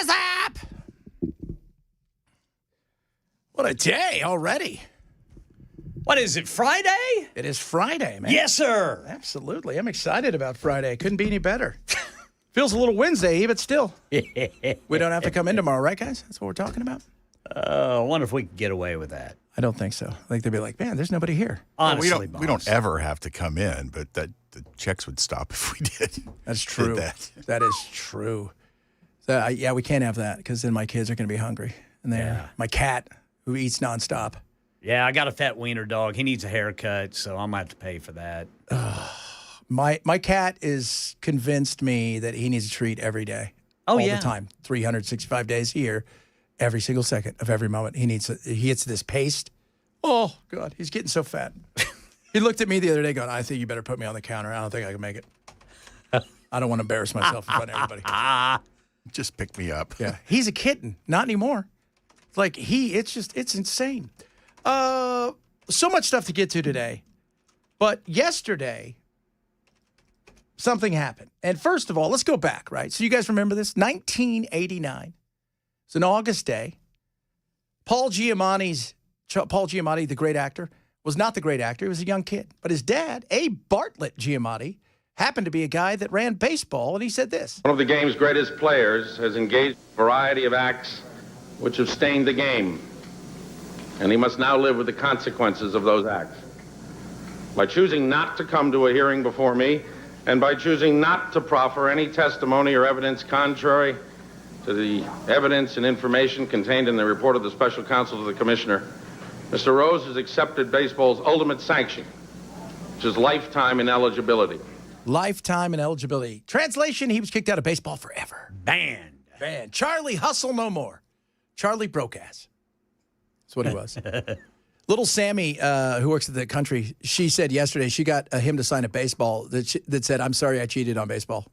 is up? What a day already. What is it, Friday? It is Friday, man. Yes, sir. Absolutely. I'm excited about Friday. Couldn't be any better. Feels a little Wednesday, but still. We don't have to come in tomorrow, right, guys? That's what we're talking about. I wonder if we could get away with that. I don't think so. I think they'd be like, man, there's nobody here. Honestly, we don't ever have to come in, but the checks would stop if we did. That's true. That is true. So, yeah, we can't have that because then my kids are going to be hungry. And my cat, who eats nonstop. Yeah, I got a fat wiener dog. He needs a haircut, so I'm going to have to pay for that. My cat is convinced me that he needs a treat every day. All the time. 365 days a year, every single second of every moment. He hits this paste. Oh, God, he's getting so fat. He looked at me the other day going, I think you better put me on the counter. I don't think I can make it. I don't want to embarrass myself in front of everybody. Just pick me up. Yeah, he's a kitten. Not anymore. It's like it's insane. So much stuff to get to today. But yesterday, something happened. And first of all, let's go back, right? So you guys remember this? 1989. It's an August day. Paul Giamatti, the great actor, was not the great actor. He was a young kid. But his dad, Abe Bartlett Giamatti, happened to be a guy that ran baseball, and he said this. One of the game's greatest players has engaged in a variety of acts which have stained the game, and he must now live with the consequences of those acts. By choosing not to come to a hearing before me, and by choosing not to proffer any testimony or evidence contrary to the evidence and information contained in the report of the special counsel to the commissioner, Mr. Rose has accepted baseball's ultimate sanction, which is lifetime ineligibility. Lifetime ineligibility. Translation, he was kicked out of baseball forever. Banned. Charlie Hustle no more. Charlie broke ass. That's what he was. Little Sammy, who works at the country, she said yesterday she got him to sign a baseball that said, I'm sorry I cheated on baseball.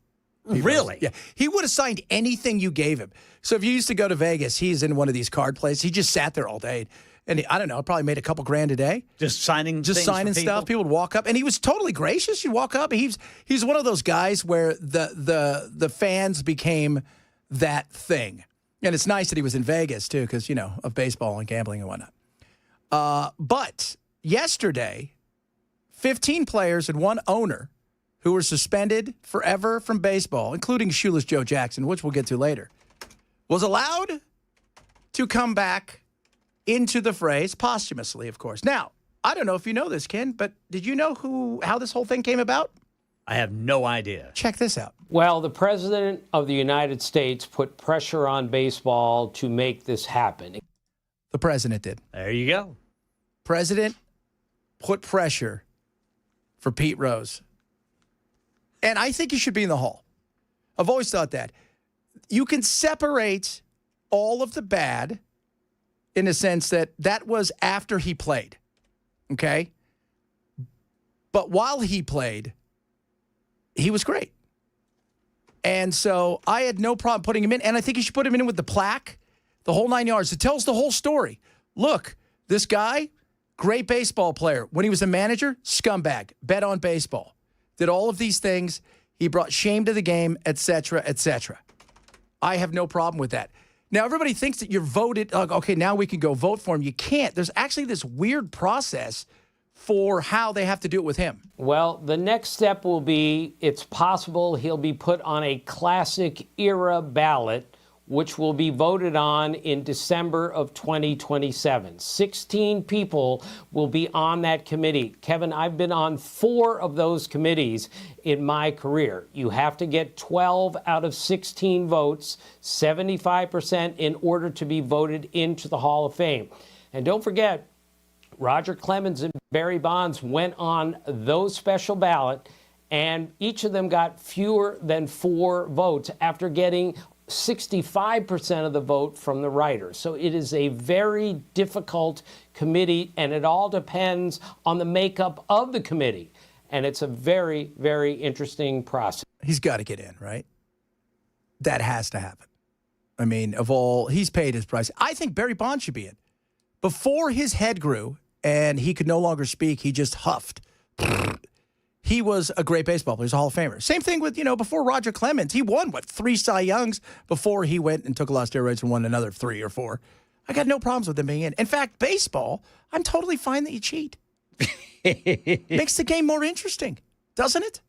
Really? Yeah. He would have signed anything you gave him. So if you used to go to Vegas, he's in one of these card places. He just sat there all day. And I don't know, probably made a couple grand a day. Just signing stuff. People would walk up. And he was totally gracious. You'd walk up. He's one of those guys where the fans became that thing. And it's nice that he was in Vegas, too, because, of baseball and gambling and whatnot. But yesterday, 15 players and one owner who were suspended forever from baseball, including Shoeless Joe Jackson, which we'll get to later, was allowed to come back into the phrase posthumously, of course. Now, I don't know if you know this, Ken, but did you know how this whole thing came about? I have no idea. Check this out. Well, the President of the United States put pressure on baseball to make this happen. The President did. There you go. President put pressure for Pete Rose. And I think he should be in the Hall. I've always thought that. You can separate all of the bad in the sense that was after he played, okay? But while he played, he was great. And so I had no problem putting him in, and I think you should put him in with the plaque, the whole 9 yards. It tells the whole story. Look, this guy, great baseball player. When he was a manager, scumbag, bet on baseball, did all of these things. He brought shame to the game, et cetera, et cetera. I have no problem with that. Now, everybody thinks that you're voted, okay, now we can go vote for him. You can't. There's actually this weird process for how they have to do it with him. Well, the next step will be, it's possible he'll be put on a classic era ballot, which will be voted on in December of 2027. 16 people will be on that committee. Kevin, I've been on 4 of those committees in my career. You have to get 12 out of 16 votes, 75% in order to be voted into the Hall of Fame. And don't forget, Roger Clemens and Barry Bonds went on those special ballot, and each of them got fewer than 4 votes after getting 65% of the vote from the writers. So it is a very difficult committee, and it all depends on the makeup of the committee. And it's a very, very interesting process. He's got to get in, right? That has to happen. I mean, he's paid his price. I think Barry Bonds should be in. Before his head grew and he could no longer speak, he just huffed. he was a great baseball player. He's a Hall of Famer. Same thing with, before Roger Clemens. He won, 3 Cy Youngs before he went and took a lot of steroids and won another 3 or 4. I got no problems with him being in. In fact, baseball, I'm totally fine that you cheat. Makes the game more interesting, doesn't it?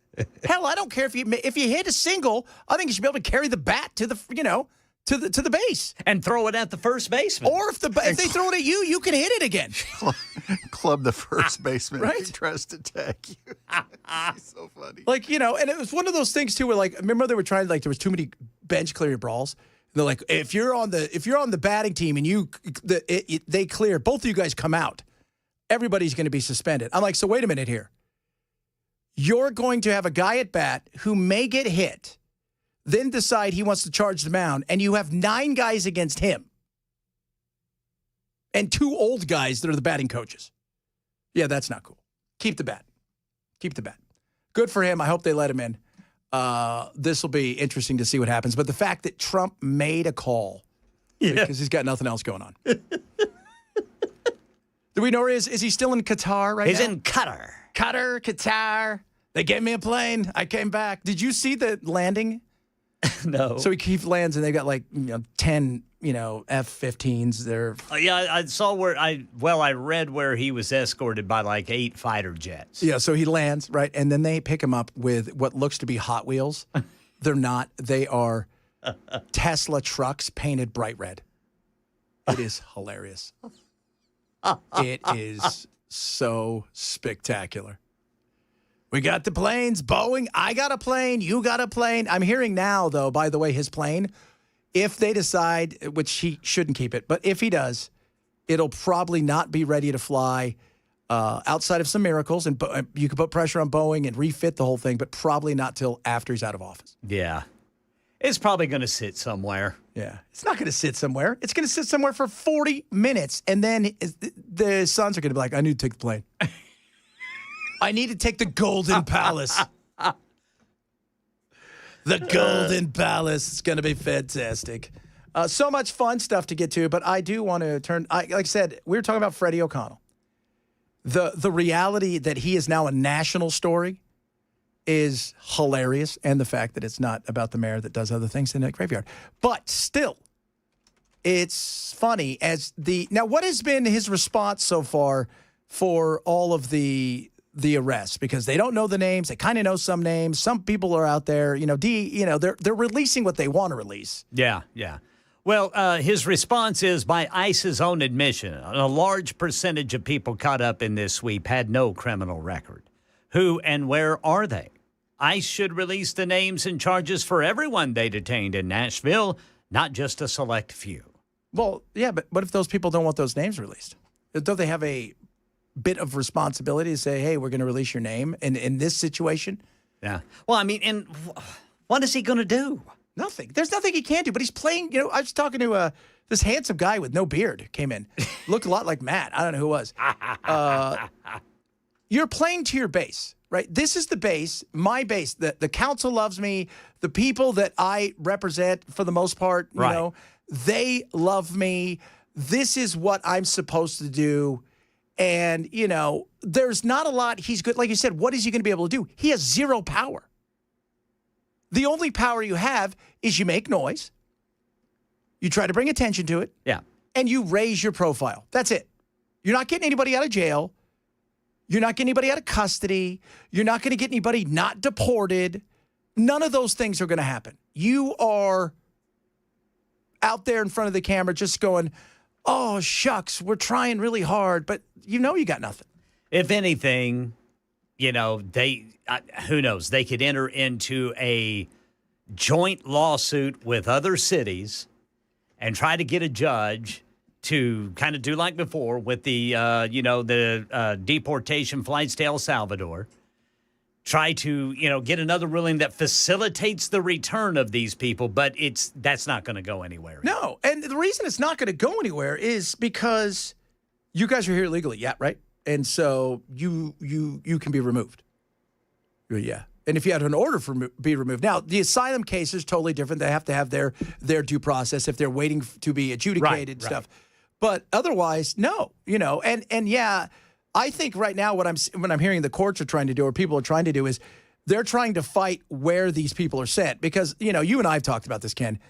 Hell, I don't care if you hit a single. I think you should be able to carry the bat to the to the base and throw it at the first baseman. Or if they throw it at you, you can hit it again. Club the first baseman right? if he tries to tag you. It's so funny. And it was one of those things too where remember they were trying there was too many bench clearing brawls. They're like, if you're on the batting team and they clear, both of you guys come out, everybody's going to be suspended. I'm like, so wait a minute here. You're going to have a guy at bat who may get hit, then decide he wants to charge the mound, and you have 9 guys against him. And 2 old guys that are the batting coaches. Yeah, that's not cool. Keep the bat. Keep the bat. Good for him. I hope they let him in. This will be interesting to see what happens. But the fact that Trump made a call, because he's got nothing else going on. Do we know where he is? Is he still in Qatar right now? He's in Qatar. Qatar. They gave me a plane. I came back. Did you see the landing? No. So he lands, and they got 10, F-15s. They're Yeah, I saw I read where he was escorted by 8 fighter jets. Yeah, so he lands, right? And then they pick him up with what looks to be Hot Wheels. They're not. They are Tesla trucks painted bright red. It is hilarious. It is so spectacular. We got the planes, Boeing. I got a plane. You got a plane. I'm hearing now, though, by the way, his plane, if they decide, which he shouldn't keep it, but if he does, it'll probably not be ready to fly outside of some miracles. And you can put pressure on Boeing and refit the whole thing, but probably not till after he's out of office. Yeah. It's probably going to sit somewhere. Yeah. It's not going to sit somewhere. It's going to sit somewhere for 40 minutes. And then the sons are going to be like, I need to take the plane. I need to take the Golden Palace. The Golden Palace. It's going to be fantastic. So much fun stuff to get to, but I do want to turn, like I said, we were talking about Freddie O'Connell. The reality that he is now a national story is hilarious, and the fact that it's not about the mayor that does other things in the graveyard. But still, it's funny now what has been his response so far for all of the arrests? Because they don't know the names, they kind of know some names. Some people are out there, they're releasing what they want to release. Yeah. Well, his response is, by ICE's own admission, a large percentage of people caught up in this sweep had no criminal record. Who and where are they? ICE should release the names and charges for everyone they detained in Nashville, not just a select few. Well, yeah, but what if those people don't want those names released? Don't they have a bit of responsibility to say, hey, we're going to release your name in this situation? Yeah. Well, I mean, and what is he going to do? Nothing. There's nothing he can do, but he's playing. I was talking to this handsome guy with no beard came in. Looked a lot like Matt. I don't know who it was. You're playing to your base, right? This is the base, my base. The council loves me. The people that I represent, for the most part, they love me. This is what I'm supposed to do. And, there's not a lot he's good. Like you said, what is he going to be able to do? He has zero power. The only power you have is you make noise. You try to bring attention to it. Yeah. And you raise your profile. That's it. You're not getting anybody out of jail. You're not getting anybody out of custody. You're not going to get anybody not deported. None of those things are going to happen. You are out there in front of the camera just going, oh, shucks, we're trying really hard, but you got nothing. If anything, they, who knows, they could enter into a joint lawsuit with other cities and try to get a judge to kind of do like before with the, the deportation flights to El Salvador. Try to, get another ruling that facilitates the return of these people, but that's not going to go anywhere. No, and the reason it's not going to go anywhere is because you guys are here illegally, yeah, right? And so you can be removed. Yeah. And if you had an order for be removed. Now, the asylum case is totally different. They have to have their due process if they're waiting to be adjudicated and stuff. But otherwise, no, and yeah, I think right now what I'm hearing the courts are trying to do, or people are trying to do, is they're trying to fight where these people are sent. Because, you and I have talked about this, Ken.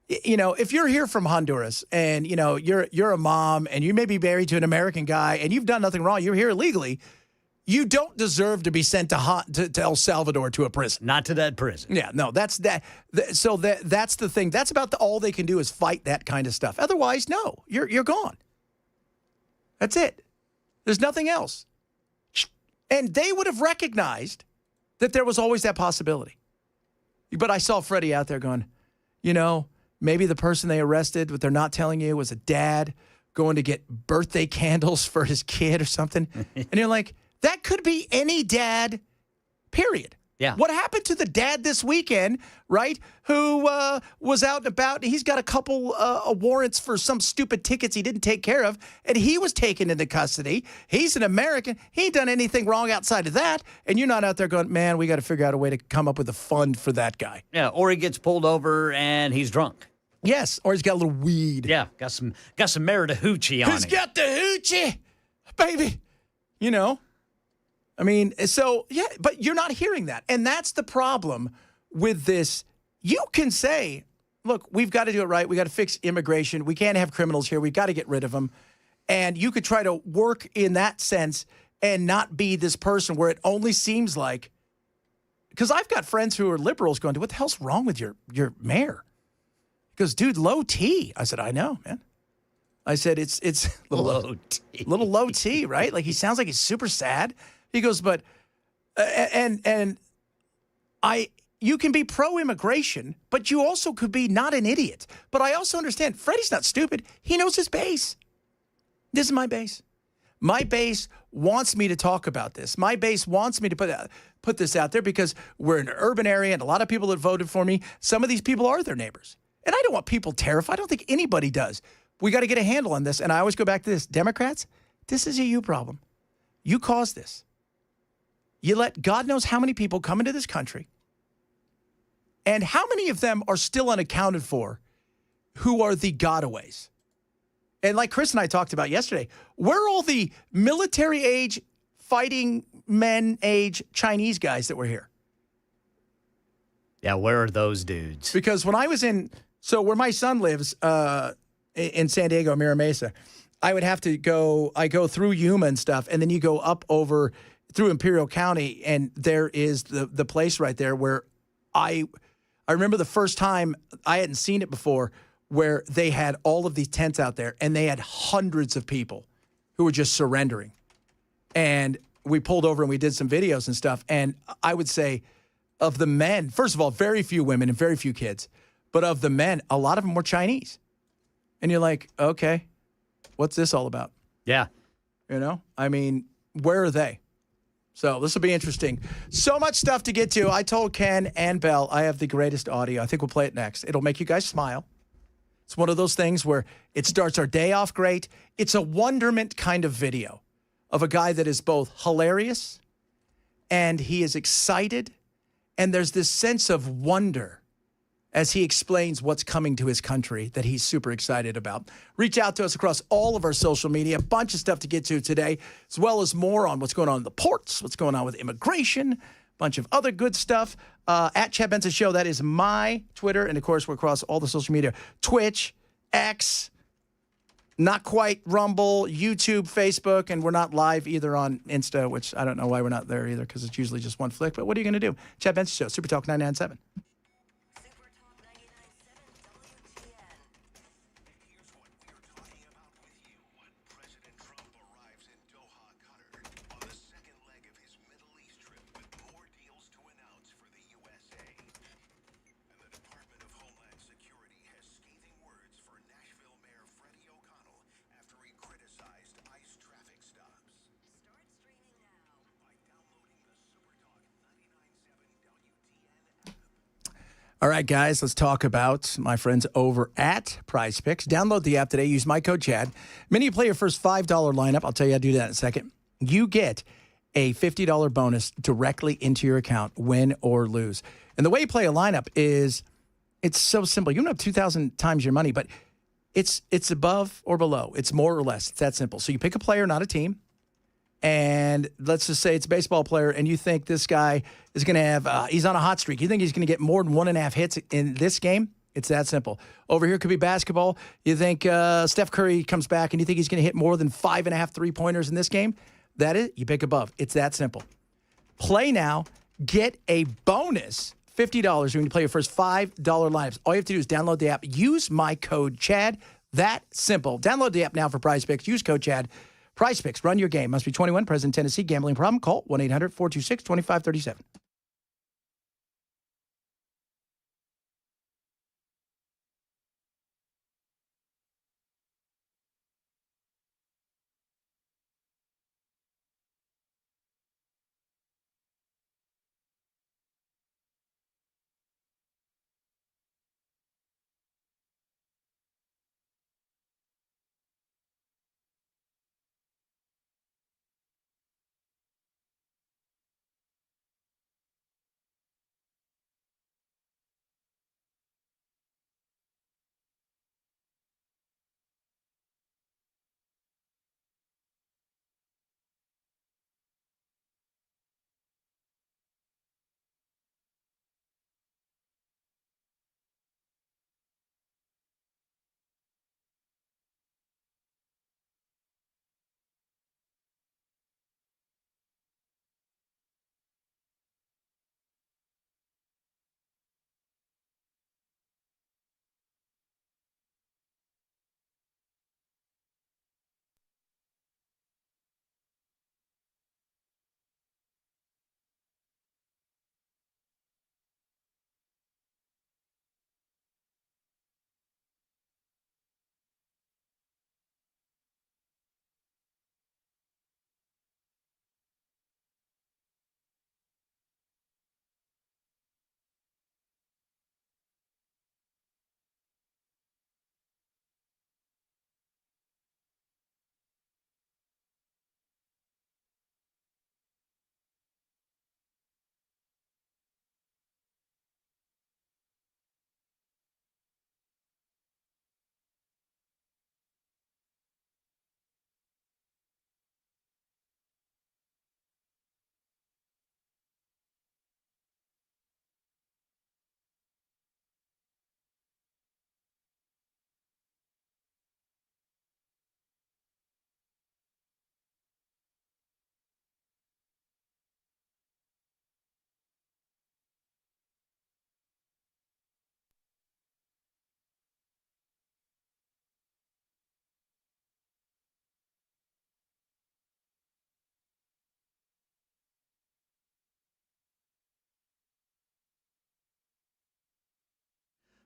If you're here from Honduras and, you're a mom and you may be married to an American guy and you've done nothing wrong, you're here illegally, you don't deserve to be sent to El Salvador to a prison. Not to that prison. Yeah, no, that's that. So that's the thing. That's about all they can do is fight that kind of stuff. Otherwise, no, you're gone. That's it. There's nothing else. And they would have recognized that there was always that possibility. But I saw Freddie out there going, maybe the person they arrested, what they're not telling you, was a dad going to get birthday candles for his kid or something. And you're like, that could be any dad, period. Yeah. What happened to the dad this weekend, right, who was out and about? He's got a couple warrants for some stupid tickets he didn't take care of, and he was taken into custody. He's an American. He ain't done anything wrong outside of that, and you're not out there going, man, we got to figure out a way to come up with a fund for that guy. Yeah, or he gets pulled over and he's drunk. Yes, or he's got a little weed. Yeah, got some Maritahoochie on Who's him. got the hoochie, baby? I mean, so, yeah, but you're not hearing that. And that's the problem with this. You can say, look, we've got to do it right. We got to fix immigration. We can't have criminals here. We've got to get rid of them. And you could try to work in that sense and not be this person where it only seems like, because I've got friends who are liberals going, what the hell's wrong with your mayor? He goes, dude, low T. I said, I know, man. I said, it's Low T. little low T, right? Like he sounds like he's super sad. He goes, but, you can be pro-immigration, but you also could be not an idiot. But I also understand, Freddie's not stupid. He knows his base. This is my base. My base wants me to talk about this. My base wants me to put this out there because we're in an urban area and a lot of people that voted for me, some of these people are their neighbors. And I don't want people terrified. I don't think anybody does. We got to get a handle on this. And I always go back to this. Democrats, this is a you problem. You caused this. You let God knows how many people come into this country, and how many of them are still unaccounted for who are the gotaways. And like Chris and I talked about yesterday, where are all the military age, fighting men age Chinese guys that were here? Yeah, where are those dudes? Because when I was where my son lives in San Diego, Mira Mesa, I would have to go through Yuma and stuff, and then you go up over through Imperial County, and there is the place right there where I remember the first time, I hadn't seen it before, where they had all of these tents out there, and they had hundreds of people who were just surrendering. And we pulled over and we did some videos and stuff, and I would say of the men, first of all, very few women and very few kids, but of the men, a lot of them were Chinese. And you're like, okay, what's this all about? Yeah. I mean, where are they? So this will be interesting. So much stuff to get to. I told Ken and Belle I have the greatest audio. I think we'll play it next. It'll make you guys smile. It's one of those things where it starts our day off great. It's a wonderment kind of video of a guy that is both hilarious and he is excited. And there's this sense of wonder as he explains what's coming to his country that he's super excited about. Reach out to us across all of our social media. A bunch of stuff to get to today, as well as more on what's going on in the ports, what's going on with immigration, a bunch of other good stuff. At Chad Benson Show, that is my Twitter. And, of course, we're across all the social media. Twitch, X, not quite Rumble, YouTube, Facebook, and we're not live either on Insta, which I don't know why we're not there either because it's usually just one flick. But what are you going to do? Chad Benson Show, Super Talk 997. All right, guys, let's talk about my friends over at Prize Picks. Download the app today. Use my code Chad. When you play your first $5 lineup, I'll tell you how to do that in a second. You get a $50 bonus directly into your account, win or lose. And the way you play a lineup is it's so simple. You don't have 2,000 times your money, but it's above or below. It's more or less. It's that simple. So you pick a player, not a team. and let's just say it's a baseball player, and you think this guy is going to have, he's on a hot streak. You think he's going to get more than 1.5 hits in this game? It's that simple. Over here could be basketball. You think Steph Curry comes back, and you think he's going to hit more than 5.5 3-pointers in this game? That is, you pick above. It's that simple. Play now. Get a bonus $50 when you play your first $5 lineups. All you have to do is download the app. Use my code CHAD. That simple. Download the app now for Prize Picks. Use code CHAD. Prize Picks. Run your game. Must be 21. Present Tennessee. Gambling problem? Call 1-800-426-2537.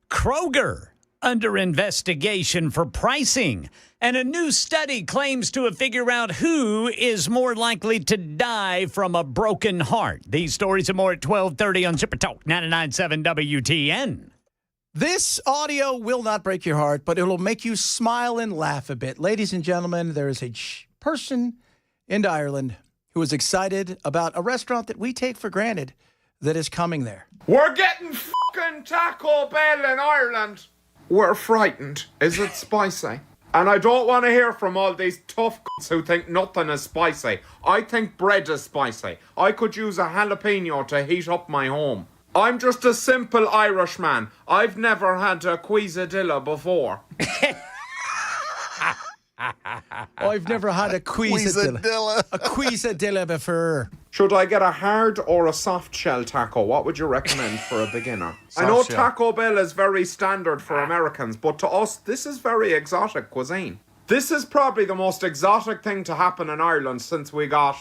Kroger under investigation for pricing. And a new study claims to have figured out who is more likely to die from a broken heart. These stories and more at 12:30 on Super Talk 99.7 WTN. This audio will not break your heart, but it'll make you smile and laugh a bit. Ladies and gentlemen, there is a person in Ireland who is excited about a restaurant that we take for granted that is coming there. We're getting fucking Taco Bell in Ireland. We're frightened. Is it spicy? And I don't want to hear from all these tough c***s who think nothing is spicy. I think bread is spicy. I could use a jalapeno to heat up my home. I'm just a simple Irishman. I've never had a quesadilla before. I've never had a quesadilla. A quesadilla before. Should I get a hard or a soft shell taco? What would you recommend for a beginner? I know Soft shell. Taco Bell is very standard for Americans, but to us, this is very exotic cuisine. This is probably the most exotic thing to happen in Ireland since we got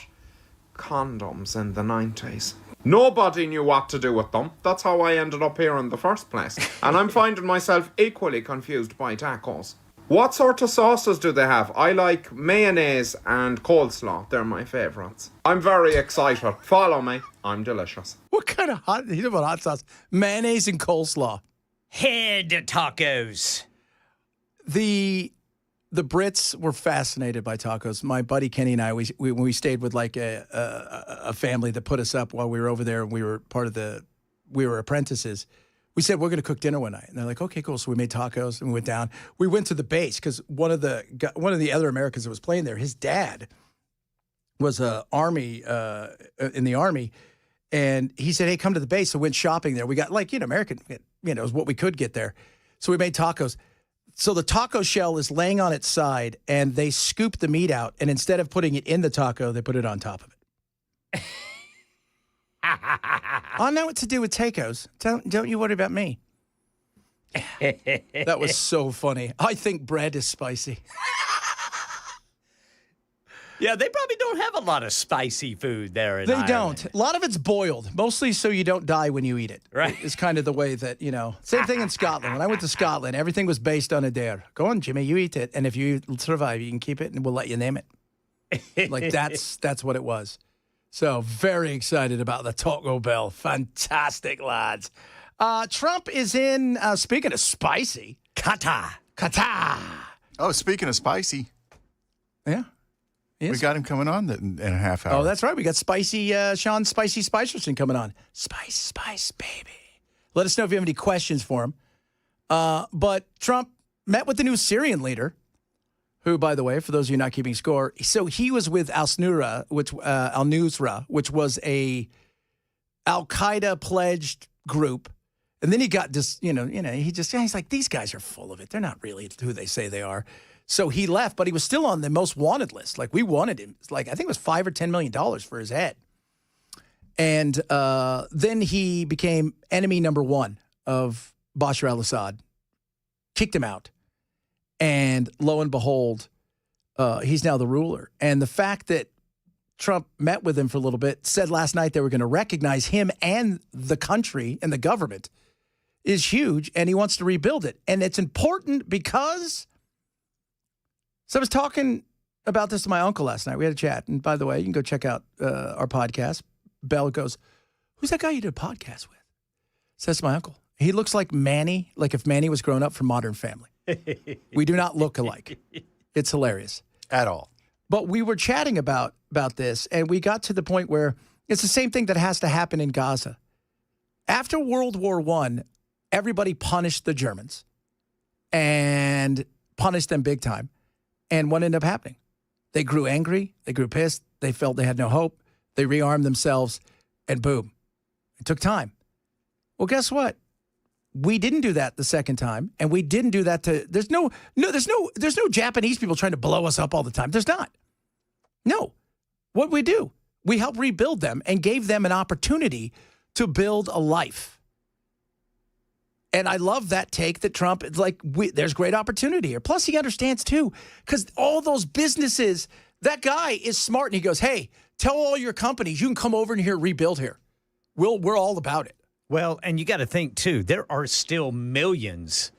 condoms in the 90s. Nobody knew what to do with them. That's how I ended up here in the first place. And I'm finding myself equally confused by tacos. What sort of sauces do they have? I like mayonnaise and coleslaw. They're my favourites. I'm very excited. Follow me. I'm delicious. What kind of hot, you know about hot sauce? Mayonnaise and coleslaw. Head tacos. The Brits were fascinated by tacos. My buddy Kenny and I, when we stayed with like a family that put us up while we were over there, and we were apprentices. We said, we're going to cook dinner one night. And they're like, okay, cool. So we made tacos and we went down. We went to the base because one of the other Americans that was playing there, his dad was a army in the army, and he said, "Hey, come to the base." So went shopping there. We got American, it was what we could get there. So we made tacos. So the taco shell is laying on its side, and they scoop the meat out, and instead of putting it in the taco, they put it on top of it. I know what to do with tacos. Don't you worry about me. That was so funny. I think bread is spicy. Yeah, they probably don't have a lot of spicy food there in Ireland. They don't. A lot of it's boiled, mostly so you don't die when you eat it. Right. It's kind of the way that, Same thing in Scotland. When I went to Scotland, everything was based on a dare. Go on, Jimmy, you eat it, and if you survive, you can keep it, and we'll let you name it. That's what it was. So very excited about the Taco Bell. Fantastic, lads. Trump is in, speaking of spicy, Qatar. Oh, speaking of spicy, Yeah. we got him coming on in a half hour. Oh, that's right. We got Spicy Sean Spicy Spicerson coming on. Spice, baby. Let us know if you have any questions for him. But Trump met with the new Syrian leader, who, by the way, for those of you not keeping score, so he was with Al-Nusra, which was a Al-Qaeda pledged group. And then he got this, he's like, these guys are full of it. They're not really who they say they are. So he left, but he was still on the most wanted list. Like, we wanted him. I think it was $5 or $10 million for his head. And then he became enemy number one of Bashar al-Assad, kicked him out. And lo and behold, he's now the ruler. And the fact that Trump met with him for a little bit, said last night they were going to recognize him and the country and the government is huge, and he wants to rebuild it. And it's important because... So I was talking about this to my uncle last night. We had a chat. And by the way, you can go check out our podcast. Bell goes, "Who's that guy you did a podcast with?" Says to my uncle. He looks like Manny, like if Manny was grown up from Modern Family. We do not look alike. It's hilarious. At all. But we were chatting about this, and we got to the point where it's the same thing that has to happen in Gaza. After World War I, everybody punished the Germans and punished them big time. And what ended up happening? They grew angry. They grew pissed. They felt they had no hope. They rearmed themselves, and boom. It took time. Well, guess what? We didn't do that the second time, and we didn't do that to. There's no Japanese people trying to blow us up all the time. There's not. No. What we do? We helped rebuild them and gave them an opportunity to build a life. And I love that take that Trump, it's like, there's great opportunity here. Plus, he understands, too, because all those businesses, that guy is smart. And he goes, hey, tell all your companies you can come over and rebuild here. We're all about it. Well, and you got to think, too, there are still millions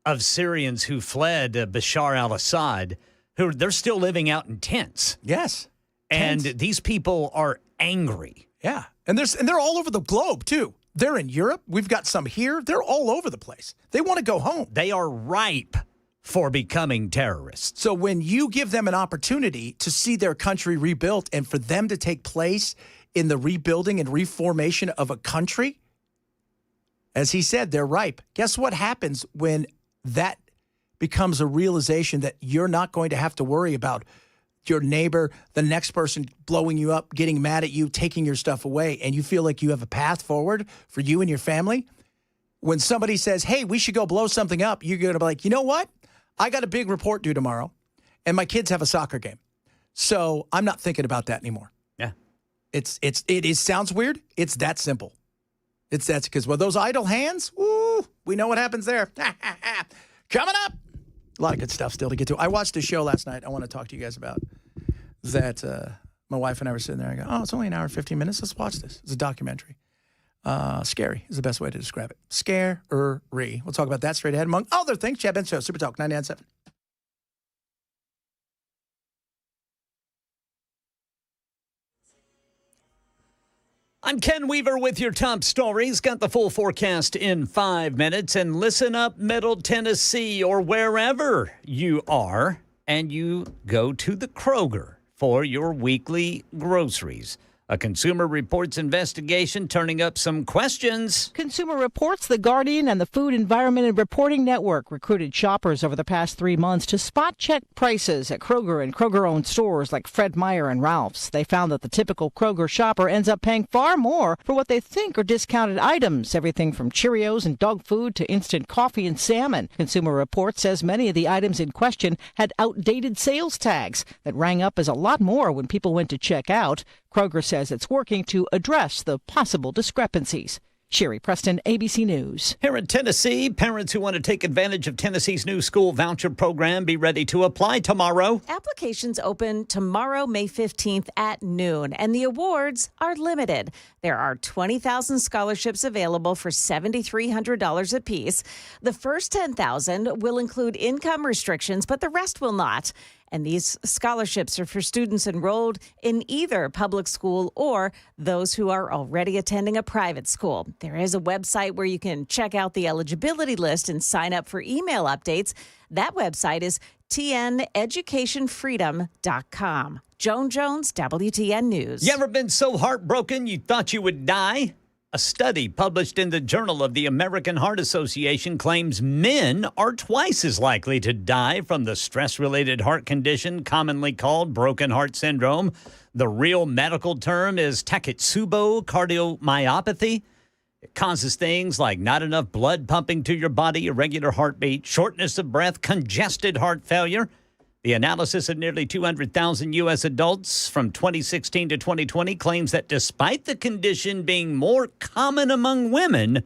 of Syrians who fled Bashar al-Assad they're still living out in tents. Yes. And Tents. these people are angry. Yeah. And they're all over the globe, too. They're in Europe. We've got some here. They're all over the place. They want to go home. They are ripe for becoming terrorists. So when you give them an opportunity to see their country rebuilt and for them to take place in the rebuilding and reformation of a country, as he said, they're ripe. Guess what happens when that becomes a realization that you're not going to have to worry about your neighbor, the next person blowing you up, getting mad at you, taking your stuff away, and you feel like you have a path forward for you and your family? When somebody says, hey, we should go blow something up, you're going to be like, you know what? I got a big report due tomorrow, and my kids have a soccer game. So I'm not thinking about that anymore. Yeah. It sounds weird. It's that simple. It's that, because with those idle hands, woo, we know what happens there. Coming up. A lot of good stuff still to get to. I watched a show last night I want to talk to you guys about that my wife and I were sitting there. I go, oh, it's only an hour and 15 minutes. Let's watch this. It's a documentary. Scary is the best way to describe it. Scary. We'll talk about that straight ahead, among other things. Chad Benson Show, Super Talk 99.7. I'm Ken Weaver with your top stories. Got the full forecast in 5 minutes. And listen up, Middle Tennessee, or wherever you are, and you go to the Kroger for your weekly groceries. A Consumer Reports investigation turning up some questions. Consumer Reports, The Guardian, and the Food Environment and Reporting Network recruited shoppers over the past 3 months to spot check prices at Kroger and Kroger-owned stores like Fred Meyer and Ralph's. They found that the typical Kroger shopper ends up paying far more for what they think are discounted items, everything from Cheerios and dog food to instant coffee and salmon. Consumer Reports says many of the items in question had outdated sales tags that rang up as a lot more when people went to check out. Kroger says it's working to address the possible discrepancies. Sherry Preston, ABC News. Here in Tennessee, parents who want to take advantage of Tennessee's new school voucher program be ready to apply tomorrow. Applications open tomorrow, May 15th at noon, and the awards are limited. There are 20,000 scholarships available for $7,300 apiece. The first 10,000 will include income restrictions, but the rest will not. And these scholarships are for students enrolled in either public school or those who are already attending a private school. There is a website where you can check out the eligibility list and sign up for email updates. That website is tneducationfreedom.com. Joan Jones, WTN News. You ever been so heartbroken you thought you would die? A study published in the Journal of the American Heart Association claims men are twice as likely to die from the stress-related heart condition commonly called broken heart syndrome. The real medical term is Takotsubo cardiomyopathy. It causes things like not enough blood pumping to your body, irregular heartbeat, shortness of breath, congested heart failure. The analysis of nearly 200,000 U.S. adults from 2016 to 2020 claims that despite the condition being more common among women,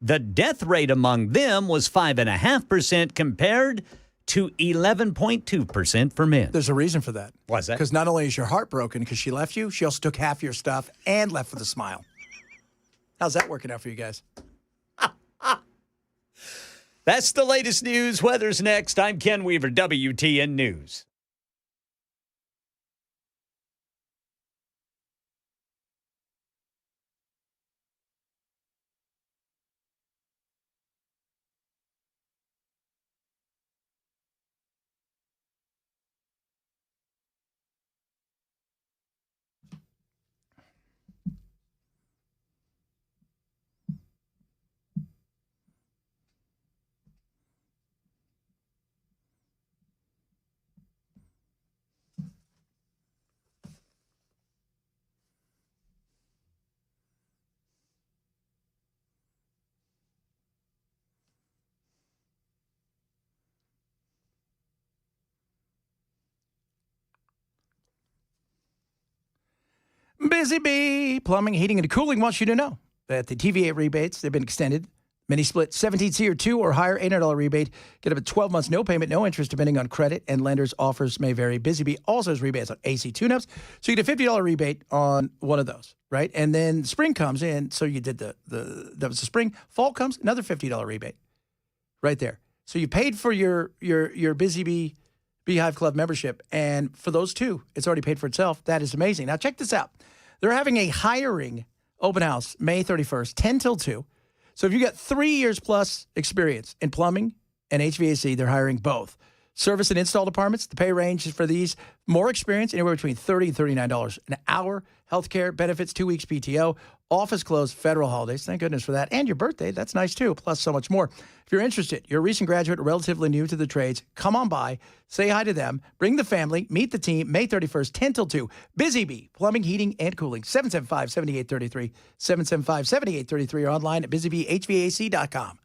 the death rate among them was 5.5% compared to 11.2% for men. There's a reason for that. Why's that? Because not only is your heart broken because she left you, she also took half your stuff and left with a smile. How's that working out for you guys? That's the latest news. Weather's next. I'm Ken Weaver, WTN News. Busy Bee Plumbing, Heating, and Cooling wants you to know that the TVA rebates, they've been extended. Mini split 17C or 2 or higher $800 rebate. Get up to 12 months, no payment, no interest, depending on credit, and lenders' offers may vary. Busy Bee also has rebates on AC tune-ups, so you get a $50 rebate on one of those, right? And then spring comes in, so you did that was the spring. Fall comes, another $50 rebate right there. So you paid for your Busy Bee Beehive Club membership, and for those two, it's already paid for itself. That is amazing. Now, check this out. They're having a hiring open house May 31st, 10 till 2. So if you got 3 years plus experience in plumbing and HVAC, they're hiring both. Service and install departments, the pay range is for these more experience, anywhere between $30 and $39 an hour. Healthcare, benefits, 2 weeks PTO, office closed, federal holidays. Thank goodness for that. And your birthday, that's nice too, plus so much more. If you're interested, you're a recent graduate or relatively new to the trades, come on by, say hi to them, bring the family, meet the team, May 31st, 10 till 2. Busy Bee, Plumbing, Heating, and Cooling, 775-7833, 775-7833, or online at busybeehvac.com.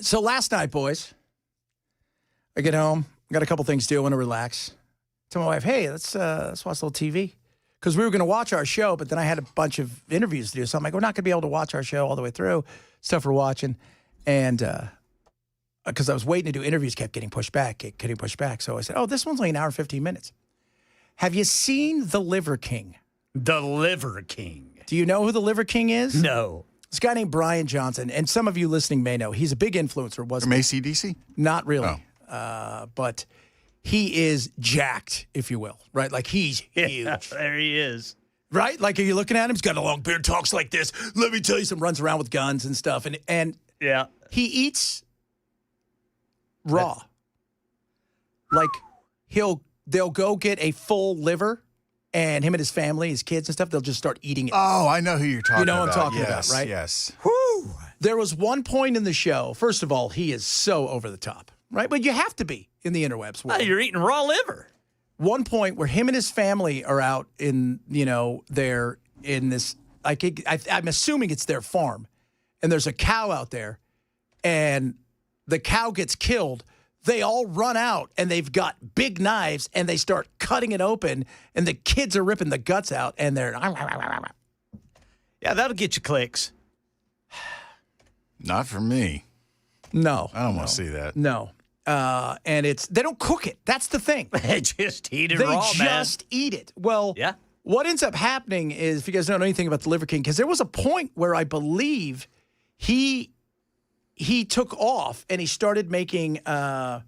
So last night, boys, I get home, got a couple things to do, I want to relax. Tell my wife, hey, let's watch a little TV. Because we were going to watch our show, but then I had a bunch of interviews to do. So I'm like, we're not going to be able to watch our show all the way through. Stuff we're watching. And because I was waiting to do interviews, kept getting pushed back. So I said, oh, this one's only an hour and 15 minutes. Have you seen The Liver King? The Liver King. Do you know who The Liver King is? No. This guy named Brian Johnson, and some of you listening may know. He's a big influencer. From AC/DC? Not really. But he is jacked, if you will, right? Like, he's huge. Yeah, there he is. Right? Like, are you looking at him? He's got a long beard, talks like this. Let me tell you some, runs around with guns and stuff. And yeah, he eats raw. Like, they'll go get a full liver, and him and his family, his kids and stuff, they'll just start eating it. Oh, I know who you're talking about. You know what I'm talking about, right? Yes. Whew. There was one point in the show, first of all, he is so over the top, right? But you have to be in the interwebs. Oh, you're eating raw liver. One point where him and his family are out in, they're in this, I'm assuming it's their farm, and there's a cow out there, and the cow gets killed. They all run out, and they've got big knives, and they start cutting it open, and the kids are ripping the guts out, and they're... Yeah, that'll get you clicks. Not for me. No. I don't want to see that. No. And they don't cook it. That's the thing. They just eat it They raw, man. just eat it. Well, yeah. What ends up happening is, if you guys don't know anything about the Liver King, because there was a point where I believe he took off and he started making, what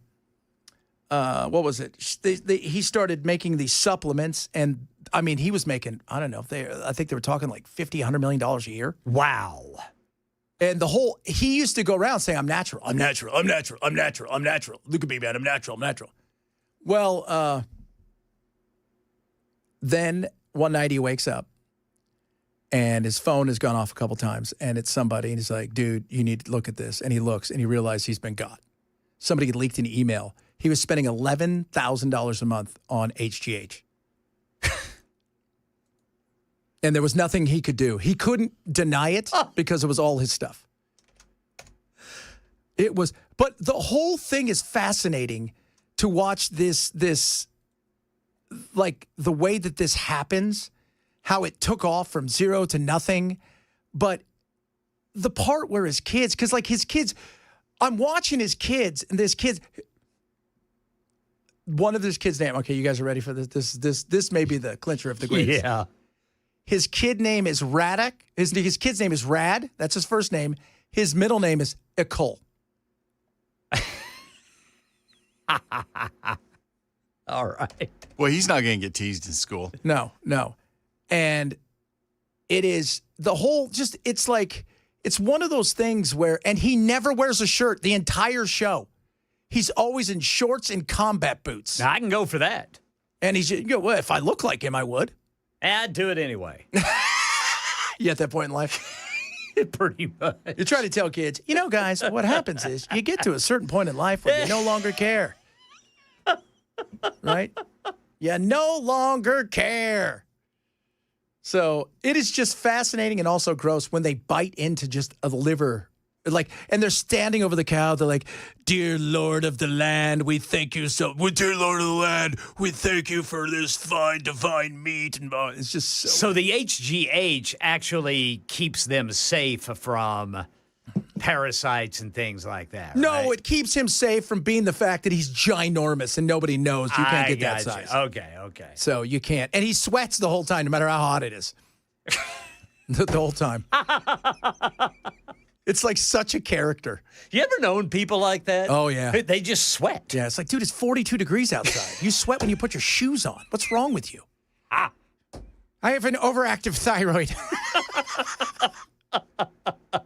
was it? He started making these supplements, and I mean, he was making, I don't know, I think they were talking like $50, $100 million a year. Wow. And he used to go around saying, I'm natural, I'm natural, I'm natural, I'm natural, I'm natural. Look at me, man, I'm natural, I'm natural. Well, then one night he wakes up and his phone has gone off a couple times, and it's somebody, and he's like, dude, you need to look at this. And he looks, and he realizes he's been got. Somebody had leaked an email. He was spending $11,000 a month on HGH. And there was nothing he could do. He couldn't deny it because it was all his stuff. But the whole thing is fascinating to watch this, like the way that this happens, how it took off from zero to nothing. But the part where his kids, because like his kids, I'm watching his kids, and one of his kids' name, okay, you guys are ready for this? This may be the clincher of the greats. Yeah. His kid name is Radek. His kid's name is Rad. That's his first name. His middle name is Ecole. All right. Well, he's not going to get teased in school. No. And it is the whole, just, it's like, it's one of those things where, and he never wears a shirt the entire show. He's always in shorts and combat boots. Now, I can go for that. And he's, well, if I look like him, I would. I'd do it anyway. You at that point in life? Pretty much. You try to tell kids, guys, what happens is you get to a certain point in life where you no longer care. Right? You no longer care. So it is just fascinating and also gross when they bite into just a liver. And they're standing over the cow. They're like, dear Lord of the land, we thank you dear Lord of the land, we thank you for this fine, divine meat. And it's just So the HGH actually keeps them safe from parasites and things like that, No, right? it keeps him safe from being the fact that he's ginormous and nobody knows you can't get that size. Okay. So you can't. And he sweats the whole time, no matter how hot it is. the whole time. It's like such a character. You ever known people like that? Oh, yeah. They just sweat. Yeah, it's like, dude, it's 42 degrees outside. You sweat when you put your shoes on. What's wrong with you? I have an overactive thyroid.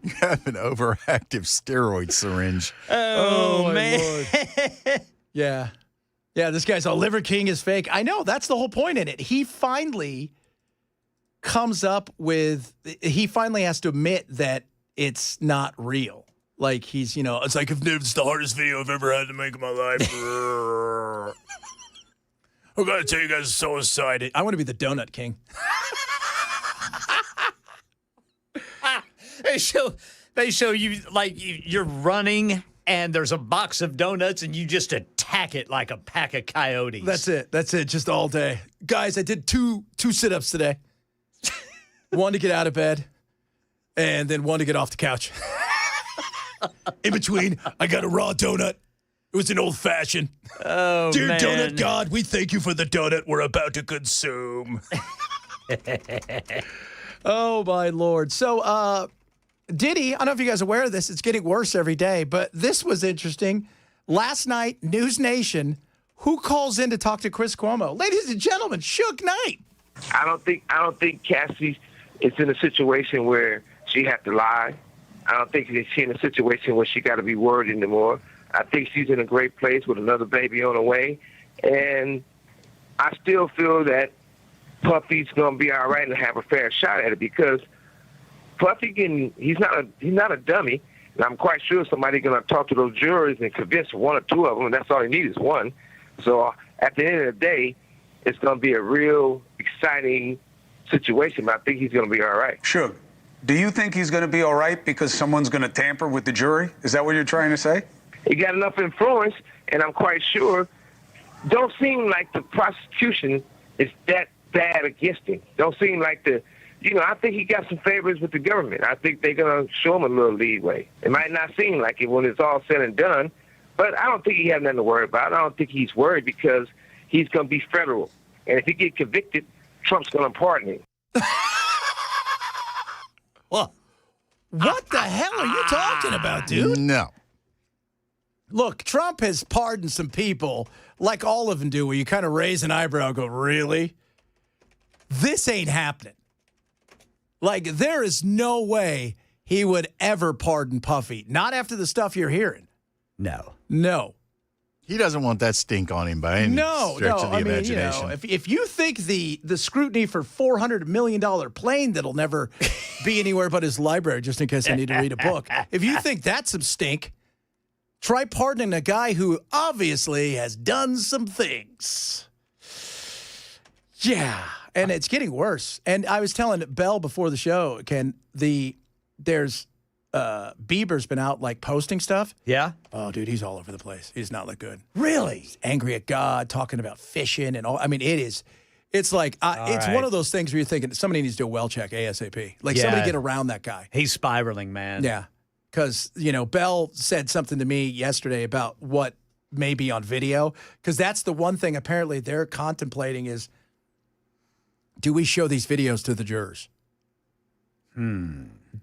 You have an overactive steroid syringe. Oh man. Lord. Yeah. Yeah, this guy's a Liver King is fake. I know, that's the whole point in it. He finally he finally has to admit that it's not real. Like he's, it's like, it's the hardest video I've ever had to make in my life. I gotta tell you guys, I'm so excited. I want to be the Donut King. They show you like you're running and there's a box of donuts, and you just attack it like a pack of coyotes. That's it. Just all day. Guys, I did two sit-ups today. One to get out of bed, and then one to get off the couch. In between, I got a raw donut. It was an old-fashioned. Oh, Dear man. Donut God, we thank you for the donut we're about to consume. Oh, my Lord. So, Diddy, I don't know if you guys are aware of this. It's getting worse every day, but this was interesting. Last night, News Nation, who calls in to talk to Chris Cuomo? Ladies and gentlemen, Suge Knight. I don't think Cassie is in a situation where she has to lie. I don't think she's in a situation where she got to be worried anymore. I think she's in a great place with another baby on the way, and I still feel that Puffy's gonna be all right and have a fair shot at it because Puffy he's not a dummy, and I'm quite sure somebody's gonna talk to those jurors and convince one or two of them, and that's all he needs is one. So at the end of the day, it's gonna be a real exciting situation, but I think he's gonna be all right. Sure. Do you think he's going to be all right because someone's going to tamper with the jury? Is that what you're trying to say? He got enough influence, and I'm quite sure. Don't seem like the prosecution is that bad against him. Don't seem like I think he got some favors with the government. I think they're going to show him a little leeway. It might not seem like it when it's all said and done, but I don't think he has nothing to worry about. I don't think he's worried because he's going to be federal. And if he get convicted, Trump's going to pardon him. Well, What the hell are you talking about, dude? No. Look, Trump has pardoned some people, like all of them do, where you kind of raise an eyebrow and go, really? This ain't happening. Like, there is no way he would ever pardon Puffy. Not after the stuff you're hearing. no. No. He doesn't want that stink on him by any stretch of the imagination. If you think the scrutiny for $400 million plane that'll never be anywhere but his library, just in case I need to read a book, if you think that's some stink, try pardoning a guy who obviously has done some things. Yeah, and it's getting worse. And I was telling Belle before the show, Ken, there's Bieber's been out like posting stuff. Yeah? Oh, dude, he's all over the place. He does not look good. Really? He's angry at God, talking about fishing and all. I mean, it's like, it's right. one of those things where you're thinking somebody needs to do a well check ASAP. Like, Yeah. somebody get around that guy. He's spiraling, man. Yeah. Because, Belle said something to me yesterday about what may be on video. Because that's the one thing apparently they're contemplating is, do we show these videos to the jurors?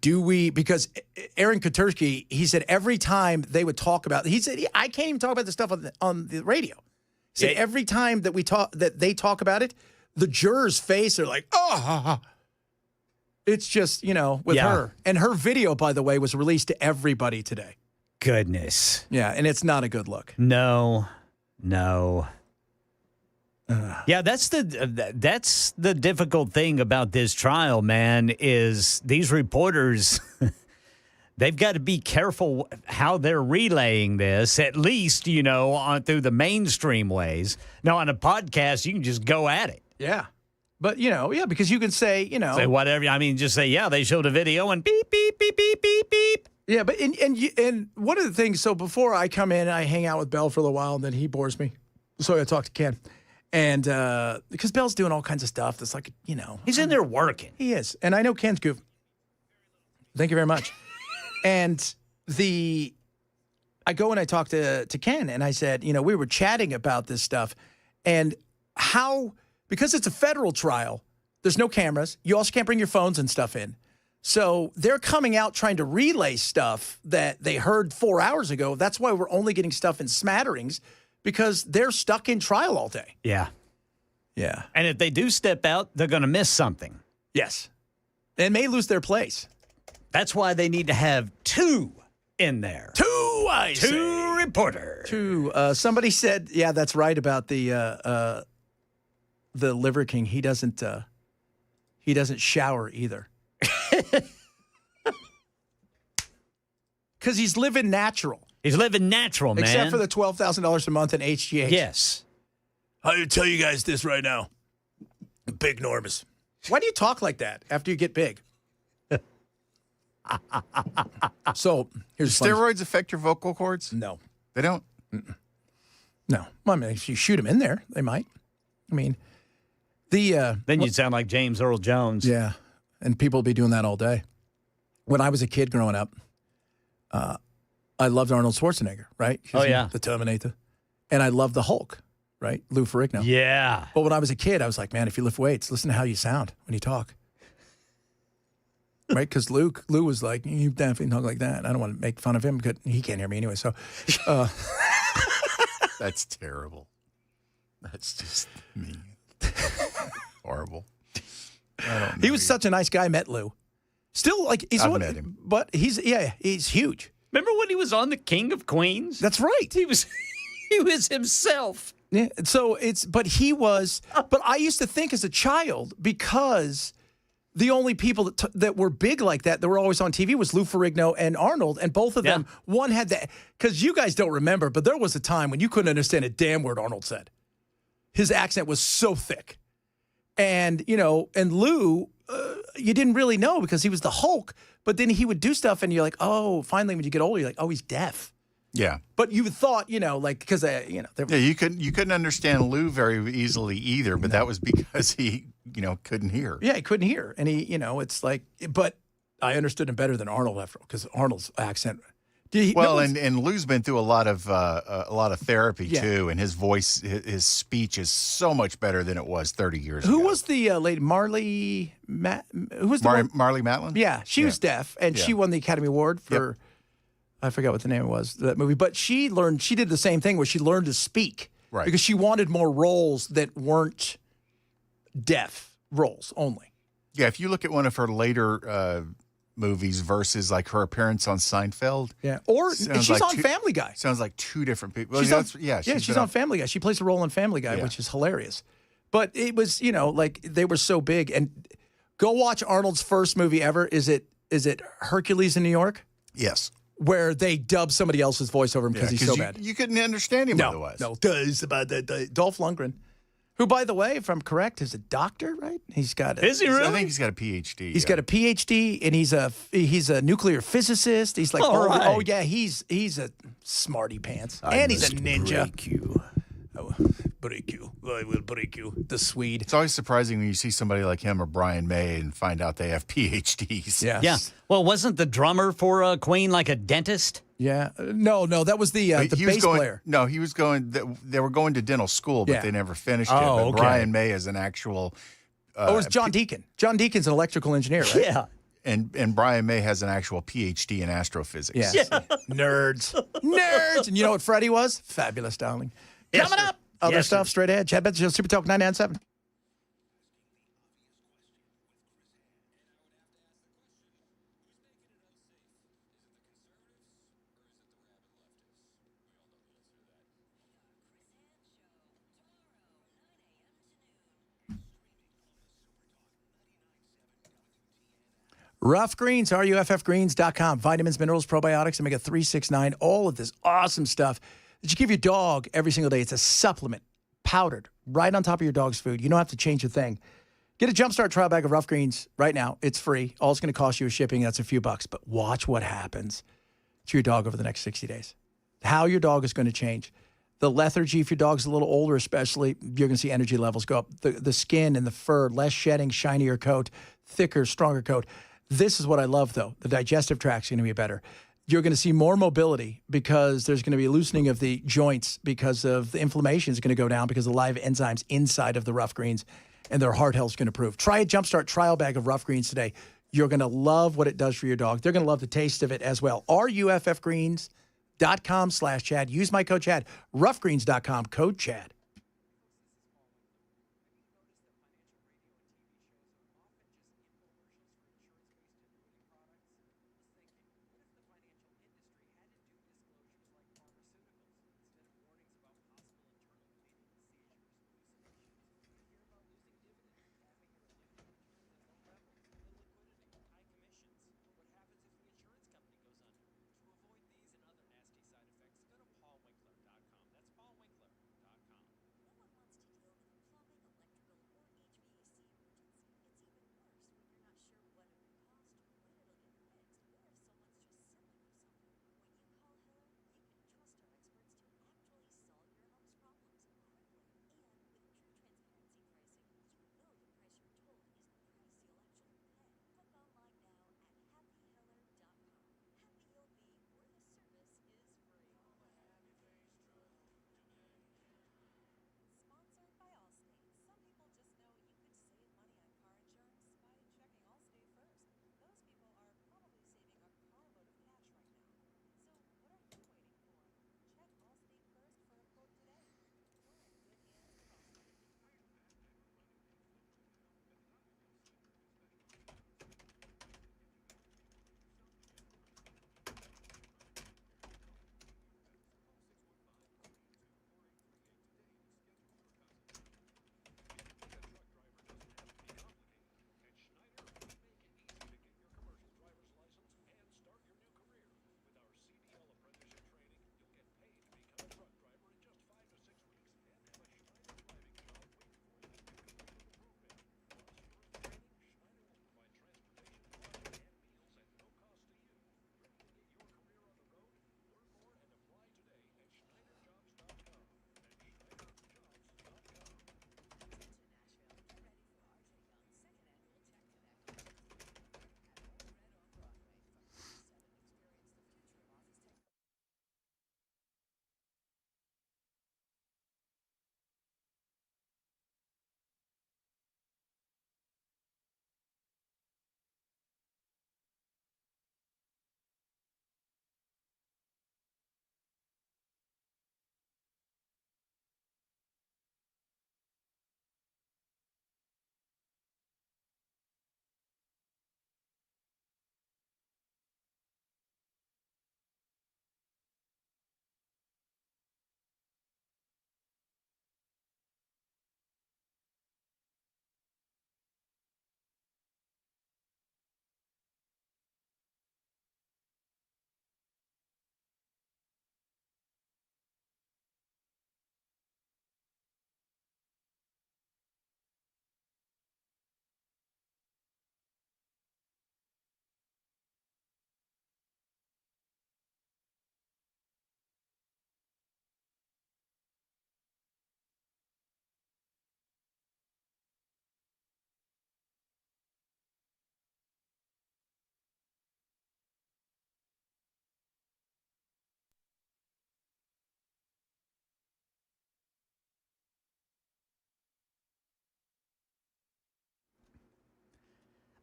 Do we? Because Aaron Katersky, he said every time they would talk about, he said, I can't even talk about this stuff on the radio. He said every time that they talk about it, the jurors' face are like, oh. It's just, with her. And her video, by the way, was released to everybody today. Goodness. Yeah, and it's not a good look. No. Yeah, that's the difficult thing about this trial, man, is these reporters, they've got to be careful how they're relaying this, at least, through the mainstream ways. Now, on a podcast, you can just go at it. Yeah. But, because you can say, Say whatever. I mean, just say, yeah, they showed a video and beep, beep, beep, beep, beep, beep. Yeah, but and one of the things, so before I come in, I hang out with Belle for a little while, and then he bores me. So I talk to Ken. And because Belle's doing all kinds of stuff that's like, He's in there working. He is. And I know Ken's goof. Thank you very much. And I go and I talk to Ken, and I said, we were chatting about this stuff and how, because it's a federal trial, there's no cameras. You also can't bring your phones and stuff in. So they're coming out trying to relay stuff that they heard 4 hours ago. That's why we're only getting stuff in smatterings, because they're stuck in trial all day. Yeah. Yeah. And if they do step out, they're going to miss something. Yes. And may lose their place. That's why they need to have two in there. Two reporters. Two. Somebody said, yeah, that's right about the Liver King. He doesn't shower either. Because he's living natural. He's living natural, man. Except for the $12,000 a month in HGH. Yes. I'll tell you guys this right now. Big enormous. Why do you talk like that after you get big? So here's Do steroids affect your vocal cords? No. They don't? No. Well, I mean, if you shoot them in there, they might. I mean, then you'd sound like James Earl Jones. Yeah, and people will be doing that all day. When I was a kid growing up, I loved Arnold Schwarzenegger, right? Oh, yeah. The Terminator. And I loved the Hulk, right? Lou Ferrigno. Yeah. But when I was a kid, I was like, man, if you lift weights, listen to how you sound when you talk. Right? Because Lou was like, you definitely talk like that. I don't want to make fun of him because he can't hear me anyway. So That's terrible. That's just mean. Horrible. I don't know. He was such a nice guy. I met Lou. Still, like, I've met him. But he's huge. Remember when he was on The King of Queens? That's right. He was himself. Yeah. So but I used to think as a child, because the only people that were big like that were always on TV was Lou Ferrigno and Arnold, and both of them, one had that, because you guys don't remember, but there was a time when you couldn't understand a damn word Arnold said. His accent was so thick. And, and Lou, you didn't really know because he was the Hulk, but then he would do stuff and you're like, oh, finally when you get older, you're like, oh, he's deaf. Yeah. But you thought, because, you couldn't understand Lou very easily either, but that was because he, couldn't hear. Yeah, he couldn't hear. And he, it's like, but I understood him better than Arnold after all, because Arnold's accent. And Lou's been through a lot of therapy too, and his voice, his speech is so much better than it was 30 years ago. Who was the lady, Marley? Who was Marley Matlin? Yeah, she was deaf, and she won the Academy Award for, I forgot what the name was, that movie. But she did the same thing where she learned to speak, right? Because she wanted more roles that weren't deaf roles only. Yeah, if you look at one of her later movies versus like her appearance on Seinfeld. Yeah. Or she's on Family Guy. Sounds like two different people. Well, she's on Family Guy. She plays a role on Family Guy, which is hilarious. But it was, like they were so big. And go watch Arnold's first movie ever. Is it Hercules in New York? Yes. Where they dub somebody else's voice over him because he's so bad. You couldn't understand him otherwise. No, it's about Dolph Lundgren. Who, by the way, if I'm correct, is a doctor, right? He's got Is he really? I think he's got a PhD. He's got a PhD, and he's a nuclear physicist. He's like, he's a smarty pants, and he's a ninja. Break you. Break you. I will break you. The Swede. It's always surprising when you see somebody like him or Brian May and find out they have PhDs. Yes. Yeah. Well, wasn't the drummer for Queen like a dentist? Yeah. No, that was the bass player. No, he was going. They were going to dental school, but they never finished it. But Brian May is an actual. It was John Deacon. John Deacon's an electrical engineer, right? Yeah. And Brian May has an actual PhD in astrophysics. Yeah. Nerds. And you know what Freddie was? Fabulous, darling. Yes, Coming up. Other stuff straight ahead. Chad Benson Show, Super Talk 99.7. Rough Greens, RUFFgreens.com. Vitamins, minerals, probiotics, omega-3, 6, 9, all of this awesome stuff that you give your dog every single day. It's a supplement, powdered, right on top of your dog's food. You don't have to change a thing. Get a Jumpstart trial bag of Rough Greens right now. It's free. All it's going to cost you is shipping. That's a few bucks. But watch what happens to your dog over the next 60 days. How your dog is going to change. The lethargy, if your dog's a little older especially, you're going to see energy levels go up. The skin and the fur, less shedding, shinier coat, thicker, stronger coat. This is what I love, though. The digestive tract's going to be better. You're going to see more mobility because there's going to be a loosening of the joints because of the inflammation is going to go down because of the live enzymes inside of the Rough Greens, and their heart health is going to improve. Try a Jumpstart trial bag of Rough Greens today. You're going to love what it does for your dog. They're going to love the taste of it as well. RUFFgreens.com/Chad. Use my code Chad. Roughgreens.com, code Chad.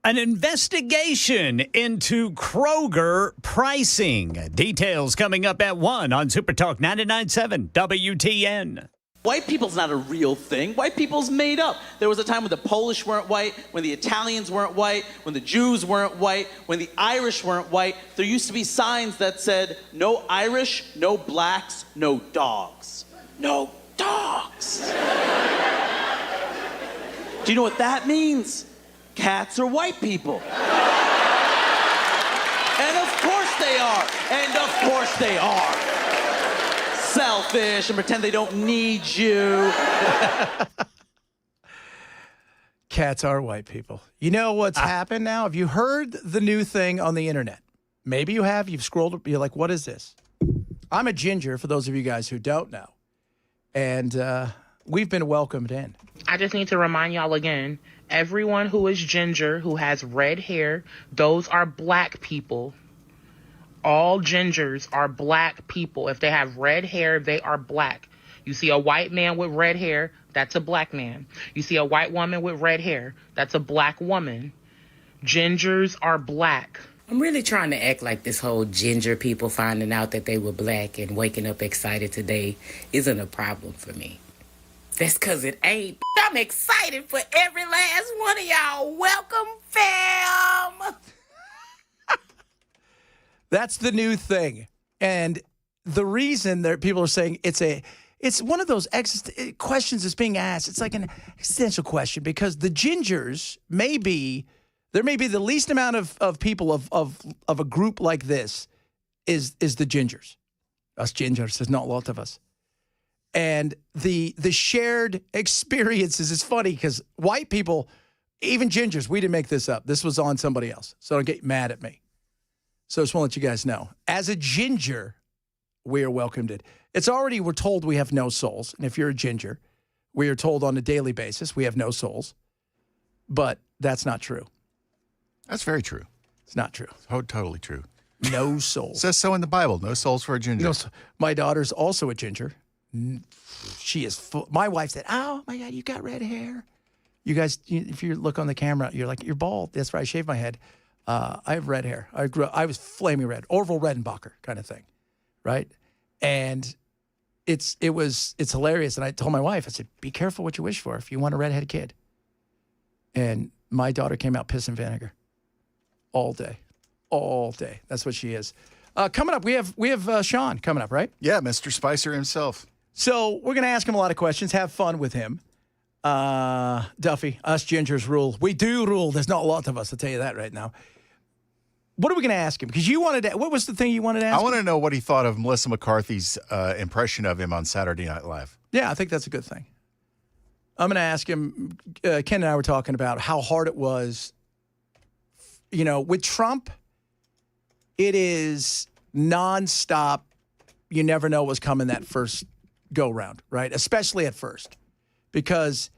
An investigation into Kroger pricing. Details coming up at 1 on Super Talk 99.7 WTN. White people's not a real thing. White people's made up. There was a time when the Polish weren't white, when the Italians weren't white, when the Jews weren't white, when the Irish weren't white. There used to be signs that said, no Irish, no blacks, no dogs. No dogs. Do you know what that means? Cats are white people. And of course they are. And of course they are. Selfish and pretend they don't need you. Cats are white people. You know what's happened now? Have you heard the new thing on the internet? Maybe you have. You've scrolled. You're like, what is this? I'm a ginger, for those of you guys who don't know. And we've been welcomed in. I just need to remind y'all again, everyone who is ginger, who has red hair, those are black people. All gingers are black people. If they have red hair, they are black. You see a white man with red hair, that's a black man. You see a white woman with red hair, that's a black woman. Gingers are black. I'm really trying to act like this whole ginger people finding out that they were black and waking up excited today isn't a problem for me. That's because it ain't. I'm excited for every last one of y'all. Welcome, fam. That's the new thing. And the reason that people are saying it's one of those questions that's being asked. It's like an existential question because the gingers there may be the least amount of people of a group like this is the gingers. Us gingers, there's not a lot of us. And the shared experiences is funny because white people, even gingers, we didn't make this up. This was on somebody else. So don't get mad at me. So I just want to let you guys know. As a ginger, we are welcomed in. We're told we have no souls. And if you're a ginger, we are told on a daily basis we have no souls. But that's not true. That's very true. It's not true. Totally true. No souls. It says so in the Bible. No souls for a ginger. No, my daughter's also a ginger. She is full. My wife said, oh, my God, you got red hair. You guys, if you look on the camera, you're like, you're bald. That's right. I shaved my head. I have red hair. I was flaming red, Orville Redenbacher kind of thing, right? And it's hilarious. And I told my wife, I said, be careful what you wish for if you want a redhead kid. And my daughter came out piss and vinegar all day. That's what she is. Coming up, we have Sean coming up, right? Yeah, Mr. Spicer himself. So we're going to ask him a lot of questions, have fun with him. Duffy, us gingers rule. We do rule. There's not a lot of us, I'll tell you that right now. What are we going to ask him? Because what was the thing you wanted to ask him? I want to know what he thought of Melissa McCarthy's impression of him on Saturday Night Live. Yeah, I think that's a good thing. I'm going to ask him, Ken and I were talking about how hard it was. You know, with Trump, it is nonstop. You never know what's coming that first go-round, right? Especially at first. Because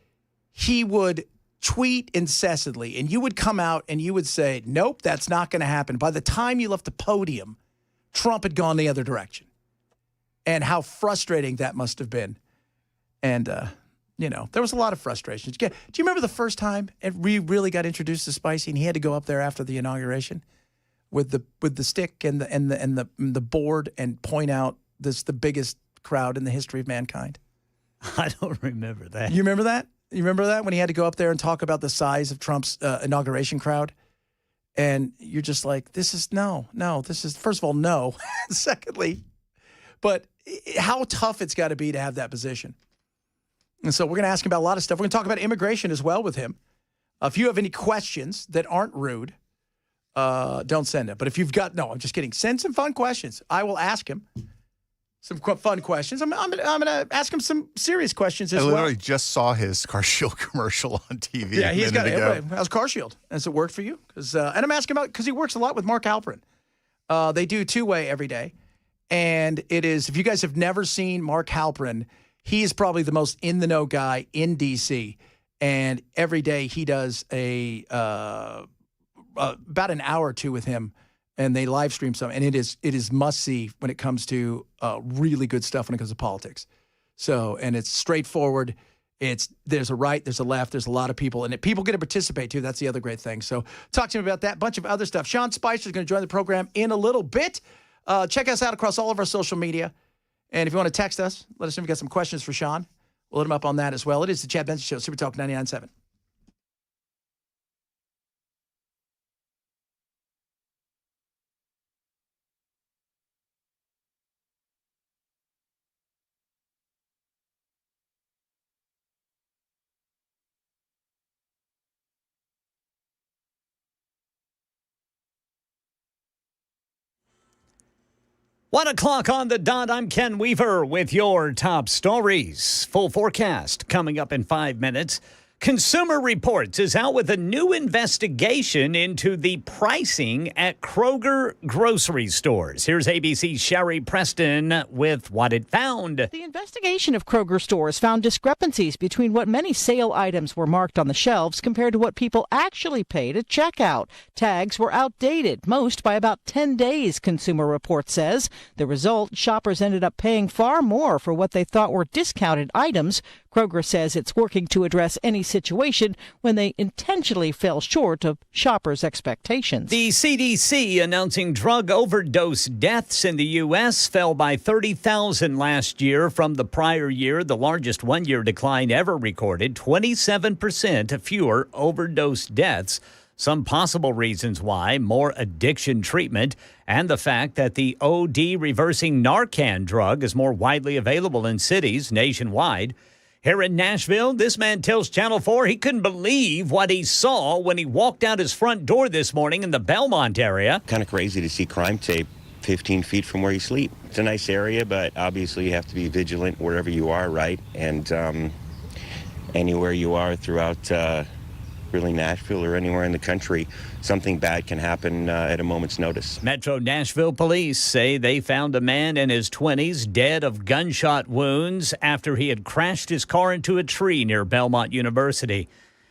he would tweet incessantly, and you would come out and you would say, nope, that's not going to happen. By the time you left the podium, Trump had gone the other direction. And how frustrating that must have been. And, there was a lot of frustrations. Do you remember the first time we really got introduced to Spicy and he had to go up there after the inauguration with the stick and the board and point out the biggest crowd in the history of mankind? I don't remember that. You remember that? You remember that when he had to go up there and talk about the size of Trump's inauguration crowd? And you're just like, this is first of all, no. Secondly, but how tough it's got to be to have that position. And so we're going to ask him about a lot of stuff. We're going to talk about immigration as well with him. If you have any questions that aren't rude, don't send them. But if you've got, I'm just kidding. Send some fun questions. I will ask him some fun questions. I'm going to ask him some serious questions as well. I literally just saw his CarShield commercial on TV. Yeah, he's got it. How's CarShield? Has it worked for you? And I'm asking about because he works a lot with Mark Halperin. They do two-way every day. And it is, if you guys have never seen Mark Halperin, he is probably the most in-the-know guy in D.C. And every day he does about an hour or two with him. And they live stream some, and it is must-see when it comes to really good stuff when it comes to politics. So, and it's straightforward. There's a right, there's a left, there's a lot of people, and people get to participate too. That's the other great thing. So talk to me about that, bunch of other stuff. Sean Spicer is going to join the program in a little bit. Check us out across all of our social media. And if you want to text us, let us know if you've got some questions for Sean. We'll hit him up on that as well. It is the Chad Benson Show, Super Talk 99.7. One o'clock on the dot. I'm Ken Weaver with your top stories. Full forecast coming up in 5 minutes. Consumer Reports is out with a new investigation into the pricing at Kroger grocery stores. Here's ABC's Sherry Preston with what it found. The investigation of Kroger stores found discrepancies between what many sale items were marked on the shelves compared to what people actually paid at checkout. Tags were outdated, most by about 10 days, Consumer Reports says. The result, shoppers ended up paying far more for what they thought were discounted items. Kroger says it's working to address any situation when they intentionally fell short of shoppers' expectations. The CDC announcing drug overdose deaths in the U.S. fell by 30,000 last year from the prior year, the largest one-year decline ever recorded, 27% fewer overdose deaths. Some possible reasons why: more addiction treatment and the fact that the OD reversing Narcan drug is more widely available in cities nationwide. Here in Nashville, this man tells Channel 4 he couldn't believe what he saw when he walked out his front door this morning in the Belmont area. Kind of crazy to see crime tape 15 feet from where you sleep. It's a nice area, but obviously you have to be vigilant wherever you are, right? And anywhere you are throughout really Nashville or anywhere in the country, something bad can happen at a moment's notice. Metro Nashville police say they found a man in his 20s dead of gunshot wounds after he had crashed his car into a tree near Belmont University.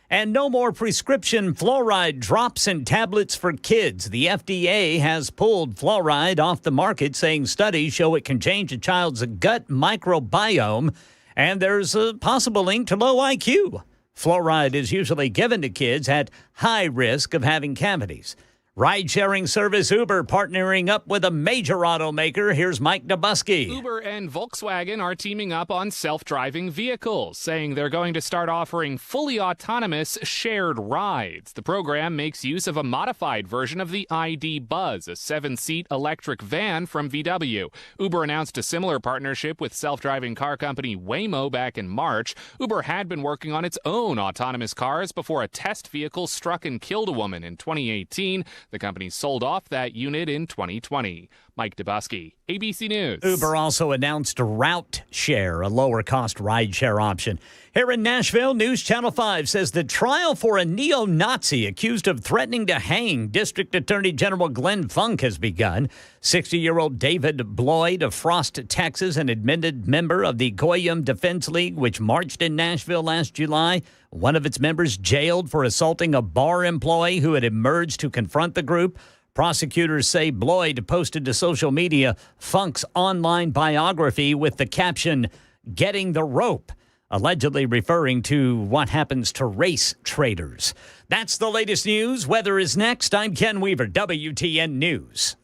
And no more prescription fluoride drops and tablets for kids. The FDA has pulled fluoride off the market, saying studies show it can change a child's gut microbiome, and there's a possible link to low IQ. Fluoride is usually given to kids at high risk of having cavities. Ride-sharing service Uber partnering up with a major automaker. Here's Mike Dubusky. Uber and Volkswagen are teaming up on self-driving vehicles, saying they're going to start offering fully autonomous shared rides. The program makes use of a modified version of the ID Buzz, a 7-seat electric van from VW. Uber announced a similar partnership with self-driving car company Waymo back in March. Uber had been working on its own autonomous cars before a test vehicle struck and killed a woman in 2018. The company sold off that unit in 2020. Mike Dubusky, ABC News. Uber also announced Route Share, a lower-cost ride-share option. Here in Nashville, News Channel 5 says the trial for a neo-Nazi accused of threatening to hang District Attorney General Glenn Funk has begun. 60-year-old David Bloyd of Frost, Texas, an admitted member of the Goyim Defense League, which marched in Nashville last July. One of its members jailed for assaulting a bar employee who had emerged to confront the group. Prosecutors say Bloyd posted to social media Funk's online biography with the caption, "Getting the Rope," allegedly referring to what happens to race traders. That's the latest news. Weather is next. I'm Ken Weaver, WTN News.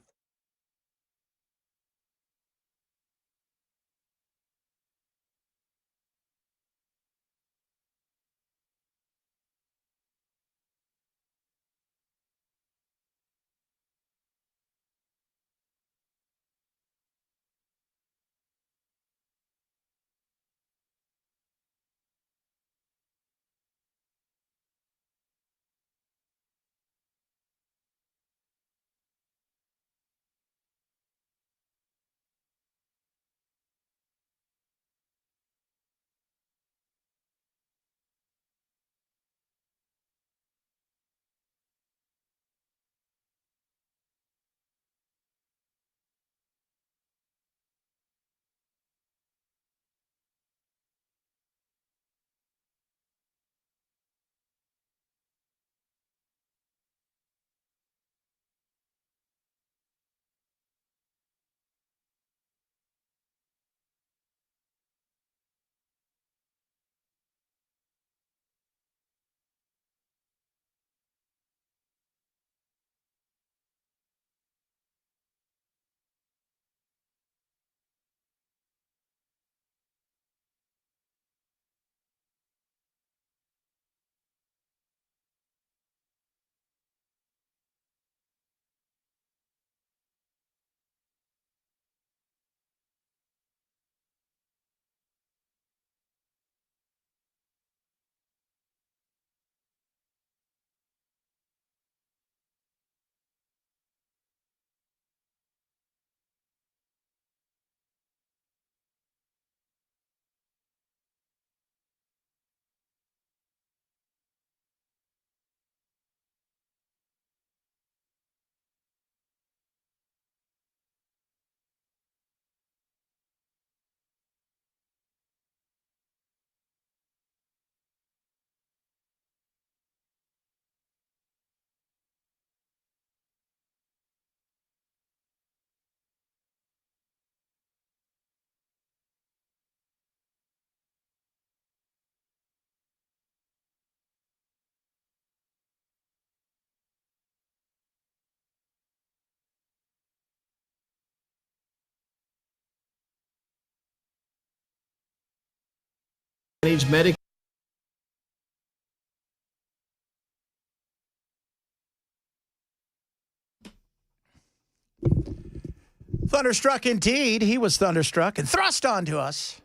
Needs Medicaid. Thunderstruck indeed. He was thunderstruck and thrust onto us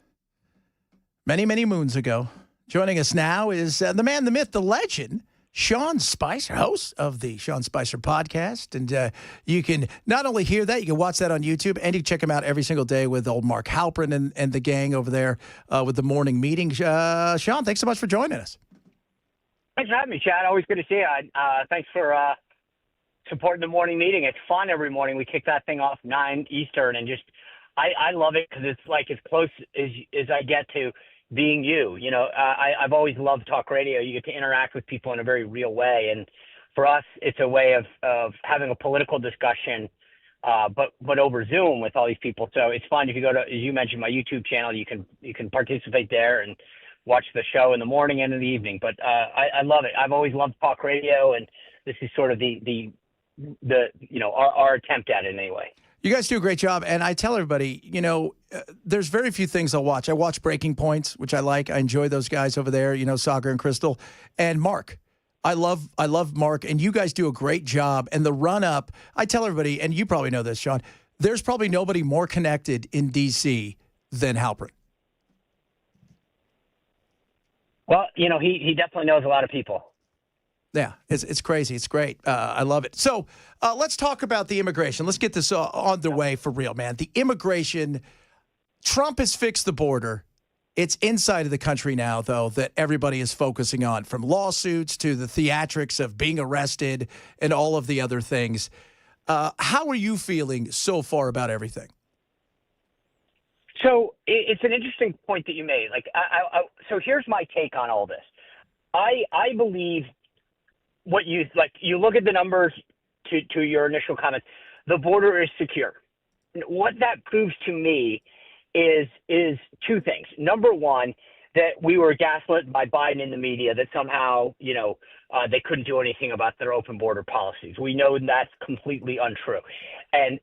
many, many moons ago. Joining us now is the man, the myth, the legend, Sean Spicer, host of the Sean Spicer podcast. And you can not only hear that, you can watch that on YouTube, and you can check him out every single day with old Mark Halpern and the gang over there with the morning meeting. Sean, thanks so much for joining us. Thanks for having me, Chad. Always good to see you. Thanks for supporting the morning meeting. It's fun every morning. We kick that thing off 9 Eastern, and just I love it because it's like as close as I get to being you. You know, I've always loved talk radio. You get to interact with people in a very real way, and for us, it's a way of having a political discussion, but over Zoom with all these people. So it's fun. If you go to, as you mentioned, my YouTube channel, you can participate there and watch the show in the morning and in the evening. But I love it. I've always loved talk radio, and this is sort of the our attempt at it anyway. You guys do a great job, and I tell everybody, there's very few things I'll watch. I watch Breaking Points, which I like. I enjoy those guys over there, Sagar and Crystal, and Mark. I love Mark, and you guys do a great job. And the run-up, I tell everybody, and you probably know this, Sean, there's probably nobody more connected in D.C. than Halpern. Well, he definitely knows a lot of people. Yeah, it's crazy. It's great. I love it. So let's talk about the immigration. Let's get this on the way for real, man. The immigration, Trump has fixed the border. It's inside of the country now, though, that everybody is focusing on, from lawsuits to the theatrics of being arrested and all of the other things. How are you feeling so far about everything? So it's an interesting point that you made. So here's my take on all this. I believe what you look at the numbers to your initial comments, the border is secure. What that proves to me is two things. Number one, that we were gaslit by Biden in the media that somehow, they couldn't do anything about their open border policies. We know that's completely untrue. And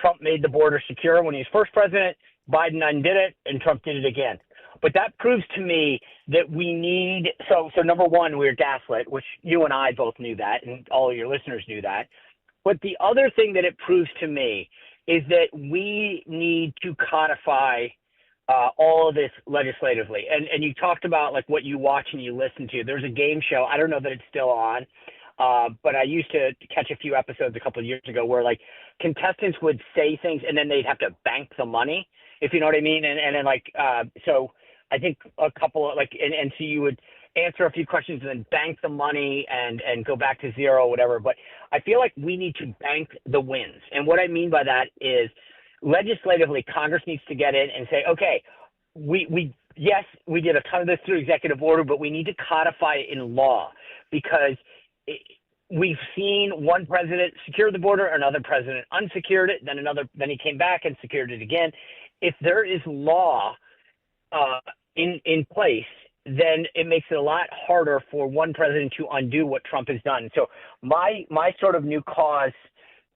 Trump made the border secure when he was first president. Biden undid it, and Trump did it again. But that proves to me that we need – so number one, we're gaslit, which you and I both knew that, and all of your listeners knew that. But the other thing that it proves to me is that we need to codify all of this legislatively. And you talked about, what you watch and you listen to. There's a game show. I don't know that it's still on, but I used to catch a few episodes a couple of years ago where, contestants would say things and then they'd have to bank the money, if you know what I mean. And then, so – I think a couple of and so you would answer a few questions and then bank the money and go back to zero or whatever. But I feel like we need to bank the wins. And what I mean by that is legislatively, Congress needs to get in and say, okay, we did a ton of this through executive order, but we need to codify it in law because we've seen one president secure the border, another president unsecured it, then he came back and secured it again. If there is law in place, then it makes it a lot harder for one president to undo what Trump has done. So my sort of new cause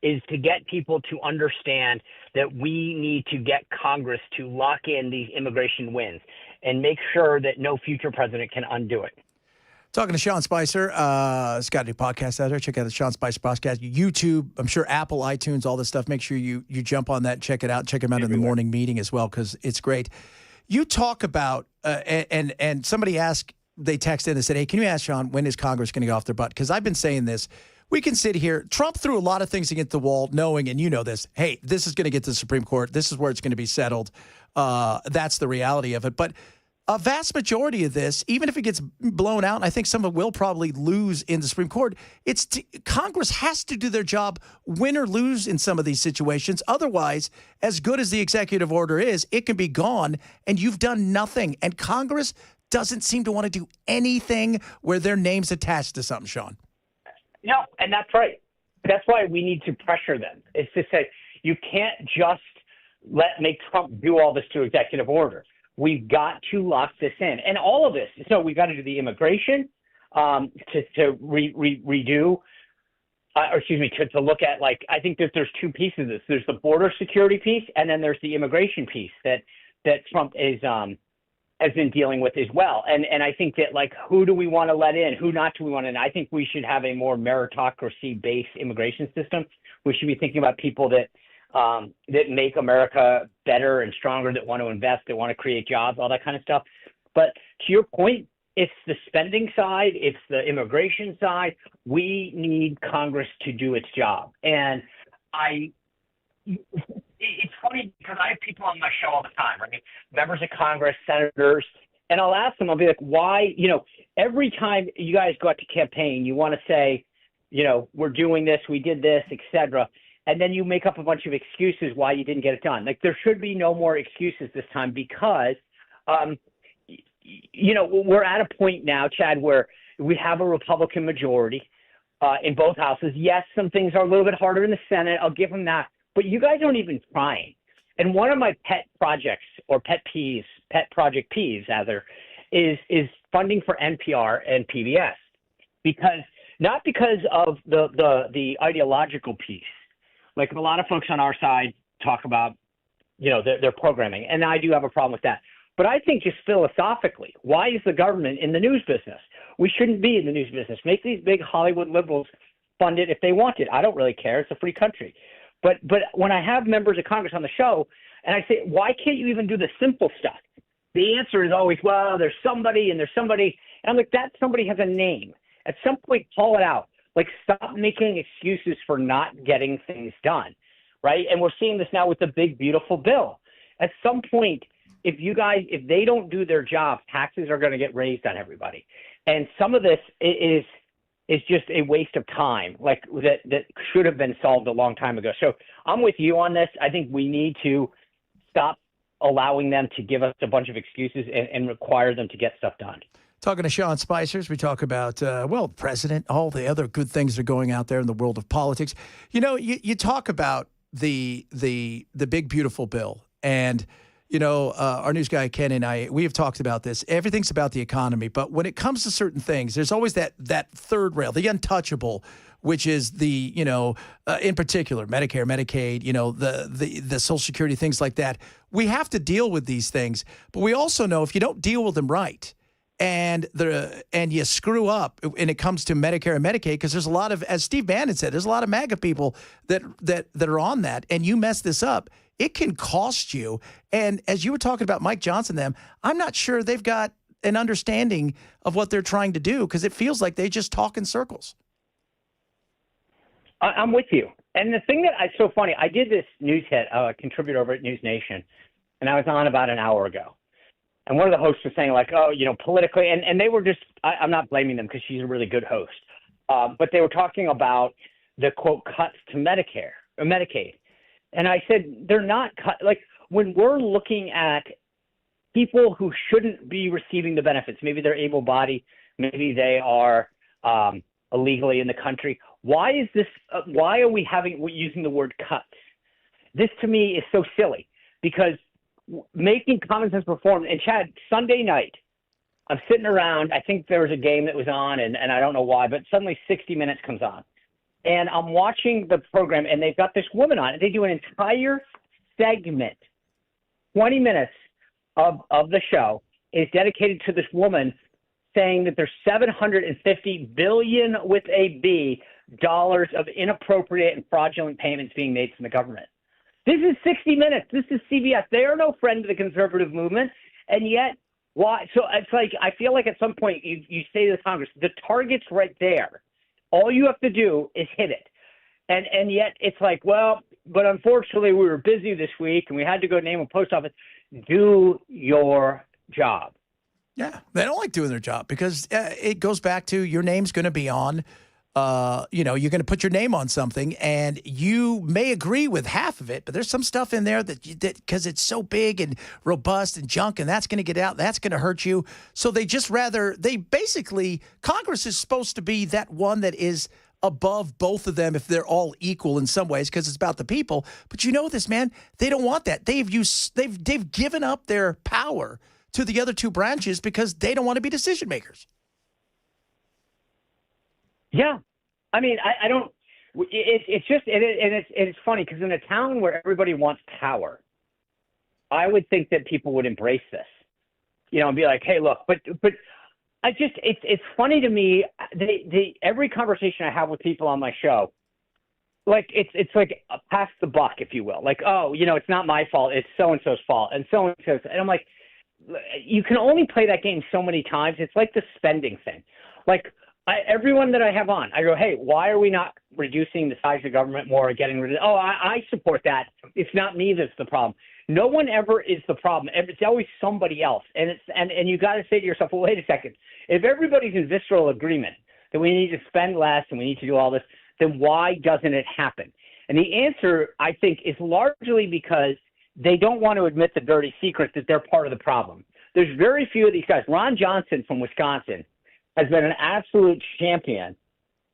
is to get people to understand that we need to get Congress to lock in these immigration wins and make sure that no future president can undo it. Talking to Sean Spicer. He's got a new podcast out there. Check out the Sean Spicer podcast. YouTube, I'm sure Apple, iTunes, all this stuff. Make sure you jump on that and check it out. Check him out in the morning meeting as well because it's great. You talk about, and somebody asked, they texted and said, hey, can you ask Sean, when is Congress going to go off their butt? Because I've been saying this. We can sit here. Trump threw a lot of things against the wall knowing, and you know this, hey, this is going to get to the Supreme Court. This is where it's going to be settled. That's the reality of it. But a vast majority of this, even if it gets blown out, and I think some of it will probably lose in the Supreme Court, Congress has to do their job, win or lose in some of these situations. Otherwise, as good as the executive order is, it can be gone, and you've done nothing. And Congress doesn't seem to want to do anything where their name's attached to something, Sean. No, and that's right. That's why we need to pressure them. It's to say you can't just make Trump do all this to executive order. We've got to lock this in. And all of this, so we've got to do the immigration to redo, to look at, I think that there's two pieces of this. There's the border security piece, and then there's the immigration piece that Trump is has been dealing with as well. And I think that, like, who do we want to let in? Who not do we want in? I think we should have a more meritocracy-based immigration system. We should be thinking about people that make America better and stronger, that want to invest, that want to create jobs, all that kind of stuff. But to your point, it's the spending side, it's the immigration side. We need Congress to do its job. And it's funny because I have people on my show all the time, right? Members of Congress, senators, and I'll ask them, I'll be like, why, every time you guys go out to campaign, you want to say, we're doing this, we did this, etc. And then you make up a bunch of excuses why you didn't get it done. Like, there should be no more excuses this time because, we're at a point now, Chad, where we have a Republican majority in both houses. Yes, some things are a little bit harder in the Senate. I'll give them that. But you guys aren't even trying. And one of my pet projects or pet project peeves, rather, is funding for NPR and PBS. Not because of the ideological piece. Like, a lot of folks on our side talk about, their programming. And I do have a problem with that. But I think just philosophically, why is the government in the news business? We shouldn't be in the news business. Make these big Hollywood liberals fund it if they want it. I don't really care. It's a free country. But when I have members of Congress on the show and I say, why can't you even do the simple stuff? The answer is always, well, there's somebody and there's somebody. And I'm like, that somebody has a name. At some point, call it out. Like, stop making excuses for not getting things done, right? And we're seeing this now with the big, beautiful bill. At some point, if they don't do their job, taxes are going to get raised on everybody. And some of this is just a waste of time, like that should have been solved a long time ago. So I'm with you on this. I think we need to stop allowing them to give us a bunch of excuses and require them to get stuff done. Talking to Sean Spicers, we talk about, president, all the other good things that are going out there in the world of politics. You talk about the big, beautiful bill. And, our news guy, Ken, and I, we have talked about this. Everything's about the economy. But when it comes to certain things, there's always that third rail, the untouchable, which is the, in particular, Medicare, Medicaid, the Social Security, things like that. We have to deal with these things. But we also know if you don't deal with them right, and you screw up when it comes to Medicare and Medicaid, because there's a lot of, as Steve Bannon said, there's a lot of MAGA people that are on that, and you mess this up, it can cost you. And as you were talking about Mike Johnson, I'm not sure they've got an understanding of what they're trying to do, because it feels like they just talk in circles. I'm with you. And the thing that is so funny, I did this news hit, contributor over at News Nation, and I was on about an hour ago. And one of the hosts was saying, like, politically, and they were just, I'm not blaming them because she's a really good host, but they were talking about the, quote, cuts to Medicare or Medicaid. And I said, they're not cut. Like, when we're looking at people who shouldn't be receiving the benefits, maybe they're able-bodied, maybe they are illegally in the country. Why is this? Why are we using the word cuts? This to me is so silly, because making common sense reform. And Chad, Sunday night, I'm sitting around. I think there was a game that was on, and I don't know why, but suddenly 60 Minutes comes on. And I'm watching the program, and they've got this woman on it. They do an entire segment, 20 minutes of the show is dedicated to this woman saying that there's $750 billion with a B dollars of inappropriate and fraudulent payments being made from the government. This is 60 Minutes. This is CBS. They are no friend to the conservative movement, and yet why? So it's like, I feel like at some point you say to the Congress, the target's right there. All you have to do is hit it. And yet it's like, well, but unfortunately we were busy this week and we had to go name a post office. Do your job. Yeah, they don't like doing their job because it goes back to your name's going to be on, you're going to put your name on something and you may agree with half of it, but there's some stuff in there that because it's so big and robust and junk and that's going to get out, that's going to hurt you. So Congress is supposed to be that one that is above both of them if they're all equal in some ways because it's about the people. But you know this, man, they don't want that. They've given up their power to the other two branches because they don't want to be decision makers. Yeah. I mean, I don't, it's funny because in a town where everybody wants power, I would think that people would embrace this. and be like, hey, look, but I just, it's funny to me. Every conversation I have with people on my show, like it's like pass the buck, if you will. Like, oh, it's not my fault. It's so-and-so's fault. And so-and-so's. And I'm like, you can only play that game so many times. It's like the spending thing. Like everyone that I have on, I go, hey, why are we not reducing the size of government more or getting rid of it? Oh, I support that. It's not me that's the problem. No one ever is the problem. It's always somebody else. And you got to say to yourself, well, wait a second. If everybody's in visceral agreement that we need to spend less and we need to do all this, then why doesn't it happen? And the answer, I think, is largely because they don't want to admit the dirty secret that they're part of the problem. There's very few of these guys. Ron Johnson from Wisconsin has been an absolute champion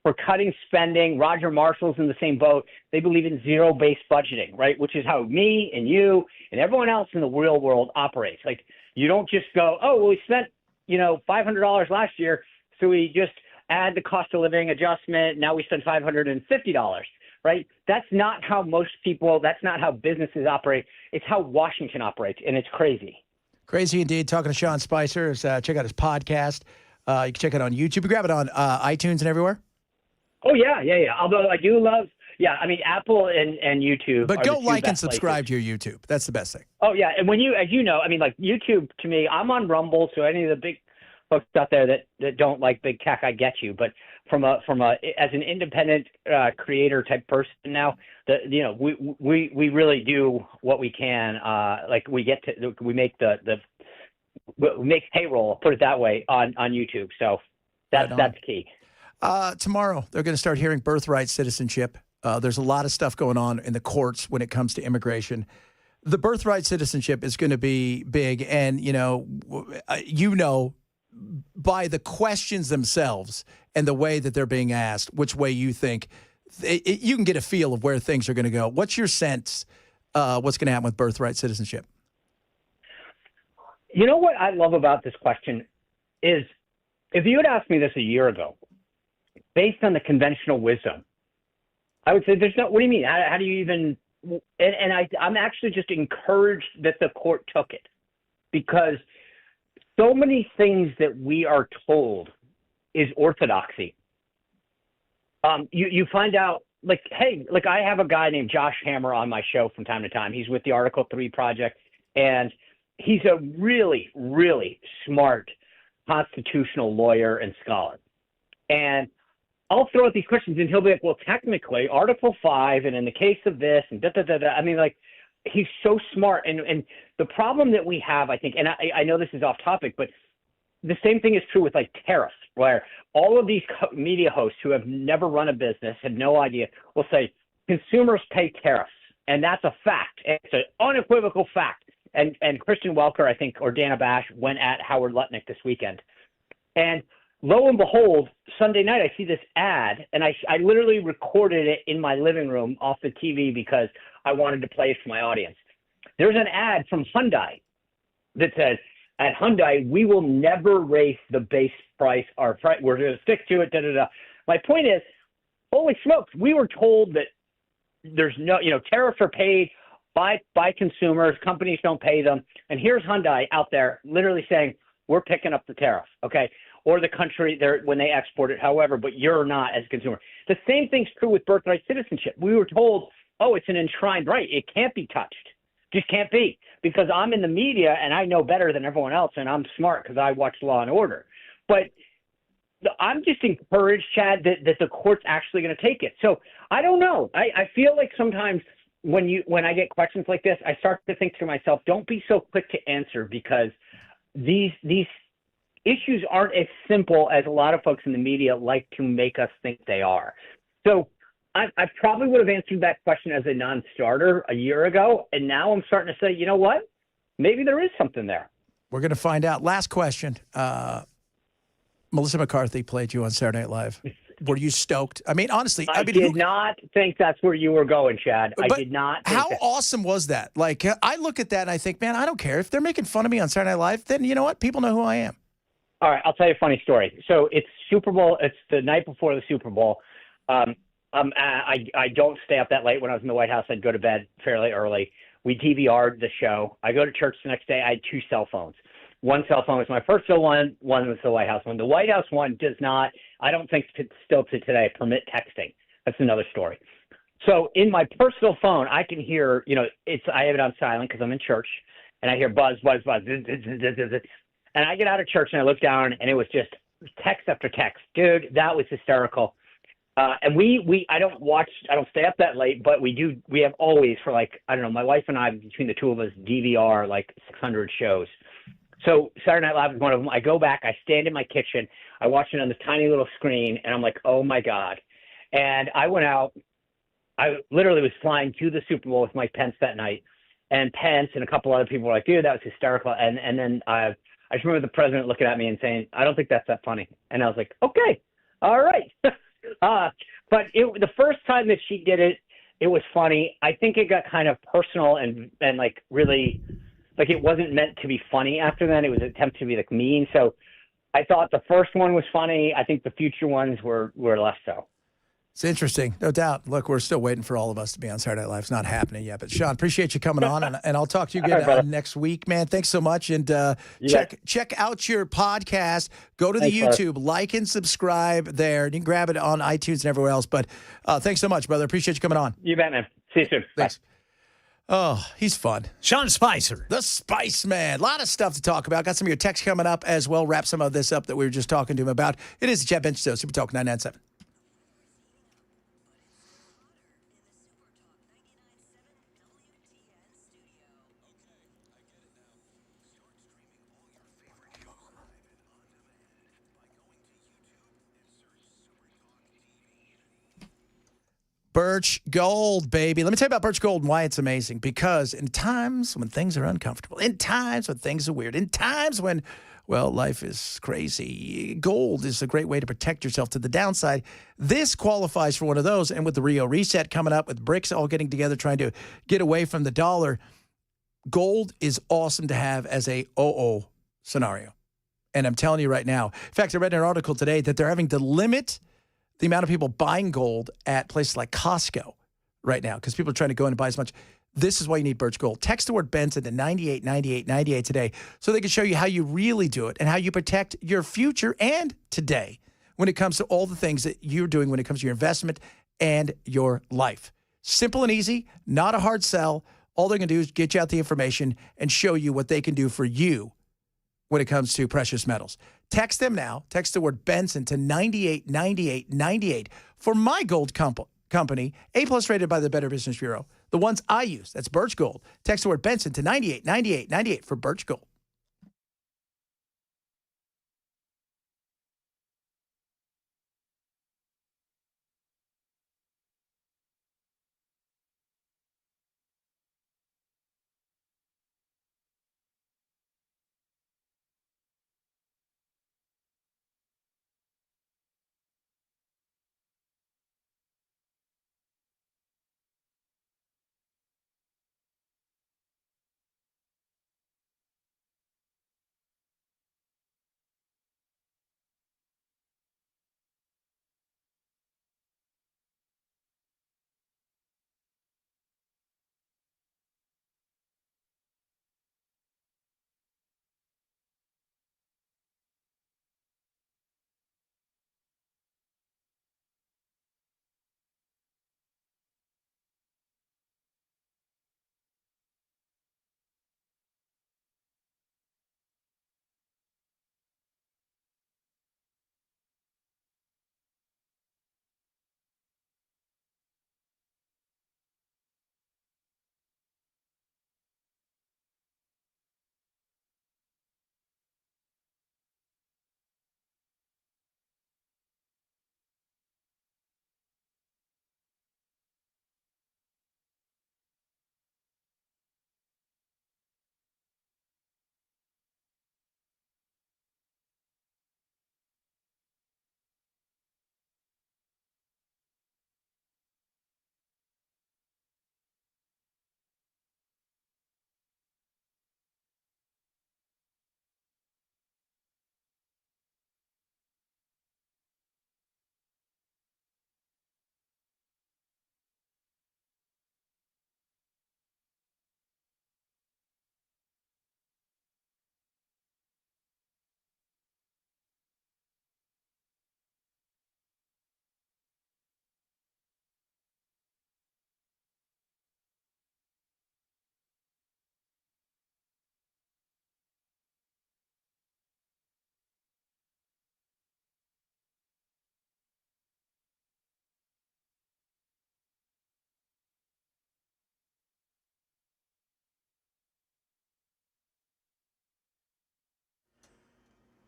for cutting spending. Roger Marshall's in the same boat. They believe in zero-based budgeting, right? Which is how me and you and everyone else in the real world operates. Like, you don't just go, oh, well, we spent, $500 last year, so we just add the cost of living adjustment. Now we spend $550, right? That's not how that's not how businesses operate. It's how Washington operates, and it's crazy. Crazy indeed. Talking to Sean Spicer. Check out his podcast. You can check it on YouTube. You grab it on iTunes and everywhere? Oh, yeah. Although I do love, Apple and YouTube. But go like and subscribe to your YouTube. That's the best thing. Oh, yeah. And when as you know, YouTube, to me, I'm on Rumble, so any of the big folks out there that don't like big tech, I get you. But from a as an independent creator type person now, we really do what we can. We make payroll, put it that way, on YouTube. So that's key. Tomorrow, they're going to start hearing birthright citizenship. There's a lot of stuff going on in the courts when it comes to immigration. The birthright citizenship is going to be big. And, by the questions themselves and the way that they're being asked, which way you think, you can get a feel of where things are going to go. What's your sense what's going to happen with birthright citizenship? You know what I love about this question is if you had asked me this a year ago, based on the conventional wisdom, I would say what do you mean? How do you even, I'm actually just encouraged that the court took it, because so many things that we are told is orthodoxy. You find out, I have a guy named Josh Hammer on my show from time to time. He's with the Article 3 Project, and he's a really, really smart constitutional lawyer and scholar. And I'll throw out these questions, and he'll be like, well, technically, Article 5, and in the case of this, and da-da-da-da. I mean, he's so smart. And the problem that we have, I think, and I know this is off topic, but the same thing is true with, tariffs, where all of these media hosts who have never run a business, have no idea, will say, consumers pay tariffs. And that's a fact. It's an unequivocal fact. And Christian Welker, I think, or Dana Bash went at Howard Lutnick this weekend. And lo and behold, Sunday night, I see this ad, and I literally recorded it in my living room off the TV because I wanted to play it for my audience. There's an ad from Hyundai that says, at Hyundai, we will never raise the base price. We're going to stick to it, da-da-da. My point is, holy smokes, we were told that there's no, tariffs are paid by consumers, companies don't pay them. And here's Hyundai out there literally saying, we're picking up the tariff, okay? Or the country when they export it, however, but you're not as a consumer. The same thing's true with birthright citizenship. We were told, oh, it's an enshrined right. It can't be touched. Just can't be, because I'm in the media and I know better than everyone else, and I'm smart because I watch Law and Order. But I'm just encouraged, Chad, that the court's actually going to take it. So I don't know. I feel like sometimes when I get questions like this, I start to think to myself, don't be so quick to answer, because these issues aren't as simple as a lot of folks in the media like to make us think they are. So I probably would have answered that question as a non-starter a year ago, and now I'm starting to say, you know what? Maybe there is something there. We're going to find out. Last question. Melissa McCarthy played you on Saturday Night Live. Were you stoked? I mean, honestly. I did not think that's where you were going, Chad. I did not think how awesome was that? I look at that and I think, man, I don't care. If they're making fun of me on Saturday Night Live, then you know what? People know who I am. All right, I'll tell you a funny story. So it's Super Bowl. It's the night before the Super Bowl. I don't stay up that late. When I was in the White House, I'd go to bed fairly early. We DVR'd the show. I go to church the next day. I had 2 cell phones. one cell phone was my personal one. One was the White House one. The White House one does not, I don't think still to today, permit texting. That's another story. So in my personal phone, I can hear, I have it on silent because I'm in church, and I hear buzz, buzz, buzz, zzz, zzz, zzz, zzz, zzz. And I get out of church and I look down, and it was just text after text. Dude, that was hysterical. And I don't stay up that late, but we have always for my wife and I, between the two of us, DVR 600 shows. So Saturday Night Live is one of them. I go back, I stand in my kitchen, I watch it on this tiny little screen, and I'm like, oh my God. And I went out, I literally was flying to the Super Bowl with Mike Pence that night, and Pence and a couple other people were like, dude, that was hysterical. And then I just remember the president looking at me and saying, I don't think that's that funny. And I was like, okay, all right. But the first time that she did it, it was funny. I think it got kind of personal and really, it wasn't meant to be funny after that. It was an attempt to be mean. So I thought the first one was funny. I think the future ones were less so. It's interesting, no doubt. Look, we're still waiting for all of us to be on Saturday Night Live. It's not happening yet. But, Sean, appreciate you coming on, and I'll talk to you again next week, man. Thanks so much. And check out your podcast. Go to the YouTube, like and subscribe there. You can grab it on iTunes and everywhere else. But thanks so much, brother. Appreciate you coming on. You bet, man. See you soon. Thanks. Bye. Oh, he's fun. Sean Spicer. The Spice Man. A lot of stuff to talk about. Got some of your texts coming up as well. Wrap some of this up that we were just talking to him about. It is the Chad Benson Show, Super Talk 997. Birch Gold, baby. Let me tell you about Birch Gold and why it's amazing. Because in times when things are uncomfortable, in times when things are weird, in times when, life is crazy, gold is a great way to protect yourself to the downside. This qualifies for one of those. And with the Rio Reset coming up, with BRICS all getting together, trying to get away from the dollar, gold is awesome to have as a scenario. And I'm telling you right now. In fact, I read an article today that they're having to limit the amount of people buying gold at places like Costco right now because people are trying to go in and buy as much. This is why you need Birch Gold. Text the word Benson to 989898 today so they can show you how you really do it and how you protect your future and today when it comes to all the things that you're doing when it comes to your investment and your life. Simple and easy, not a hard sell. All they're going to do is get you out the information and show you what they can do for you when it comes to precious metals. Text them now. Text the word Benson to 989898 for my gold company, A+ rated by the Better Business Bureau. The ones I use. That's Birch Gold. Text the word Benson to 989898 for Birch Gold.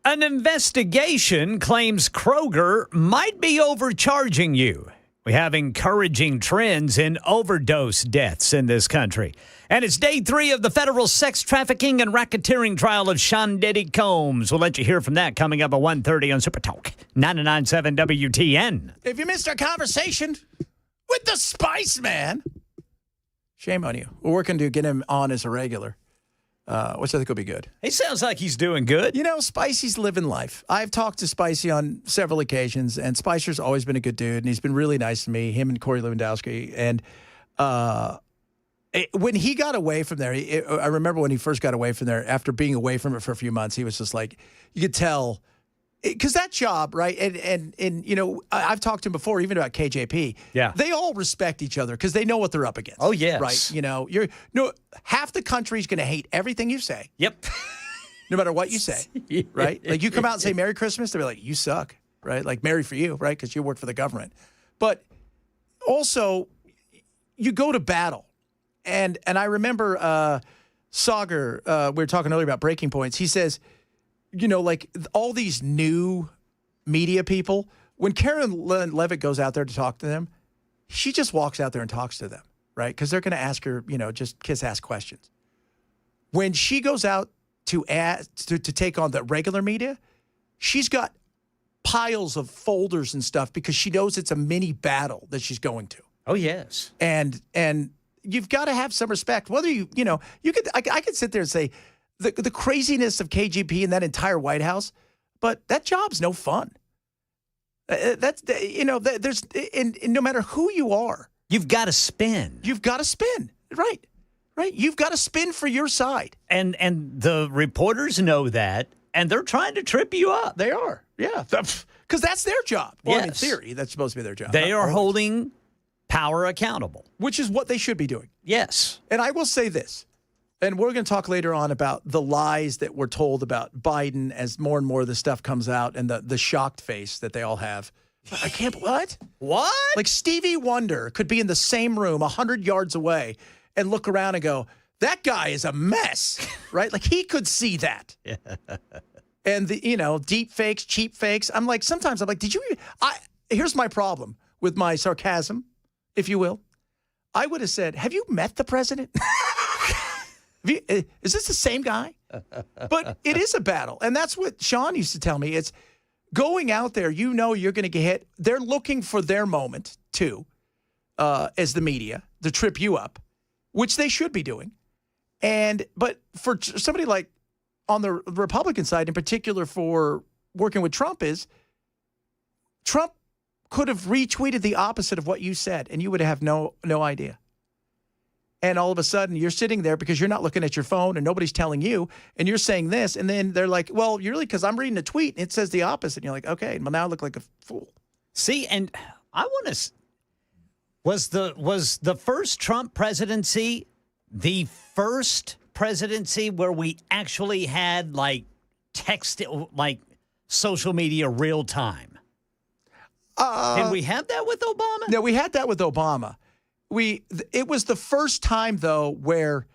An investigation claims Kroger might be overcharging you. We have encouraging trends in overdose deaths in this country. And it's day 3 of the federal sex trafficking and racketeering trial of Sean Diddy Combs. We'll let you hear from that coming up at 1:30 on Super Talk 99.7 WTN. If you missed our conversation with the Spice Man, shame on you. We're working to get him on as a regular, which I think will be good. He sounds like he's doing good. You know, Spicy's living life. I've talked to Spicy on several occasions, and Spicer's always been a good dude, and he's been really nice to me, him and Corey Lewandowski. And when he got away from there, I remember when he first got away from there, after being away from it for a few months, he was just like, you could tell, because that job, right? And you know, I've talked to him before, even about KJP. Yeah. They all respect each other because they know what they're up against. Oh, yes. Right? You know, half the country's going to hate everything you say. Yep. No matter what you say, right? Like you come out and say Merry Christmas, they'll be like, you suck, right? Like Merry for you, right? Because you work for the government. But also, you go to battle. And I remember Sauger, we were talking earlier about breaking points. He says, you know, like all these new media people, when Karen Levitt goes out there to talk to them, she just walks out there and talks to them, right? Because they're going to ask her, you know, just ask questions. When she goes out to take on the regular media, she's got piles of folders and stuff because she knows it's a mini battle that she's going to. Oh, yes. And you've got to have some respect. Whether you know, I could sit there and say the craziness of KGP and that entire White House, but that job's no fun. That's, you know, there's, and no matter who you are, you've got to spin. You've got to spin. Right. You've got to spin for your side. And the reporters know that, and they're trying to trip you up. They are. Yeah. Because that's their job. Well, yes. in theory, that's supposed to be their job. They are holding power accountable. Which is what they should be doing. Yes. And I will say this, and we're going to talk later on about the lies that we're told about Biden as more and more of the stuff comes out and the shocked face that they all have. I can't, what? What? Like Stevie Wonder could be in the same room 100 yards away and look around and go, that guy is a mess, right? Like he could see that. Yeah. And the, you know, deep fakes, cheap fakes. Sometimes I'm like, here's my problem with my sarcasm, if you will. I would have said, have you met the president? Is this the same guy? But it is a battle. And that's what Sean used to tell me. It's going out there, you know you're going to get hit. They're looking for their moment, too, as the media, to trip you up, which they should be doing. But for somebody like on the Republican side, in particular for working with Trump, Trump could have retweeted the opposite of what you said, and you would have no idea. And all of a sudden, you're sitting there because you're not looking at your phone and nobody's telling you, and you're saying this, and then they're like, well, you're really, because I'm reading a tweet, and it says the opposite. And you're like, okay, well, now I look like a fool. See, and I want to, was the first Trump presidency the first presidency where we actually had, like, text, like, social media real time? Did we have that with Obama? No, we had that with Obama. It was the first time, though, where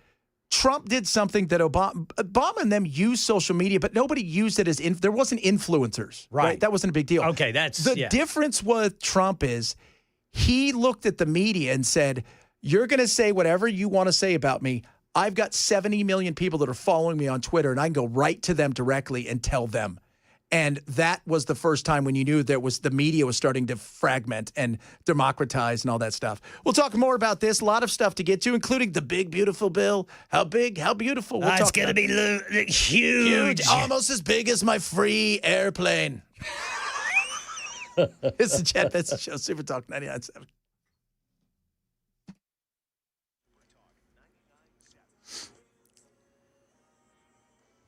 Trump did something that Obama and them used social media, but nobody used it as there wasn't influencers. Right. That wasn't a big deal. Okay, the difference with Trump is he looked at the media and said, you're going to say whatever you want to say about me. I've got 70 million people that are following me on Twitter, and I can go right to them directly and tell them. And that was the first time when you knew the media was starting to fragment and democratize and all that stuff. We'll talk more about this. A lot of stuff to get to, including the big, beautiful bill. How big? How beautiful? It's going to be huge. Almost as big as my free airplane. It's the Chad Benson Show, Super Talk 99.7.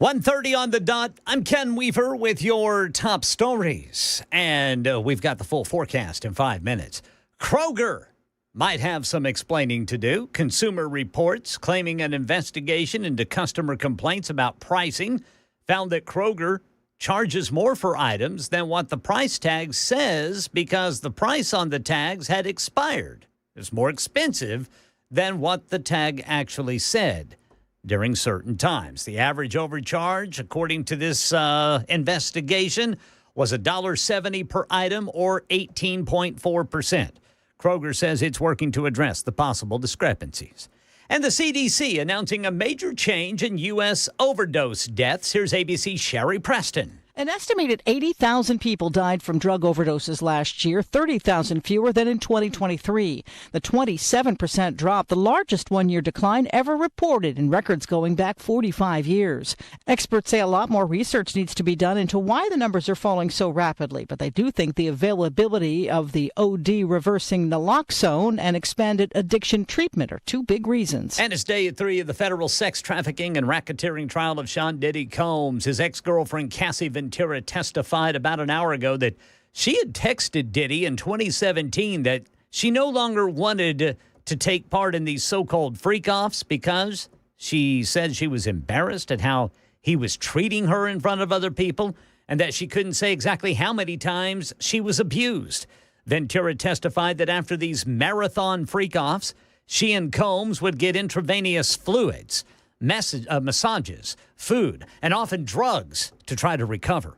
$1:30 on the dot. I'm Ken Weaver with your top stories. And we've got the full forecast in 5 minutes. Kroger might have some explaining to do. Consumer Reports, claiming an investigation into customer complaints about pricing, found that Kroger charges more for items than what the price tag says because the price on the tags had expired. It's more expensive than what the tag actually said. during certain times. The average overcharge, according to this investigation, was $1.70 per item or 18.4%. Kroger says it's working to address the possible discrepancies. And the CDC announcing a major change in U.S. overdose deaths. Here's ABC's Sherry Preston. An estimated 80,000 people died from drug overdoses last year, 30,000 fewer than in 2023. The 27% drop, the largest one-year decline ever reported in records going back 45 years. Experts say a lot more research needs to be done into why the numbers are falling so rapidly, but they do think the availability of the OD-reversing naloxone and expanded addiction treatment are two big reasons. And it's day 3 of the federal sex trafficking and racketeering trial of Sean Diddy Combs. His ex-girlfriend, Cassie Ventura, testified about an hour ago that she had texted Diddy in 2017 that she no longer wanted to take part in these so-called freak-offs because she said she was embarrassed at how he was treating her in front of other people and that she couldn't say exactly how many times she was abused. Ventura testified that after these marathon freak-offs, she and Combs would get intravenous fluids, massages, food, and often drugs to try to recover.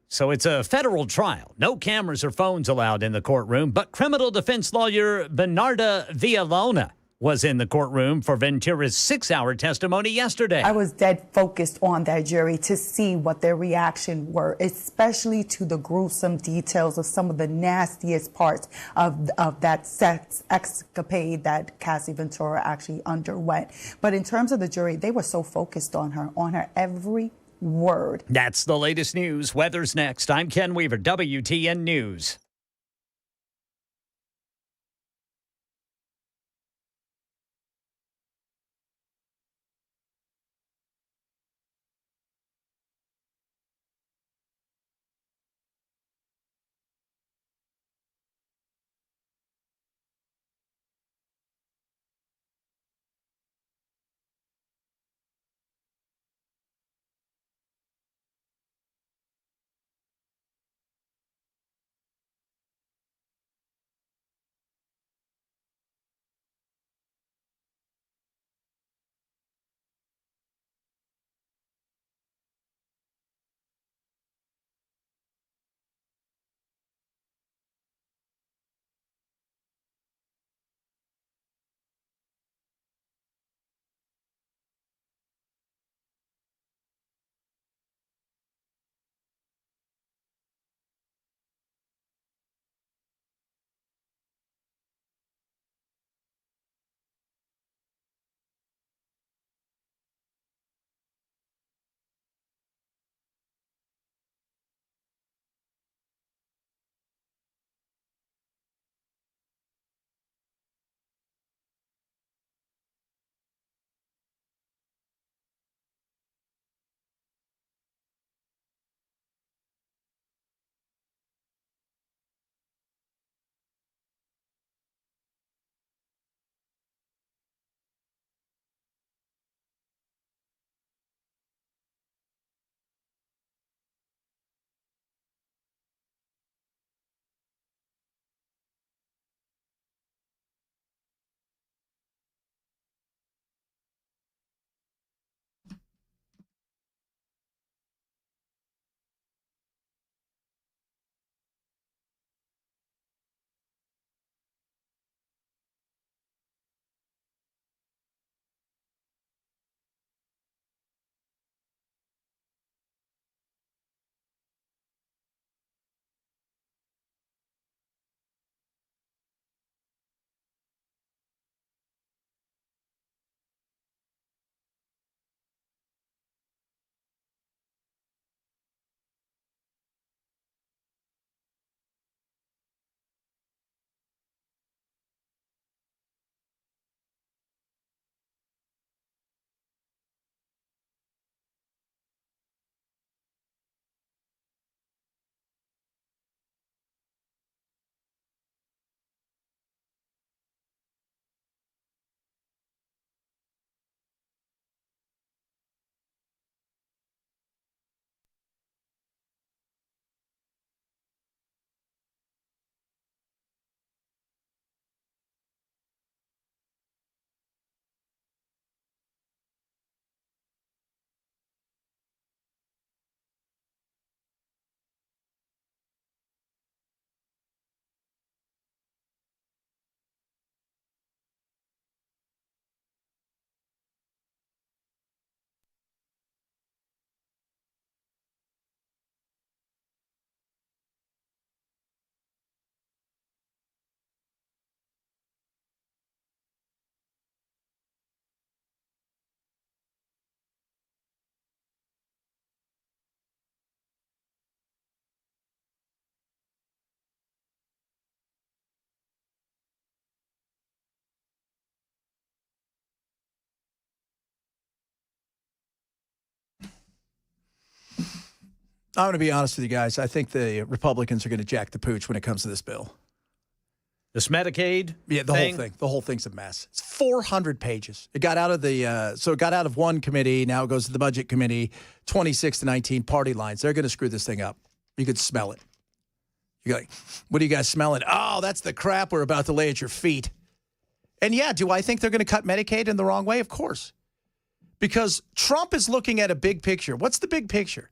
So it's a federal trial. No cameras or phones allowed in the courtroom, but criminal defense lawyer Bernarda Villalona was in the courtroom for Ventura's 6-hour testimony yesterday. I was dead focused on that jury to see what their reaction were, especially to the gruesome details of some of the nastiest parts of that sex escapade that Cassie Ventura actually underwent. But in terms of the jury, they were so focused on her every word. That's the latest news. Weather's next. I'm Ken Weaver, WTN News. I'm going to be honest with you guys. I think the Republicans are going to jack the pooch when it comes to this bill. This Medicaid Yeah, the whole thing. The whole thing's a mess. It's 400 pages. It got out of it got out of one committee. Now it goes to the budget committee. 26 to 19 party lines. They're going to screw this thing up. You could smell it. You're like, what are you guys smelling? Oh, that's the crap we're about to lay at your feet. And yeah, do I think they're going to cut Medicaid in the wrong way? Of course. Because Trump is looking at a big picture. What's the big picture?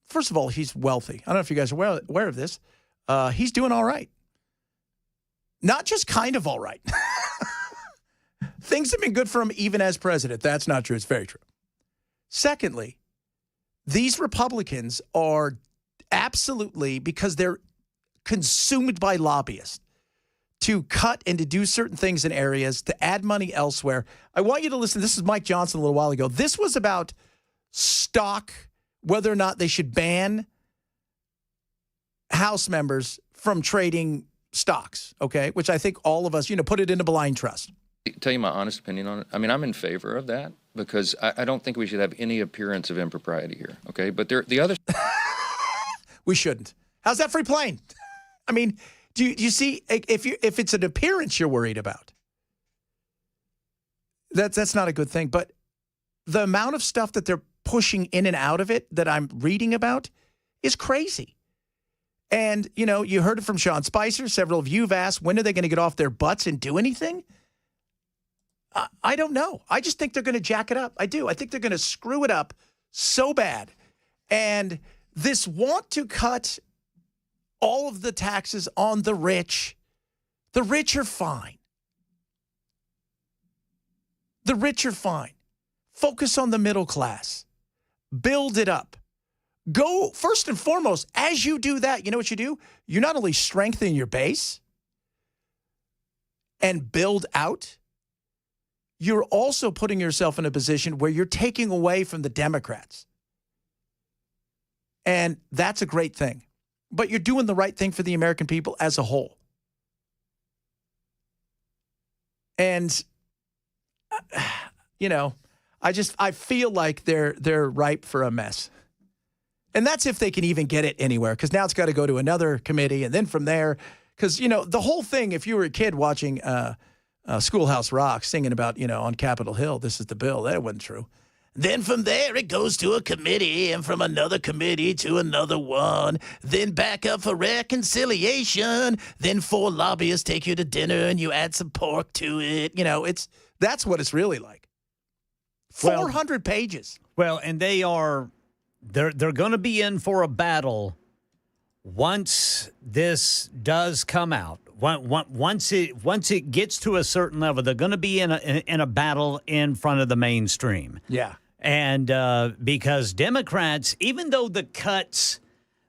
First of all, he's wealthy. I don't know if you guys are aware of this. He's doing all right. Not just kind of all right. Things have been good for him even as president. That's not true. It's very true. Secondly, these Republicans are absolutely, because they're consumed by lobbyists, to cut and to do certain things in areas, to add money elsewhere. I want you to listen. This is Mike Johnson a little while ago. This was about stock, whether or not they should ban House members from trading stocks, okay? Which I think all of us, put it in a blind trust. Tell you my honest opinion on it. I mean, I'm in favor of that because I don't think we should have any appearance of impropriety here, okay? But the other... We shouldn't. How's that free playing? I mean... Do you see, if it's an appearance you're worried about, that's not a good thing. But the amount of stuff that they're pushing in and out of it that I'm reading about is crazy. And, you heard it from Sean Spicer. Several of you have asked, when are they going to get off their butts and do anything? I don't know. I just think they're going to jack it up. I do. I think they're going to screw it up so bad. And this want to cut all of the taxes on the rich are fine. The rich are fine. Focus on the middle class. Build it up. Go, first and foremost, as you do that, you know what you do? You not only strengthen your base and build out, you're also putting yourself in a position where you're taking away from the Democrats. And that's a great thing. But you're doing the right thing for the American people as a whole. And, I feel like they're ripe for a mess. And that's if they can even get it anywhere, because now it's got to go to another committee, and then from there, because, the whole thing, if you were a kid watching Schoolhouse Rock singing about, on Capitol Hill, this is the bill, that wasn't true. Then from there, it goes to a committee, and from another committee to another one. Then back up for reconciliation. Then 4 lobbyists take you to dinner, and you add some pork to it. That's what it's really like. 400 pages. Well, and they're going to be in for a battle once this does come out. Once it gets to a certain level, they're going to be in a battle in front of the mainstream. Yeah. And because Democrats, even though the cuts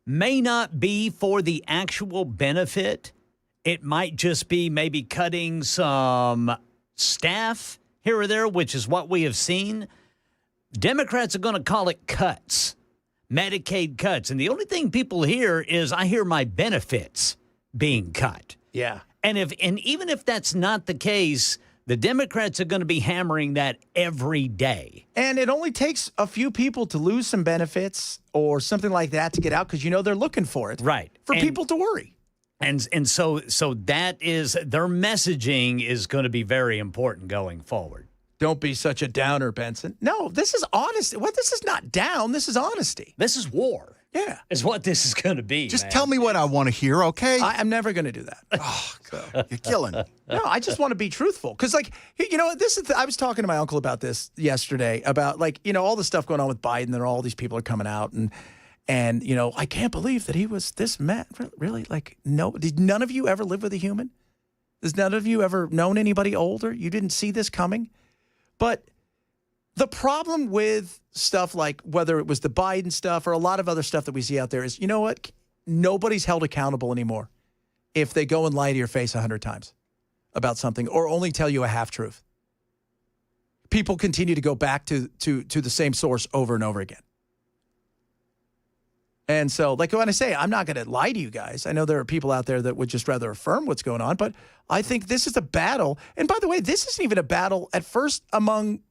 may not be for the actual benefit, it might just be maybe cutting some staff here or there, which is what we have seen. Democrats are going to call it cuts, Medicaid cuts. And the only thing people hear is, I hear my benefits being cut. Yeah. And even if that's not the case, the Democrats are going to be hammering that every day. And it only takes a few people to lose some benefits or something like that to get out, because they're looking for it. Right. For people to worry. And so that is, their messaging is going to be very important going forward. Don't be such a downer, Benson. No, this is honesty. Well, this is not down. This is honesty. This is war. Yeah. Is what this is going to be. Just tell me what I want to hear, okay? I'm never going to do that. You're killing me. No, I just want to be truthful. Because, this is I was talking to my uncle about this yesterday, about, all the stuff going on with Biden, and all these people are coming out. And I can't believe that he was this mad. Really? No. Did none of you ever live with a human? Has none of you ever known anybody older? You didn't see this coming? But the problem with stuff like whether it was the Biden stuff or a lot of other stuff that we see out there is, what? Nobody's held accountable anymore if they go and lie to your face 100 times about something or only tell you a half-truth. People continue to go back to the same source over and over again. And so, when I say, I'm not going to lie to you guys. I know there are people out there that would just rather affirm what's going on, but I think this is a battle. And by the way, this isn't even a battle at first among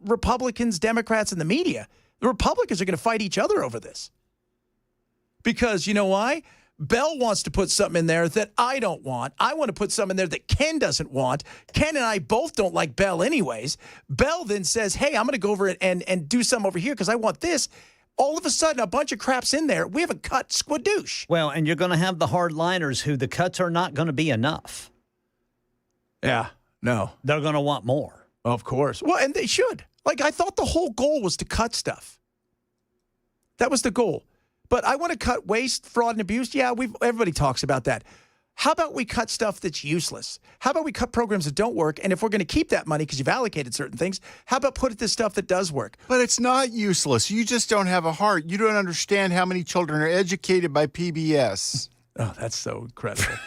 Republicans, Democrats, and the media. The Republicans are going to fight each other over this. Because you know why? Bell wants to put something in there that I don't want. I want to put something in there that Ken doesn't want. Ken and I both don't like Bell anyways. Bell then says, hey, I'm going to go over and do something over here because I want this. All of a sudden, a bunch of crap's in there. We haven't cut squadoosh. Well, and you're going to have the hardliners who the cuts are not going to be enough. Yeah, no. They're going to want more. Of course. Well, and they should. Like, I thought the whole goal was to cut stuff. That was the goal. But I want to cut waste, fraud, and abuse. Yeah, everybody talks about that. How about we cut stuff that's useless? How about we cut programs that don't work? And if we're going to keep that money because you've allocated certain things, how about put it to stuff that does work? But it's not useless. You just don't have a heart. You don't understand how many children are educated by PBS. Oh, that's so incredible.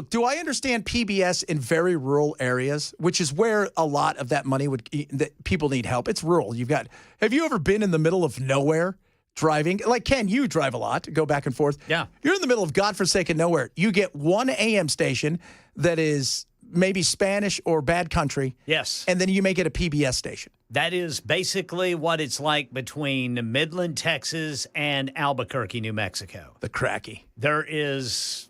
Do I understand PBS in very rural areas, which is where a lot of that money that people need help. It's rural. Have you ever been in the middle of nowhere driving? Like, Ken, you drive a lot, go back and forth. Yeah. You're in the middle of godforsaken nowhere. You get one AM station that is maybe Spanish or bad country. Yes. And then you make it a PBS station. That is basically what it's like between Midland, Texas, and Albuquerque, New Mexico. The cracky. There is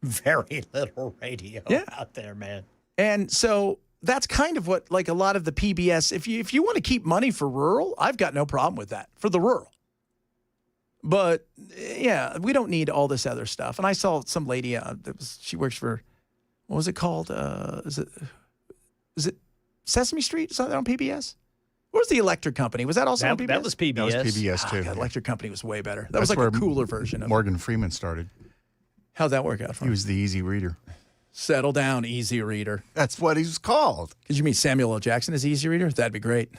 very little radio out there, man. And so that's kind of what, like, a lot of the PBS, if you want to keep money for rural, I've got no problem with that, for the rural. But, yeah, we don't need all this other stuff. And I saw some lady, she works for, what was it called? Is it Sesame Street? Is that on PBS? What was the electric company? Was that also on PBS? That was PBS. That was PBS, too. God, electric company was way better. That was like a cooler version of Morgan Freeman started. How'd that work out for him? He was the easy reader. Settle down, easy reader. That's what he was called. Did you meet Samuel L. Jackson as easy reader? That'd be great.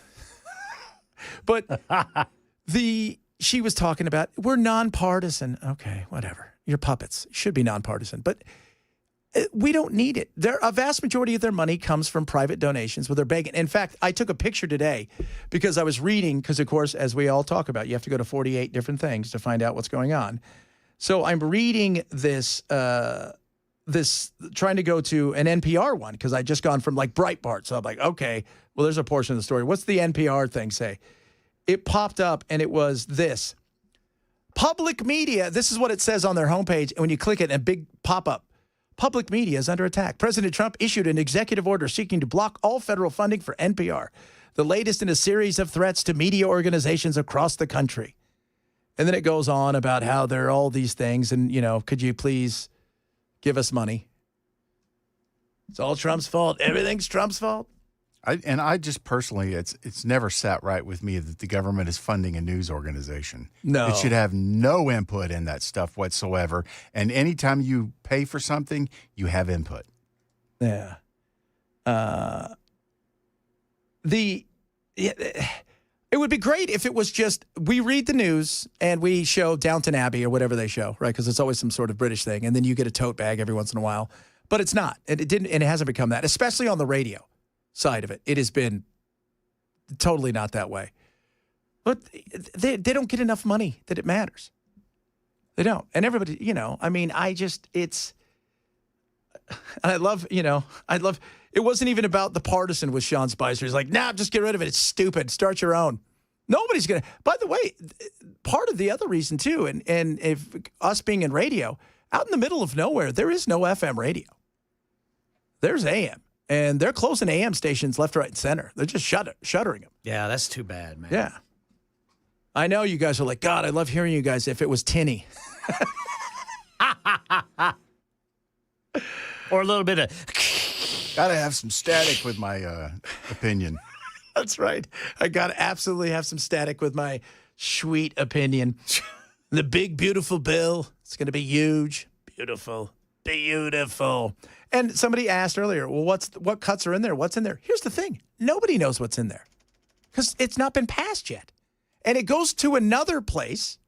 But she was talking about, we're nonpartisan. Okay, whatever. You're puppets. Should be nonpartisan. But we don't need it. A vast majority of their money comes from private donations where they're begging. In fact, I took a picture today because I was reading, because, of course, as we all talk about, you have to go to 48 different things to find out what's going on. So I'm reading this, trying to go to an NPR one because I'd just gone from like Breitbart. So I'm like, okay, well, there's a portion of the story. What's the NPR thing say? It popped up and it was this. Public media, this is what it says on their homepage. And when you click it, a big pop-up. Public media is under attack. President Trump issued an executive order seeking to block all federal funding for NPR, the latest in a series of threats to media organizations across the country. And then it goes on about how there are all these things and, could you please give us money? It's all Trump's fault. Everything's Trump's fault. I just personally, it's never sat right with me that the government is funding a news organization. No. It should have no input in that stuff whatsoever. And anytime you pay for something, you have input. Yeah. It would be great if it was just, we read the news and we show Downton Abbey or whatever they show, right? Because it's always some sort of British thing. And then you get a tote bag every once in a while. But it's not. And it hasn't become that, especially on the radio side of it. It has been totally not that way. But they don't get enough money that it matters. They don't. And everybody, I love, it wasn't even about the partisan with Sean Spicer. He's like, nah, just get rid of it. It's stupid. Start your own. Nobody's going to. By the way, part of the other reason, too, and if us being in radio, out in the middle of nowhere, there is no FM radio. There's AM. And they're closing AM stations left, right, and center. They're just shuttering them. Yeah, that's too bad, man. Yeah. I know you guys are like, God, I love hearing you guys if it was tinny. Or a little bit of... Gotta have some static with my opinion. That's right. I gotta absolutely have some static with my sweet opinion. The big, beautiful bill. It's gonna be huge. Beautiful. Beautiful. And somebody asked earlier, well, what cuts are in there? What's in there? Here's the thing. Nobody knows what's in there because it's not been passed yet. And it goes to another place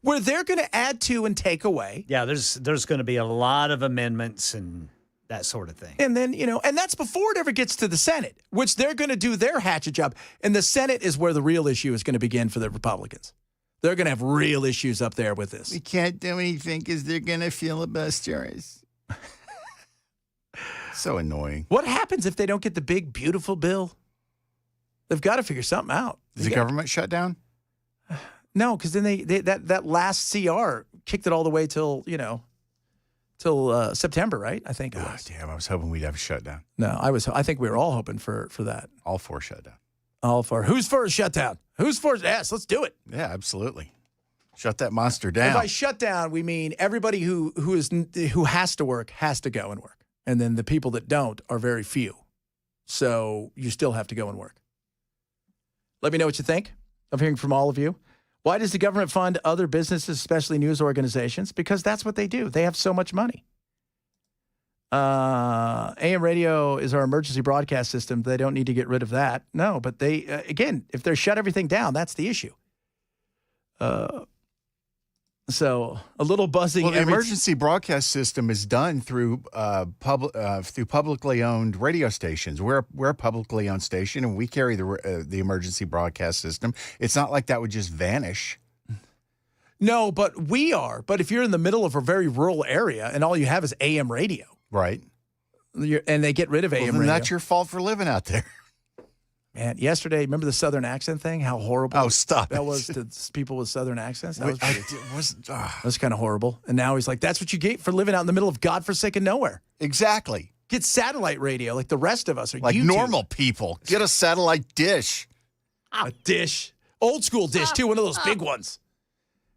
where they're going to add to and take away. Yeah, there's going to be a lot of amendments and that sort of thing. And then, and that's before it ever gets to the Senate, which they're going to do their hatchet job. And the Senate is where the real issue is going to begin for the Republicans. They're going to have real issues up there with this. We can't do anything because they're going to filibuster us. So annoying. What happens if they don't get the big, beautiful bill? They've got to figure something out. Is the government shut down? No, because then that last CR kicked it all the way till September, right? I think it was. Damn, I was hoping we'd have a shutdown. No, I think we were all hoping for that. All for shutdown. All for who's for a shutdown? Who's for yes? Let's do it. Yeah, absolutely. Shut that monster down. And by shutdown, we mean everybody who has to work has to go and work, and then the people that don't are very few. So you still have to go and work. Let me know what you think. I'm hearing from all of you. Why does the government fund other businesses, especially news organizations? Because that's what they do. They have so much money. AM radio is our emergency broadcast system. They don't need to get rid of that. No, but they, again, if they shut everything down, that's the issue. So a little buzzing. Well, the emergency broadcast system is done through publicly owned radio stations. We're a publicly owned station, and we carry the emergency broadcast system. It's not like that would just vanish. No, but we are. But if you're in the middle of a very rural area and all you have is AM radio, right? And they get rid of AM then radio. That's your fault for living out there. Man, yesterday, remember the Southern accent thing? How horrible that was to people with Southern accents? That was kind of horrible. And now he's like, that's what you get for living out in the middle of godforsaken nowhere. Exactly. Get satellite radio like the rest of us. Or like YouTube. Normal people. Get a satellite dish. A dish. Old school dish, too. One of those big ones.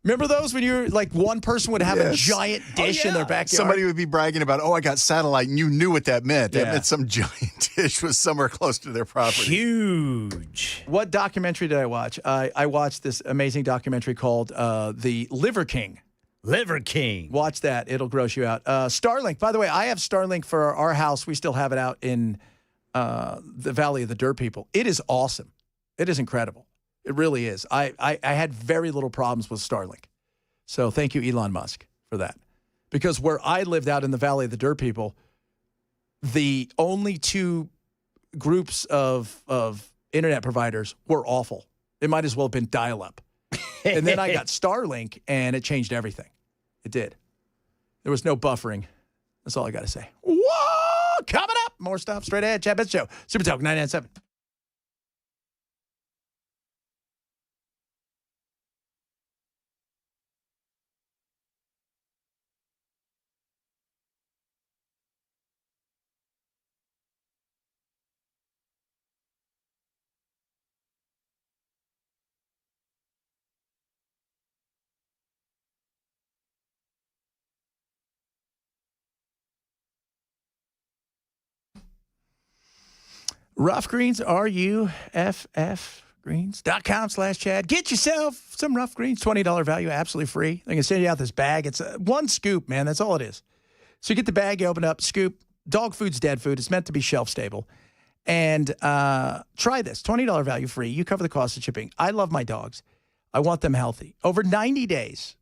Remember those when you're like one person would have a giant dish in their backyard? Somebody would be bragging about, I got satellite, and you knew what that meant. That meant some giant dish was somewhere close to their property. Huge. What documentary did I watch? I watched this amazing documentary called The Liver King. Liver King. Watch that. It'll gross you out. Starlink. By the way, I have Starlink for our house. We still have it out in the Valley of the Dirt People. It is awesome. It is incredible. It really is. I had very little problems with Starlink. So thank you, Elon Musk, for that. Because where I lived out in the Valley of the Dirt People, the only two groups of internet providers were awful. It might as well have been dial-up. And then I got Starlink, and it changed everything. It did. There was no buffering. That's all I got to say. Whoa! Coming up. More stuff straight ahead. Chad Benson Show. Super Talk 997. Rough Greens, RUFFgreens.com/Chad. Get yourself some Rough Greens, $20 value, absolutely free. They can send you out this bag. It's one scoop, man. That's all it is. So you get the bag, you open it up, scoop. Dog food's dead food. It's meant to be shelf stable. And try this, $20 value free. You cover the cost of shipping. I love my dogs. I want them healthy. Over 90 days,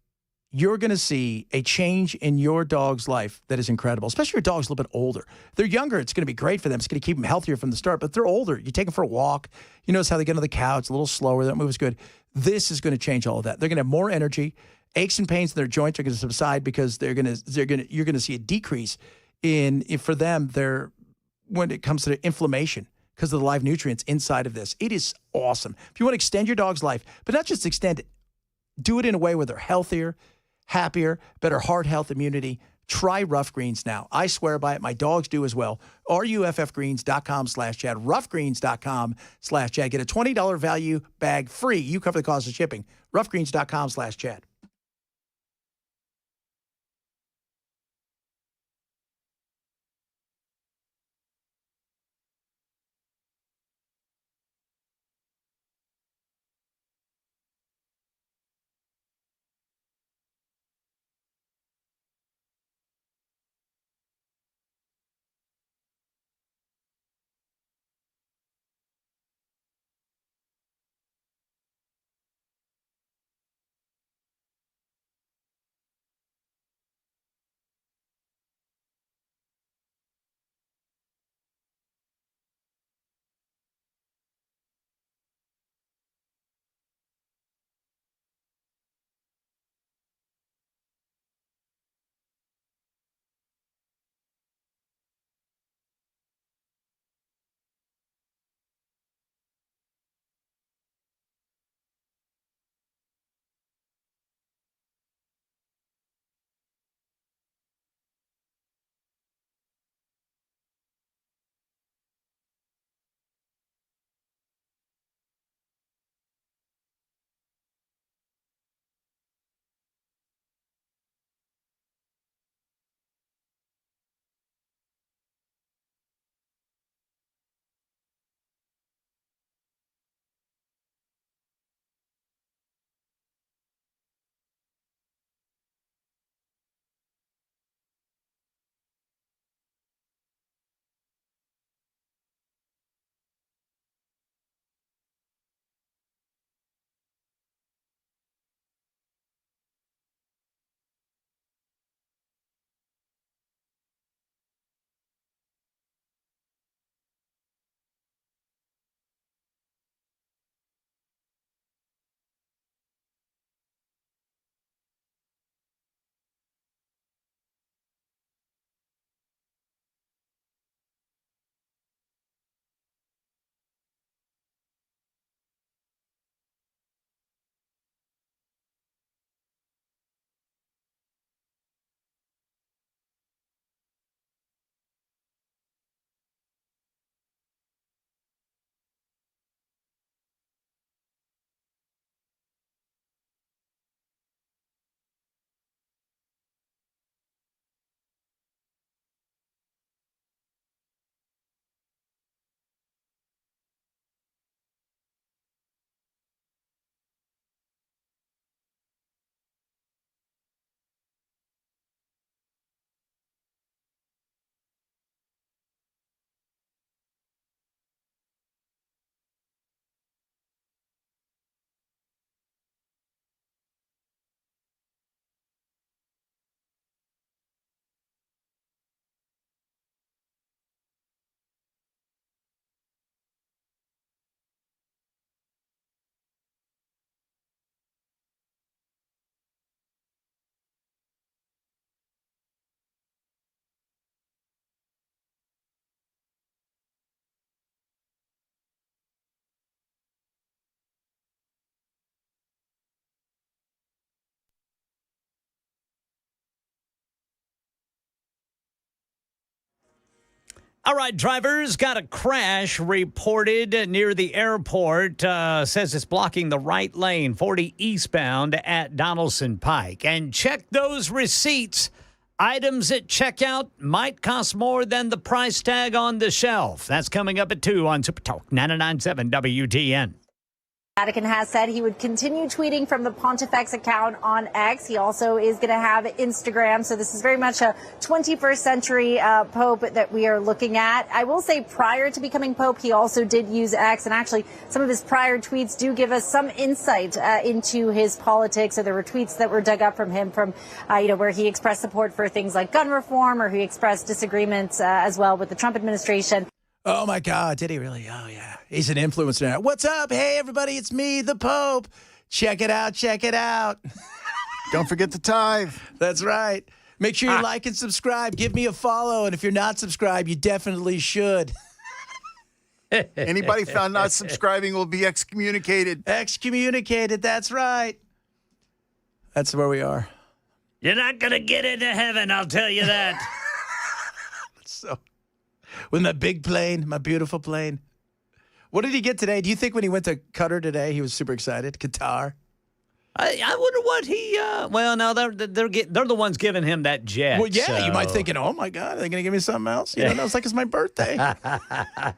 you're going to see a change in your dog's life that is incredible, especially your dog's a little bit older. If they're younger, it's going to be great for them. It's going to keep them healthier from the start. But if they're older, you take them for a walk. You notice how they get on the couch, a little slower. That move is good. This is going to change all of that. They're going to have more energy. Aches and pains in their joints are going to subside because you're going to see a decrease for them when it comes to inflammation because of the live nutrients inside of this. It is awesome. If you want to extend your dog's life, but not just extend it, do it in a way where they're healthier, happier, better heart health, immunity. Try Rough Greens now. I swear by it. My dogs do as well. RUFFgreens.com/Chad. Roughgreens.com/Chad. Get a $20 value bag free. You cover the cost of shipping. Roughgreens.com/Chad. All right, drivers, got a crash reported near the airport. Says it's blocking the right lane, 40 eastbound at Donaldson Pike. And check those receipts. Items at checkout might cost more than the price tag on the shelf. That's coming up at 2 on Super Talk 99.7 WTN. Vatican has said he would continue tweeting from the Pontifex account on X. He also is going to have Instagram. So this is very much a 21st century Pope that we are looking at. I will say prior to becoming Pope, he also did use X. And actually, some of his prior tweets do give us some insight into his politics. So there were tweets that were dug up from him from, where he expressed support for things like gun reform, or he expressed disagreements as well with the Trump administration. Oh, my God. Did he really? Oh, yeah. He's an influencer now. What's up? Hey, everybody. It's me, the Pope. Check it out. Check it out. Don't forget to tithe. That's right. Make sure you like and subscribe. Give me a follow. And if you're not subscribed, you definitely should. Anybody found not subscribing will be excommunicated. Excommunicated. That's right. That's where we are. You're not going to get into heaven, I'll tell you that. So, with my big plane, my beautiful plane. What did he get today? Do you think when he went to Qatar today, he was super excited? Qatar? I wonder what he. Well, no, they're the ones giving him that jet. Well, yeah, so. you might think, oh my God, are they going to give me something else? You know, it's like it's my birthday.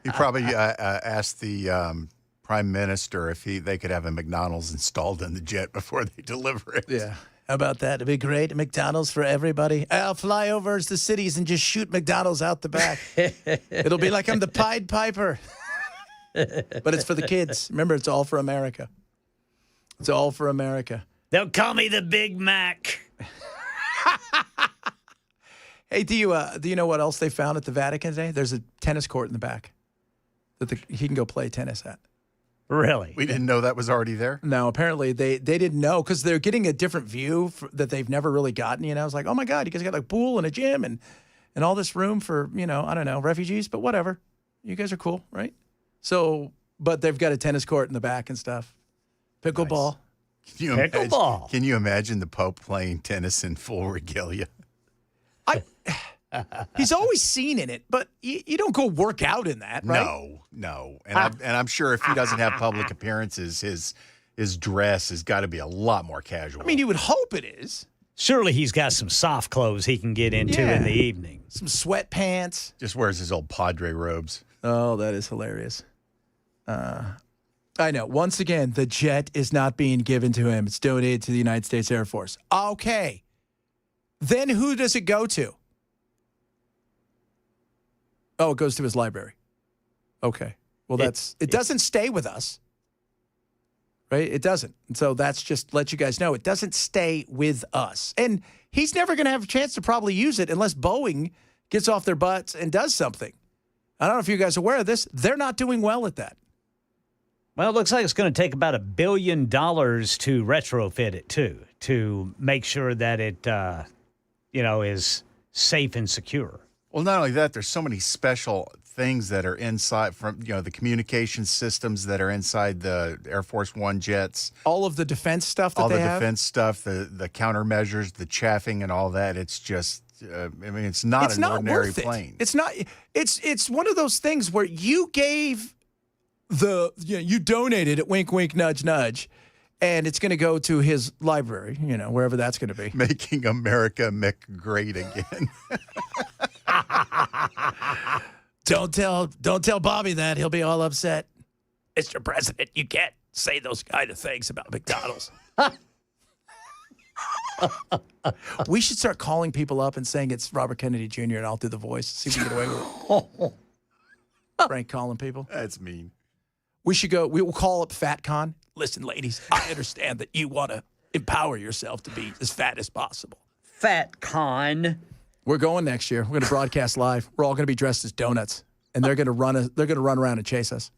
He probably asked the prime minister if they could have a McDonald's installed in the jet before they deliver it. Yeah. How about that? It'd be great. McDonald's for everybody. I'll fly over to the cities and just shoot McDonald's out the back. It'll be like I'm the Pied Piper. But it's for the kids. Remember, it's all for America. It's all for America. They'll call me the Big Mac. Hey, do you know what else they found at the Vatican today? There's a tennis court in the back that he can go play tennis at. Really? We didn't know that was already there? No, apparently they didn't know because they're getting a different view that they've never really gotten. You know, it's like, oh my God, you guys got like a pool and a gym and all this room for, I don't know, refugees, but whatever. You guys are cool, right? So, but they've got a tennis court in the back and stuff. Pickleball. Pickleball. Can you imagine the Pope playing tennis in full regalia? He's always seen in it, but you don't go work out in that, right? No. And I'm sure if he doesn't have public appearances, his dress has got to be a lot more casual. I mean, you would hope it is. Surely he's got some soft clothes he can get into in the evening. Some sweatpants. Just wears his old Padre robes. Oh, that is hilarious. I know. Once again, the jet is not being given to him. It's donated to the United States Air Force. Okay. Then who does it go to? Oh, it goes to his library. Okay. Well, it doesn't stay with us. Right? It doesn't. And so that's just let you guys know. It doesn't stay with us. And he's never going to have a chance to probably use it unless Boeing gets off their butts and does something. I don't know if you guys are aware of this. They're not doing well at that. Well, it looks like it's going to take about $1 billion to retrofit it, too, to make sure that it, is safe and secure. Well, not only that, there's so many special things that are inside from, the communication systems that are inside the Air Force One jets. All of the defense stuff that they have? All the defense stuff, the countermeasures, the chaffing and all that. It's just, it's not an ordinary plane. It's not. It's one of those things where you gave you donated it, wink, wink, nudge, nudge, and it's going to go to his library, wherever that's going to be. Making America great again. Don't tell Bobby that. He'll be all upset. Mr. President, you can't say those kind of things about McDonald's. We should start calling people up and saying it's Robert Kennedy Jr. and I'll do the voice. See if we can get away with it. Frank calling people. That's mean. We will call up Fat Con. Listen, ladies, I understand that you want to empower yourself to be as fat as possible. Fat Con. We're going next year. We're going to broadcast live. We're all going to be dressed as donuts, and they're going to run. They're going to run around and chase us.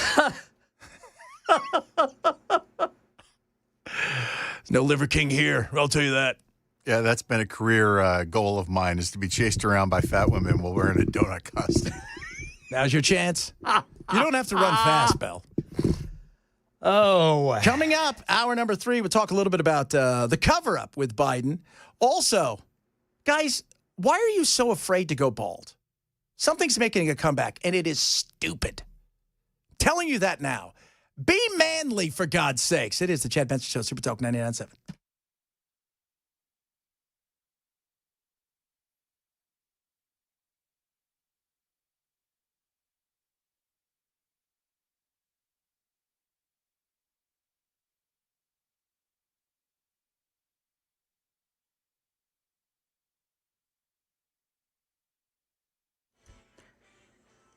There's no Liver King here. I'll tell you that. Yeah, that's been a career goal of mine, is to be chased around by fat women while wearing a donut costume. Now's your chance. You don't have to run fast, Bell. Oh. Coming up, hour number 3, we'll talk a little bit about the cover-up with Biden. Also, guys, why are you so afraid to go bald? Something's making a comeback, and it is stupid. Telling you that now. Be manly, for God's sakes. It is the Chad Benson Show, Super Talk 99.7.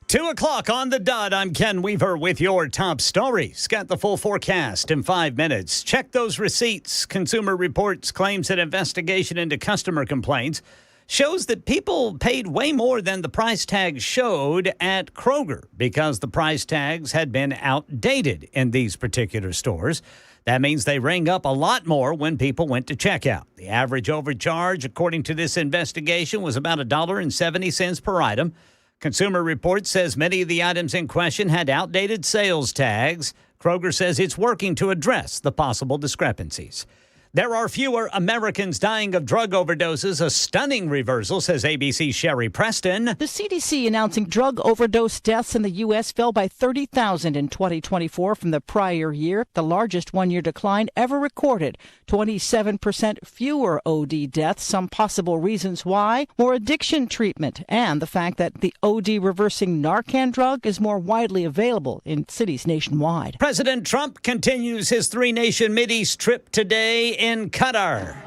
2 o'clock on the dot. I'm Ken Weaver with your top stories. Got the full forecast in 5 minutes. Check those receipts. Consumer Reports claims that investigation into customer complaints shows that people paid way more than the price tag showed at Kroger because the price tags had been outdated in these particular stores. That means they rang up a lot more when people went to checkout. The average overcharge, according to this investigation, was about $1.70 per item. Consumer Reports says many of the items in question had outdated sales tags. Kroger says it's working to address the possible discrepancies. There are fewer Americans dying of drug overdoses, a stunning reversal, says ABC's Sherry Preston. The CDC announcing drug overdose deaths in the U.S. fell by 30,000 in 2024 from the prior year, the largest one-year decline ever recorded. 27% fewer OD deaths. Some possible reasons why: more addiction treatment and the fact that the OD reversing Narcan drug is more widely available in cities nationwide. President Trump continues his three-nation Mideast trip today in Qatar.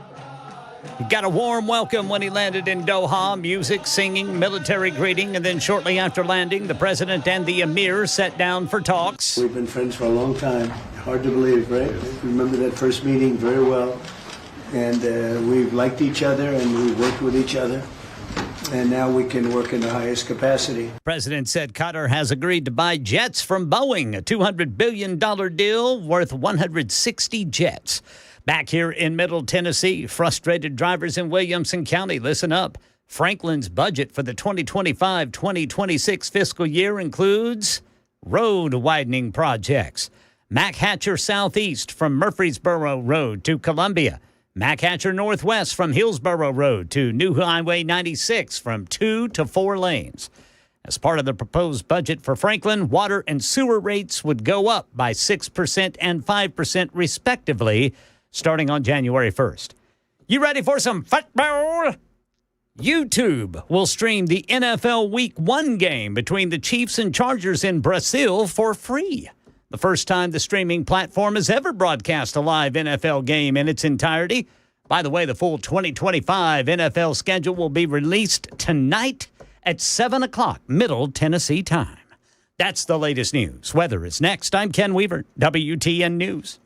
He got a warm welcome when he landed in Doha. Music, singing, military greeting, and then shortly after landing, the president and the emir sat down for talks. We've been friends for a long time. Hard to believe, right? Remember that first meeting very well. And we've liked each other and we've worked with each other. And now we can work in the highest capacity. The president said Qatar has agreed to buy jets from Boeing, a $200 billion deal worth 160 jets. Back here in Middle Tennessee, frustrated drivers in Williamson County, listen up. Franklin's budget for the 2025-2026 fiscal year includes road widening projects. Mac Hatcher Southeast from Murfreesboro Road to Columbia. Mac Hatcher Northwest from Hillsborough Road to New Highway 96 from 2 to 4 lanes. As part of the proposed budget for Franklin, water and sewer rates would go up by 6% and 5% respectively, starting on January 1st. You ready for some football? YouTube will stream the NFL Week 1 game between the Chiefs and Chargers in Brazil for free. The first time the streaming platform has ever broadcast a live NFL game in its entirety. By the way, the full 2025 NFL schedule will be released tonight at 7 o'clock Middle Tennessee time. That's the latest news. Weather is next. I'm Ken Weaver, WTN News.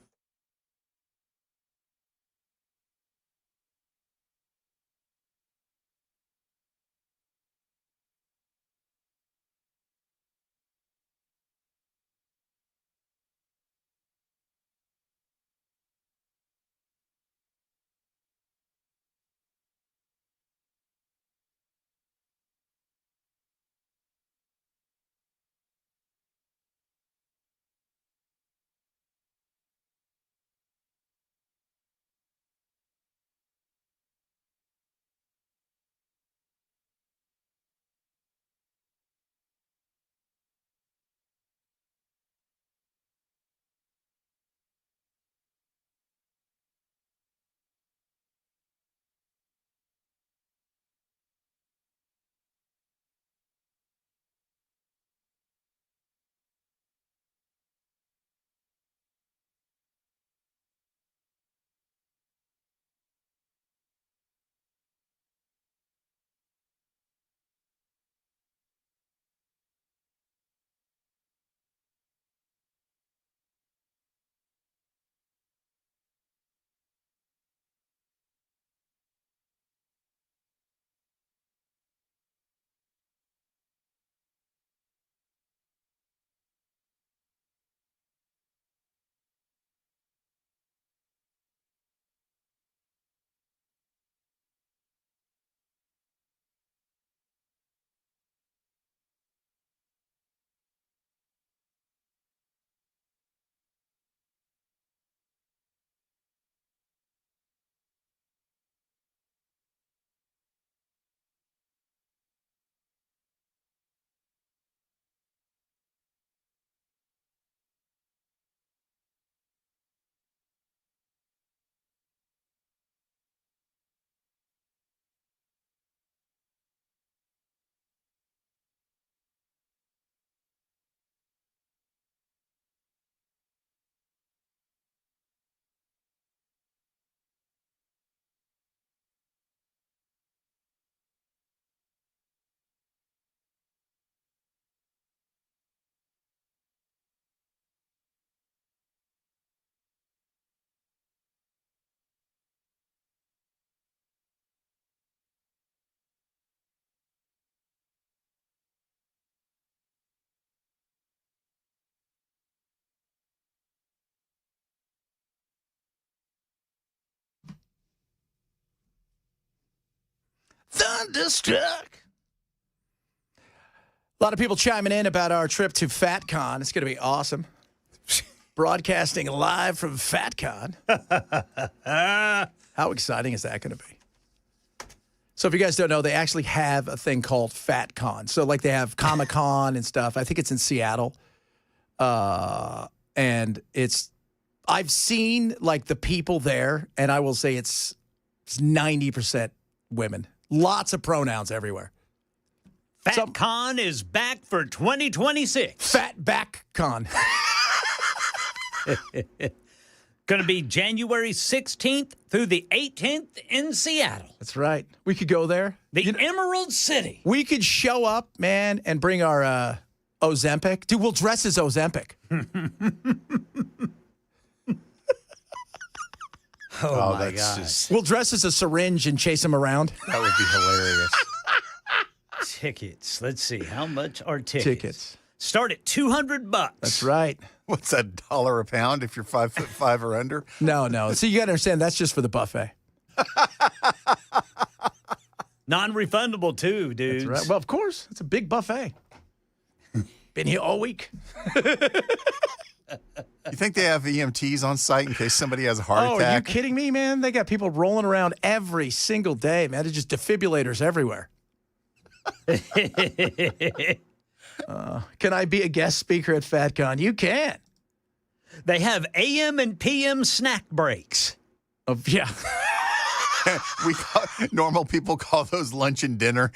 Thunderstruck. A lot of people chiming in about our trip to FatCon. It's going to be awesome. Broadcasting live from FatCon. How exciting is that going to be? So if you guys don't know, they actually have a thing called FatCon. So like they have Comic-Con and stuff. I think it's in Seattle. And I've seen like the people there, and I will say it's 90% women. Lots of pronouns everywhere. FatCon is back for 2026. Fat Back Con. Going to be January 16th through the 18th in Seattle. That's right. We could go there. The Emerald City. We could show up, man, and bring our Ozempic. Dude, we'll dress as Ozempic. Oh my gosh. We'll dress as a syringe and chase him around. That would be hilarious. Tickets. Let's see. How much are tickets? Tickets. Start at $200. That's right. What's that, $1 a pound if you're 5'5" or under? No. So you got to understand, that's just for the buffet. Non-refundable too, dudes. That's right. Well, of course. It's a big buffet. Been here all week. You think they have EMTs on site in case somebody has a heart attack? attack? Are you kidding me, man? They got people rolling around every single day, man. There's just defibrillators everywhere. Can I be a guest speaker at FatCon? You can. They have AM and PM snack breaks. Yeah. Normal people call those lunch and dinner.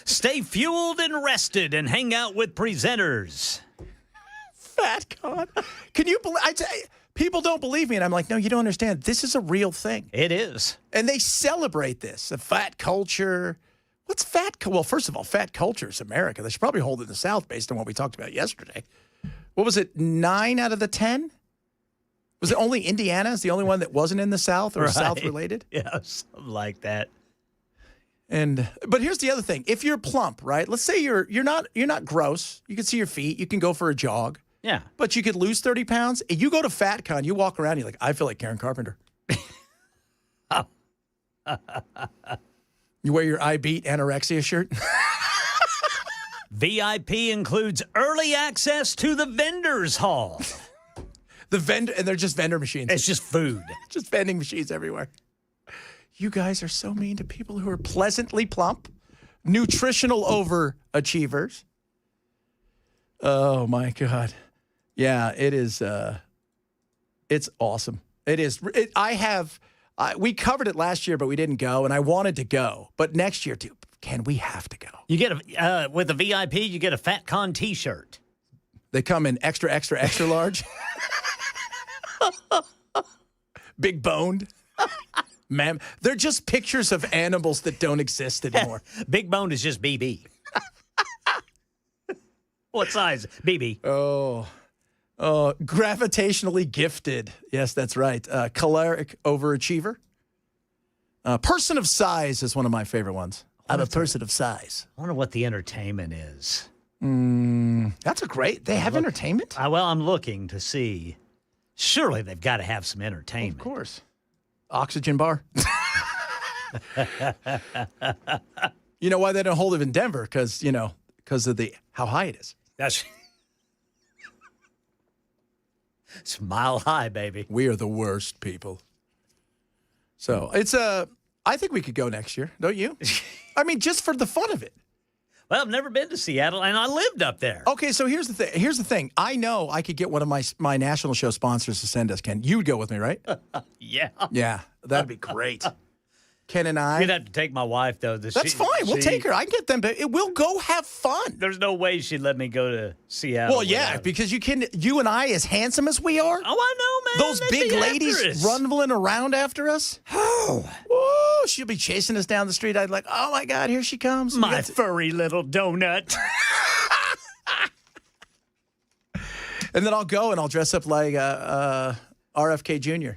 Stay fueled and rested and hang out with presenters. FatCon. Can you believe? People don't believe me, and I'm like, no, you don't understand. This is a real thing. It is. And they celebrate this, the fat culture. What's fat? Well, first of all, fat culture is America. They should probably hold it in the South based on what we talked about yesterday. What was it, 9 out of the 10? Was it only Indiana is the only one that wasn't in the South or South-related? Yeah, something like that. But here's the other thing. If you're plump, right? Let's say you're not gross. You can see your feet. You can go for a jog. Yeah. But you could lose 30 pounds. And you go to FatCon, you walk around, you're like, I feel like Karen Carpenter. You wear your I Beat anorexia shirt. VIP includes early access to the vendors hall. And they're just vendor machines. It's just food. Just vending machines everywhere. You guys are so mean to people who are pleasantly plump, nutritional overachievers. Oh my God. Yeah, it is. It's awesome. It is. We covered it last year, but we didn't go, and I wanted to go. But next year, dude, we have to go. You get with a VIP, you get a FatCon T-shirt. They come in extra, extra, extra large. Big boned. Ma'am, they're just pictures of animals that don't exist anymore. Big boned is just BB. What size? BB. Oh, gravitationally gifted. Yes, that's right. Choleric overachiever. Person of size is one of my favorite ones. I'm a person of size. I wonder what the entertainment is. That's a great. They have entertainment? Well, I'm looking to see. Surely they've got to have some entertainment. Of course. Oxygen bar. You know why they don't hold it in Denver? Because of how high it is. That's it's mile high, baby. We are the worst people. So I think we could go next year, don't you? I mean, just for the fun of it. Well, I've never been to Seattle, and I lived up there. Okay, so here's the thing. I know I could get one of my national show sponsors to send us, Ken. You'd go with me, right? Yeah. Yeah, that'd be great. Ken and I. You'd have to take my wife, though. That's fine. We'll take her. I can get them. We'll go have fun. There's no way she'd let me go to Seattle. Well, yeah, because you and I, as handsome as we are. Oh, I know, man. Those big ladies running around after us. Oh. Whoa, she'll be chasing us down the street. I'd like, oh, my God, here she comes. My furry little donut. And then I'll go and I'll dress up like RFK Jr.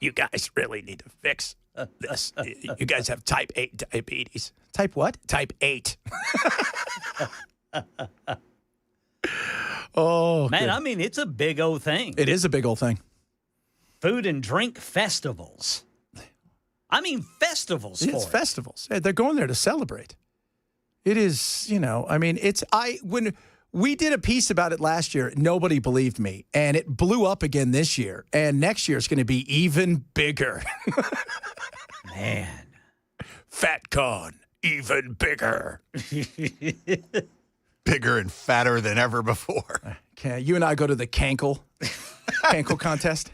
You guys really need to fix this. You guys have type 8 diabetes. Type what? Type 8. Oh, man, good. I mean, it's a big old thing. It is a big old thing. Food and drink festivals. I mean, festivals. It's festivals. They're going there to celebrate. It is, when we did a piece about it last year, nobody believed me, and it blew up again this year, and next year it's going to be even bigger. Man. FatCon, even bigger. Bigger and fatter than ever before. Okay, you and I go to the Cankle contest.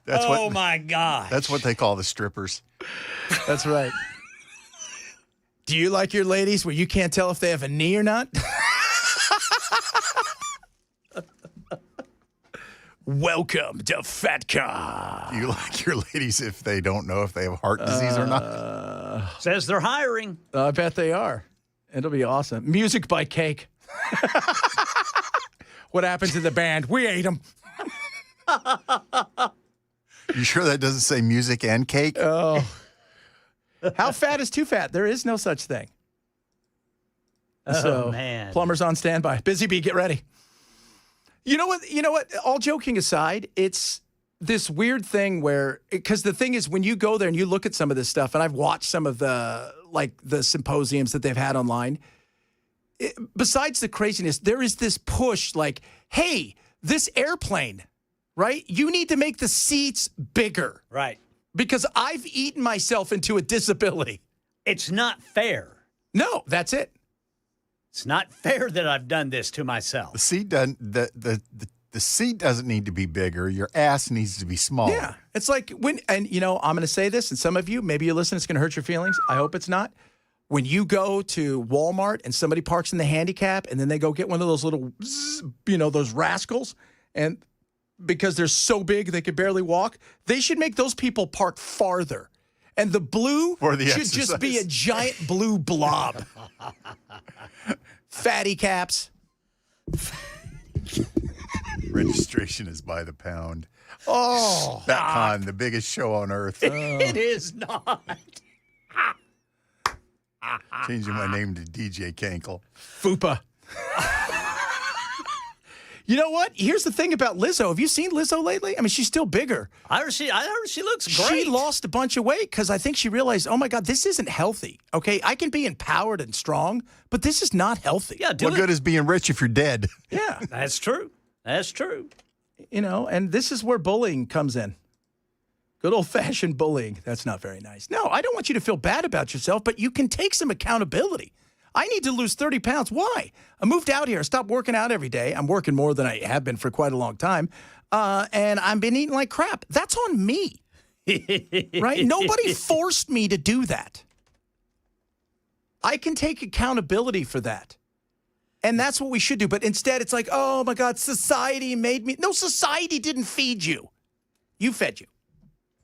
My gosh. That's what they call the strippers. That's right. Do you like your ladies where you can't tell if they have a knee or not? Welcome to FatCon. Do you like your ladies if they don't know if they have heart disease or not? Says they're hiring. I bet they are. It'll be awesome. Music by Cake. What happened to the band? We ate them. You sure that doesn't say music and cake? Oh. How fat is too fat? There is no such thing. Man. Plumber's on standby. Busy bee, get ready. You know what? All joking aside, it's this weird thing where, because the thing is, when you go there and you look at some of this stuff, and I've watched some of the symposiums that they've had online, besides the craziness, there is this push like, hey, this airplane, right? You need to make the seats bigger. Right. Because I've eaten myself into a disability. It's not fair. No, that's it. It's not fair that I've done this to myself. The seat doesn't. The seat doesn't need to be bigger. Your ass needs to be smaller. Yeah, it's like I'm going to say this, and some of you, maybe you listen, it's going to hurt your feelings. I hope it's not. When you go to Walmart and somebody parks in the handicap, and then they go get one of those little, those rascals, and because they're so big they could barely walk, they should make those people park farther. And the blue should just be a giant blue blob. Fatty caps. Registration is by the pound. Oh. FatCon, the biggest show on earth. It is not. Changing my name to DJ Cankle. Fupa. You know what? Here's the thing about Lizzo. Have you seen Lizzo lately? I mean, she's still bigger. I heard she looks great. She lost a bunch of weight because I think she realized, oh my God, this isn't healthy. Okay, I can be empowered and strong, but this is not healthy. Yeah, what good is being rich if you're dead? Yeah, that's true. That's true. And this is where bullying comes in. Good old-fashioned bullying. That's not very nice. No, I don't want you to feel bad about yourself, but you can take some accountability. I need to lose 30 pounds. Why? I moved out here. I stopped working out every day. I'm working more than I have been for quite a long time. And I've been eating like crap. That's on me. Right? Nobody forced me to do that. I can take accountability for that. And that's what we should do. But instead, it's like, oh, my God, society made me. No, society didn't feed you. You fed you.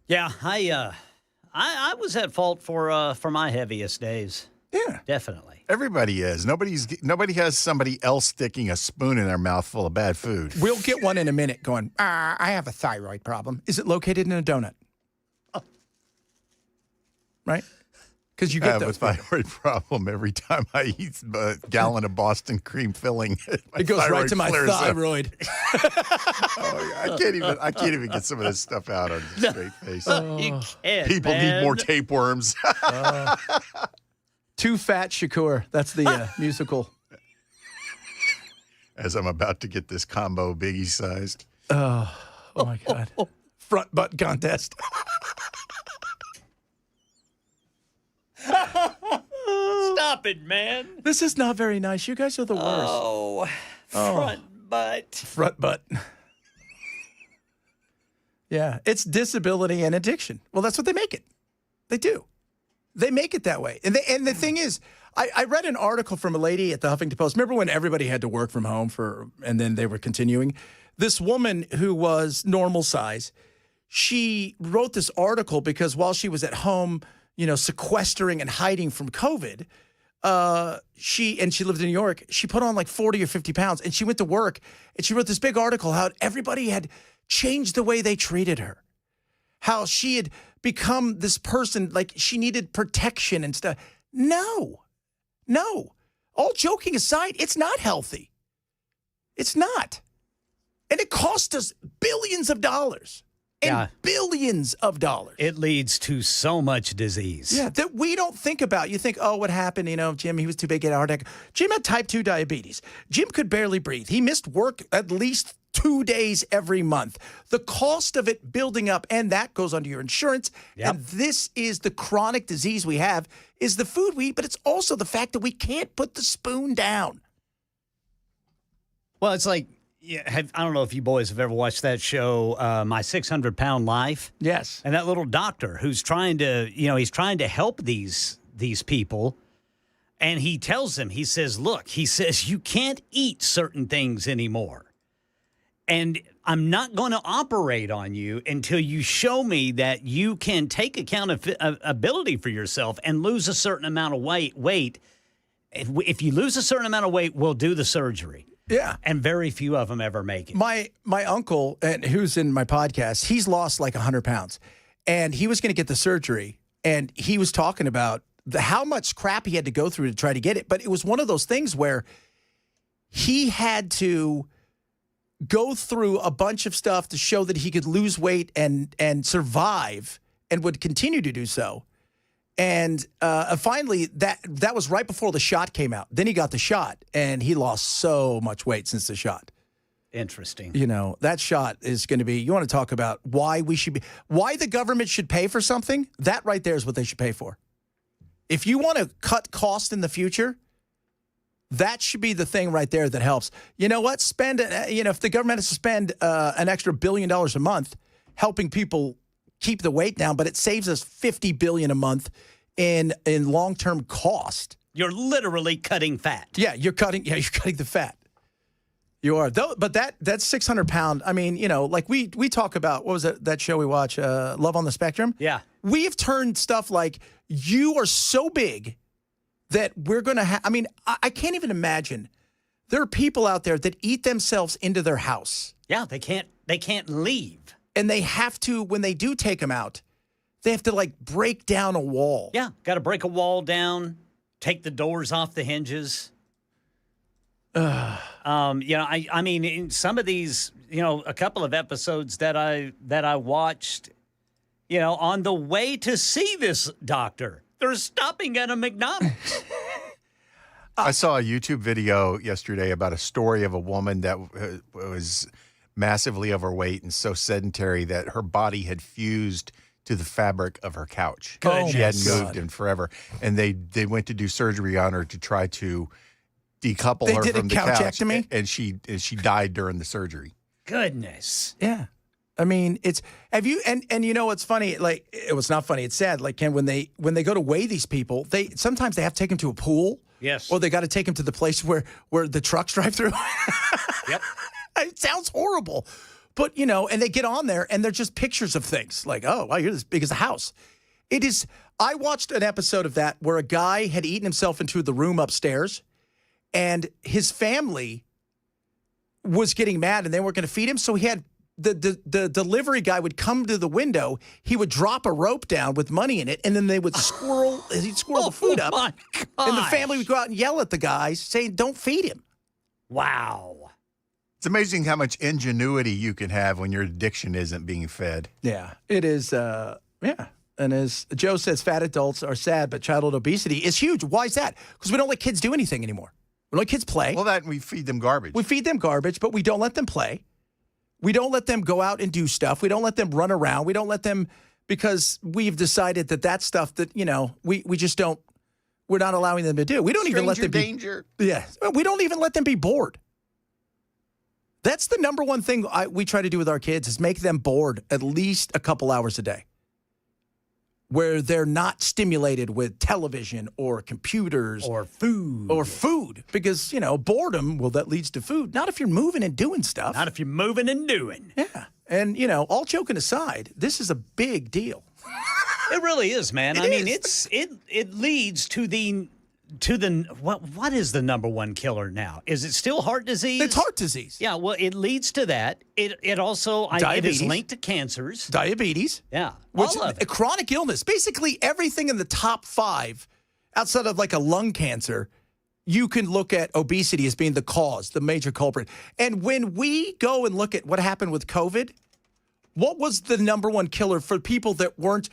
Yeah, I was at fault for my heaviest days. Yeah. Definitely. Everybody is. Nobody has somebody else sticking a spoon in their mouth full of bad food. We'll get one in a minute going, I have a thyroid problem. Is it located in a donut? Oh. Right? Because you get I have a thyroid problem every time I eat a gallon of Boston cream filling. It goes right to my thyroid. I can't even get some of this stuff out on a straight face. You can't, People need more tapeworms. Too Fat Shakur. That's the musical. As I'm about to get this combo Biggie sized. Oh my God. Front butt contest. Stop it, man. This is not very nice. You guys are the worst. Oh, front butt. Front butt. Yeah, it's disability and addiction. Well, that's what they make it. They do. They make it that way. And the thing is, I read an article from a lady at the Huffington Post. Remember when everybody had to work from home and then they were continuing? This woman who was normal size, she wrote this article because while she was at home, sequestering and hiding from COVID, she lived in New York, she put on like 40 or 50 pounds and she went to work and she wrote this big article how everybody had changed the way they treated her. How she had become this person, like she needed protection and stuff. No. All joking aside, it's not healthy. It's not. And it cost us billions of dollars. and billions of dollars. It leads to so much disease. Yeah, that we don't think about. You think, oh, what happened? Jim, he was too big, get a heart attack. Jim had type 2 diabetes. Jim could barely breathe. He missed work at least 2 days every month. The cost of it building up, and that goes under your insurance. Yep. And this is the chronic disease we have, is the food we eat, but it's also the fact that we can't put the spoon down. Well, it's like, I don't know if you boys have ever watched that show, My 600-Pound Life. Yes. And that little doctor who's trying to, he's trying to help these people. And he tells them, he says, look, you can't eat certain things anymore. And I'm not going to operate on you until you show me that you can take accountability for yourself and lose a certain amount of weight. If you lose a certain amount of weight, we'll do the surgery. Yeah. And very few of them ever make it. My uncle, who's in my podcast, he's lost like 100 pounds. And he was going to get the surgery. And he was talking about how much crap he had to go through to try to get it. But it was one of those things where he had to go through a bunch of stuff to show that he could lose weight and survive and would continue to do so. And finally, that was right before the shot came out. Then he got the shot, and he lost so much weight since the shot. Interesting. That shot is going to be, you want to talk about why the government should pay for something? That right there is what they should pay for. If you want to cut costs in the future, that should be the thing right there that helps. You know what? If the government has to spend an extra $1 billion a month helping people keep the weight down, but it saves us $50 billion a month in long-term cost. You're literally cutting fat. Yeah, you're cutting the fat. You are. But that's 600 pound. I mean, like we talk about, what was that show we watch, Love on the Spectrum? Yeah. We have turned stuff like, you are so big that we're going to have, I can't even imagine. There are people out there that eat themselves into their house. Yeah, they can't leave. And they have to, when they do take them out, they have to break down a wall. Yeah, got to break a wall down, take the doors off the hinges. I mean, in some of these, a couple of episodes that I watched, on the way to see this doctor, they're stopping at a McDonald's. I saw a YouTube video yesterday about a story of a woman that was massively overweight and so sedentary that her body had fused to the fabric of her couch. She hadn't moved in forever. And they went to do surgery on her to try to decouple her from the couch. Couchectomy? And she died during the surgery. Goodness. Yeah. I mean, and you know what's funny? It was not funny. It's sad. Ken, when they go to weigh these people, sometimes they have to take them to a pool. Yes. Or they got to take them to the place where the trucks drive through. Yep. It sounds horrible. But, and they get on there and they're just pictures of things like, oh, wow, you're this big as a house. It is. I watched an episode of that where a guy had eaten himself into the room upstairs and his family was getting mad and they weren't going to feed him. So he had the delivery guy would come to the window. He would drop a rope down with money in it. And then they would he'd squirrel the food up. My and the gosh. family would go out and yell at the guys saying, don't feed him. Wow. It's amazing how much ingenuity you can have when your addiction isn't being fed. Yeah, it is. Yeah. And as Joe says, fat adults are sad, but childhood obesity is huge. Why is that? Because we don't let kids do anything anymore. We don't let kids play. Well, we feed them garbage. We feed them garbage, but we don't let them play. We don't let them go out and do stuff. We don't let them run around. We don't let them, because we've decided that stuff that, we just don't, we're not allowing them to do. We don't even let them danger. Yeah. We don't even let them be bored. That's the number one thing we try to do with our kids is make them bored at least a couple hours a day where they're not stimulated with television or computers. Or food. Because, boredom, that leads to food. Not if you're moving and doing stuff. Not if you're moving and doing. Yeah. And, all joking aside, this is a big deal. It really is, man. It leads to the what is the number one killer now? Is it still heart disease? It's heart disease. Yeah, well, it leads to that. It also it is linked to cancers. Diabetes. Yeah. All of it. A chronic illness. Basically everything in the top 5 outside of a lung cancer, you can look at obesity as being the cause, the major culprit. And when we go and look at what happened with COVID, What was the number one killer for people that weren't,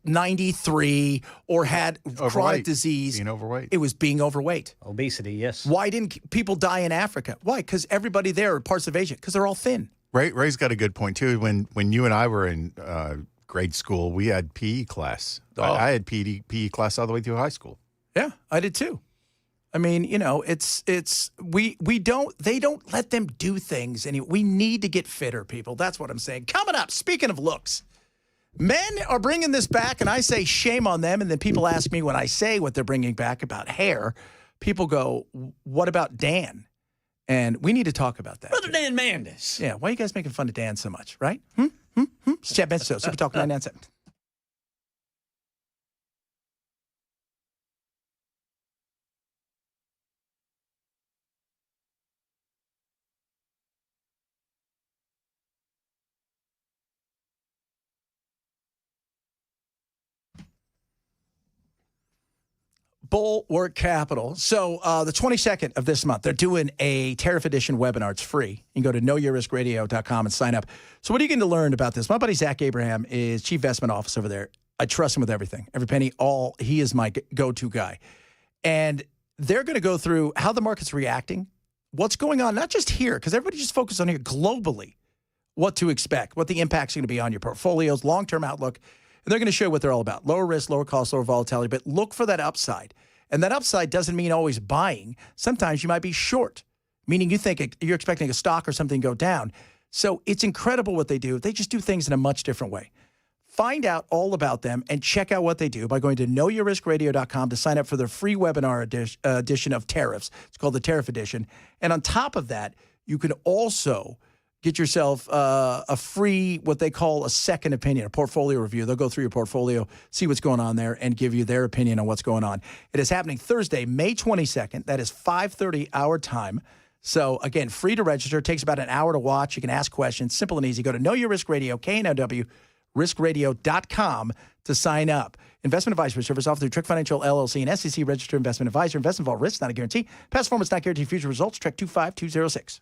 93 or had chronic disease? Being overweight. It was being overweight. Obesity, yes. Why didn't people die in Africa? Why? Because everybody there, parts of Asia, because they're all thin. Ray's got a good point, too. When you and I were in grade school, we had PE class. I had PE class all the way through high school. Yeah, I did too. I mean, they don't let them do things. And we need to get fitter, people. That's what I'm saying. Coming up, speaking of looks, men are bringing this back, and I say shame on them. And then people ask me when I say what they're bringing back about hair, people go, what about Dan? And we need to talk about that. Brother Dan Mandis. Yeah, why are you guys making fun of Dan so much, right? It's Chad Benson Show, Super Talk 997. Bulwark Capital. So the 22nd of this month, they're doing a Tariff Edition webinar. It's free. You can go to knowyourriskradio.com and sign up. So what are you going to learn about this? My buddy Zach Abraham is Chief Investment Officer over there. I trust him with everything. Every penny, he is my go-to guy. And they're going to go through how the market's reacting, what's going on, not just here, because everybody just focuses on here globally, what to expect, what the impact's going to be on your portfolios, long-term outlook. And they're going to show you what they're all about. Lower risk, lower cost, lower volatility, but look for that upside. And that upside doesn't mean always buying. Sometimes you might be short, meaning you're expecting a stock or something to go down. So it's incredible what they do. They just do things in a much different way. Find out all about them and check out what they do by going to knowyourriskradio.com to sign up for their free webinar edition of tariffs. It's called the Tariff Edition. And on top of that, you can also get yourself a free, what they call a second opinion, a portfolio review. They'll go through your portfolio, see what's going on there, and give you their opinion on what's going on. It is happening Thursday, May 22nd. That is 5:30 our time. So, again, free to register. It takes about an hour to watch. You can ask questions. Simple and easy. Go to Know Your Risk Radio, KNOW, riskradio.com to sign up. Investment advisory service offered through Trick Financial LLC and SEC registered investment advisor. Investment involved risk, not a guarantee. Past performance not guaranteed future results. Trek 25206.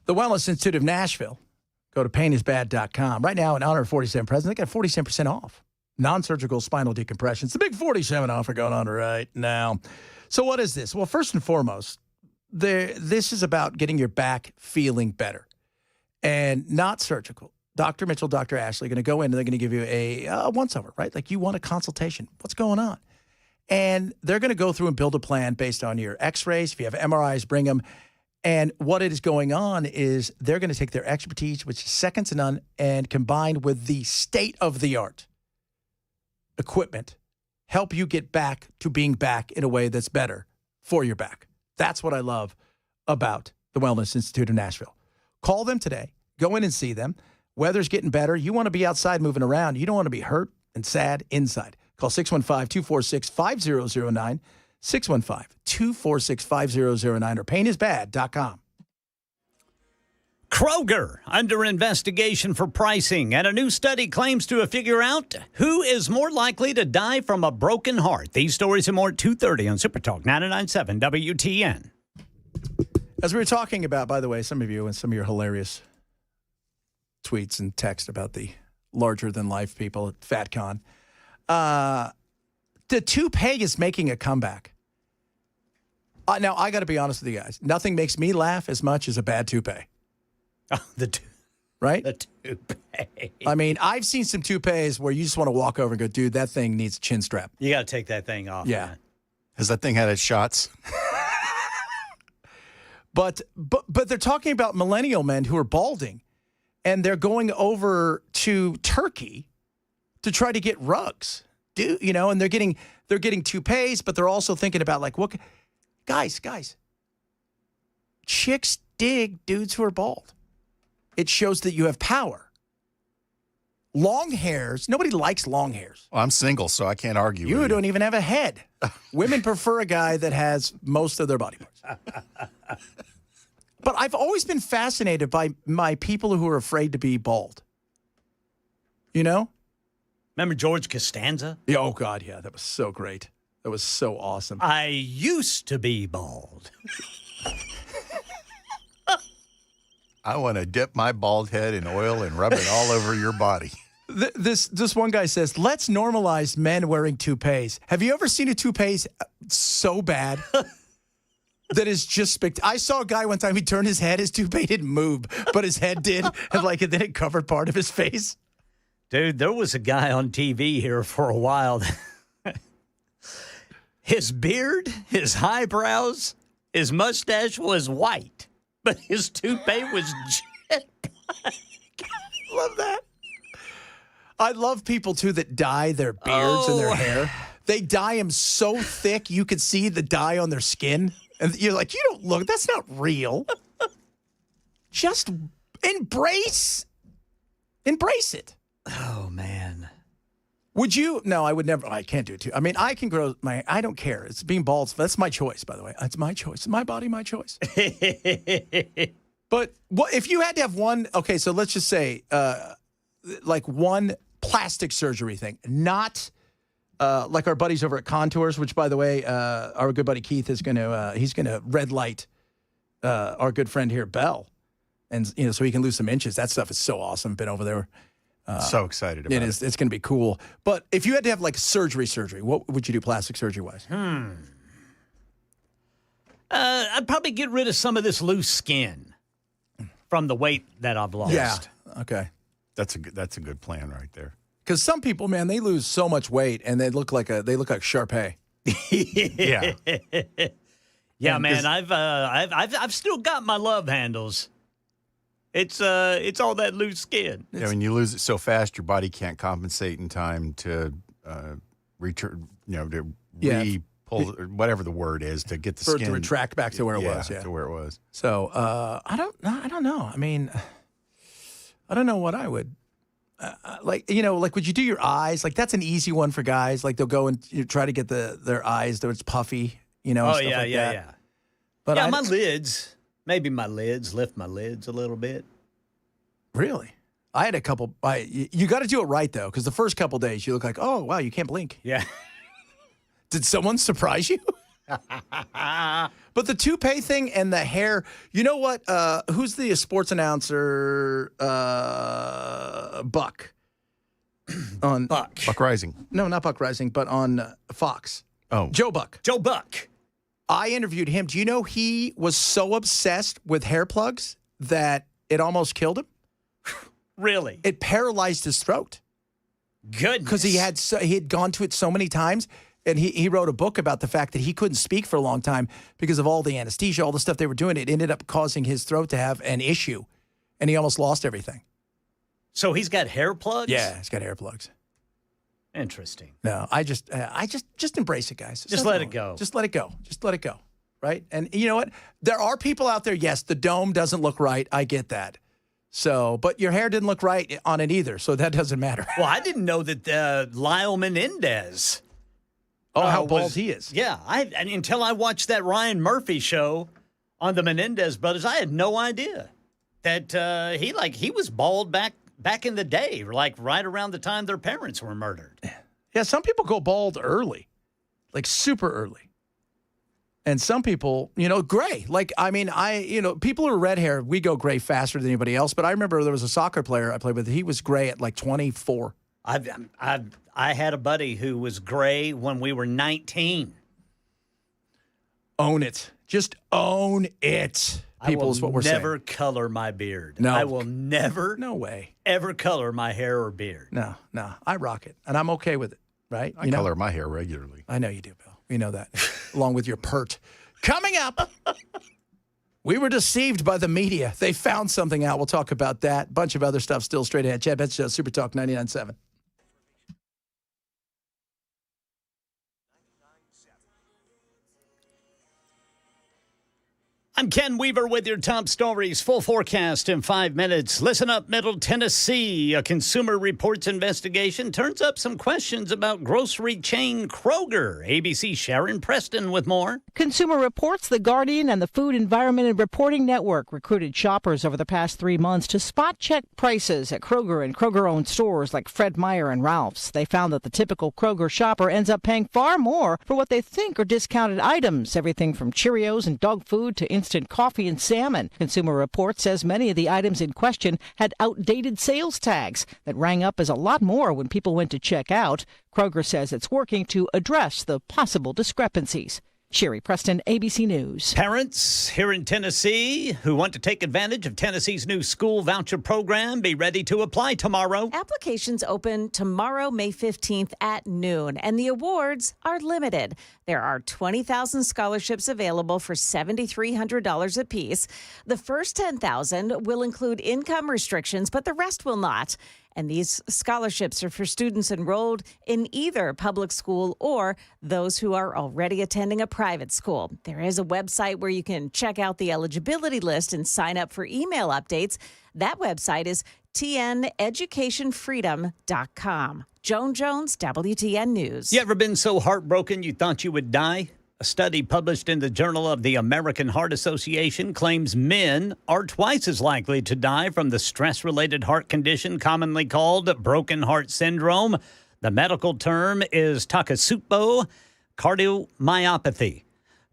The Wellness Institute of Nashville. Go to painisbad.com. Right now, in honor of 47 President, they got 47% off. Non-surgical spinal decompression. It's the big 47 offer going on right now. So what is this? Well, first and foremost, this is about getting your back feeling better and not surgical. Dr. Mitchell, Dr. Ashley are going to go in and they're going to give you a once-over, right? Like you want a consultation. What's going on? And they're going to go through and build a plan based on your x-rays. If you have MRIs, bring them. And what it is going on is they're going to take their expertise, which is second to none, and combined with the state-of-the-art equipment, help you get back to being back in a way that's better for your back. That's what I love about the Wellness Institute of Nashville. Call them today. Go in and see them. Weather's getting better. You want to be outside moving around. You don't want to be hurt and sad inside. Call 615-246-5009. 615-246-5009 or painisbad.com. Kroger under investigation for pricing, and a new study claims to figure out who is more likely to die from a broken heart. These stories and more at 2:30 on Super Talk 99.7 WTN. As we were talking about, by the way, some of you and some of your hilarious tweets and text about the larger-than-life people at FatCon, the toupee is making a comeback. Now, I got to be honest with you guys. Nothing makes me laugh as much as a bad toupee. Oh, right? The toupee. I mean, I've seen some toupees where you just want to walk over and go, dude, that thing needs a chin strap. You got to take that thing off. Yeah. Man. Has that thing had its shots? But they're talking about millennial men who are balding, and they're going over to Turkey to try to get rugs. And they're getting toupees, but they're also thinking about like, what guys, chicks dig dudes who are bald. It shows that you have power. Long hairs, nobody likes long hairs. Well, I'm single, so I can't argue. You don't even have a head. Women prefer a guy that has most of their body parts. But I've always been fascinated by my people who are afraid to be bald. You know? Remember George Costanza? Yeah, oh, God, yeah. That was so great. That was so awesome. I used to be bald. I want to dip my bald head in oil and rub it all over your body. This one guy says, let's normalize men wearing toupees. Have you ever seen a toupee so bad that is just I saw a guy one time, he turned his head, his toupee didn't move, but his head did, and then it covered part of his face. Dude, there was a guy on TV here for a while. His beard, his eyebrows, his mustache was white, but his toupee was jet black. Love that. I love people, too, that dye their beards and their hair. They dye them so thick you could see the dye on their skin. And you're like, you don't look, that's not real. Just embrace it. Oh, man. Would you? No, I would never. I can't do it too. I mean, I can grow I don't care. It's being bald. That's my choice, by the way. It's my choice. It's my body, my choice. But if you had to have one, okay, so let's just say like one plastic surgery thing, not like our buddies over at Contours, which, by the way, our good buddy Keith is going to, he's going to red light our good friend here, Bell. And, so he can lose some inches. That stuff is so awesome. Been over there. So excited about it. It's going to be cool. But if you had to have like surgery, what would you do plastic surgery-wise? I'd probably get rid of some of this loose skin from the weight that I've lost. Yeah. Okay. That's a good plan right there. Because some people, man, they lose so much weight and they look like Sharpay. Yeah. Yeah, man. I've still got my love handles. It's all that loose skin. Yeah, when you lose it so fast, your body can't compensate in time to return. Pull whatever the word is to get the skin to retract back to where it was. Yeah, to where it was. So I don't know. I mean, I don't know what I would. Like would you do your eyes? Like that's an easy one for guys. Like they'll go and try to get their eyes though it's puffy. Oh stuff yeah, like yeah, that. yeah. But yeah, my lids. Maybe my lids. Lift my lids a little bit. Really? I had a couple. You got to do it right though, because the first couple days you look like, oh wow, you can't blink. Yeah. Did someone surprise you? But the toupee thing and the hair, you know what? Who's the sports announcer? Buck. On Buck. Buck Rising. No, not Buck Rising, but on Fox. Oh. Joe Buck. Joe Buck. I interviewed him. Do you know he was so obsessed with hair plugs that it almost killed him? Really? It paralyzed his throat. Goodness. Because he had gone to it so many times. And he wrote a book about the fact that he couldn't speak for a long time because of all the anesthesia, all the stuff they were doing. It ended up causing his throat to have an issue, and he almost lost everything. So he's got hair plugs? Yeah, he's got hair plugs. Interesting. No, I just embrace it, guys. Just let it go. Just let it go. Just let it go. Right? And you know what? There are people out there, yes, the dome doesn't look right. I get that. So, but your hair didn't look right on it either, so that doesn't matter. Well, I didn't know that Lyle Menendez... Oh, how bald he is. Yeah. Until I watched that Ryan Murphy show on the Menendez brothers, I had no idea. that he was bald back in the day, like right around the time their parents were murdered. Yeah, some people go bald early, like super early. And some people, gray. Like, I mean, people who are red hair, we go gray faster than anybody else. But I remember there was a soccer player I played with. He was gray at like 24. I had a buddy who was gray when we were 19. Own it. Just own it. People is what we're saying. I will never color my beard. No. I will never. No way. Ever color my hair or beard. No. I rock it. And I'm okay with it, right? I color my hair regularly. I know you do, Bill. We know that. Along with your pert. Coming up, we were deceived by the media. They found something out. We'll talk about that. Bunch of other stuff still straight ahead. Chad Benson Show, Super Talk 99.7. I'm Ken Weaver with your top stories. Full forecast in 5 minutes. Listen up, Middle Tennessee. A Consumer Reports investigation turns up some questions about grocery chain Kroger. ABC Sharon Preston with more. Consumer Reports, The Guardian, and the Food Environment and Reporting Network recruited shoppers over the past 3 months to spot check prices at Kroger and Kroger-owned stores like Fred Meyer and Ralph's. They found that the typical Kroger shopper ends up paying far more for what they think are discounted items, everything from Cheerios and dog food to instant coffee and salmon. Consumer Reports says many of the items in question had outdated sales tags that rang up as a lot more when people went to check out. Kroger says it's working to address the possible discrepancies. Sherry Preston, ABC News. Parents here in Tennessee who want to take advantage of Tennessee's new school voucher program, be ready to apply tomorrow. Applications open tomorrow, May 15th at noon, and the awards are limited. There are 20,000 scholarships available for $7,300 apiece. The first 10,000 will include income restrictions, but the rest will not. And these scholarships are for students enrolled in either public school or those who are already attending a private school. There is a website where you can check out the eligibility list and sign up for email updates. That website is tneducationfreedom.com. Joan Jones, WTN News. You ever been so heartbroken you thought you would die? A study published in the Journal of the American Heart Association claims men are twice as likely to die from the stress-related heart condition commonly called broken heart syndrome. The medical term is Takotsubo cardiomyopathy.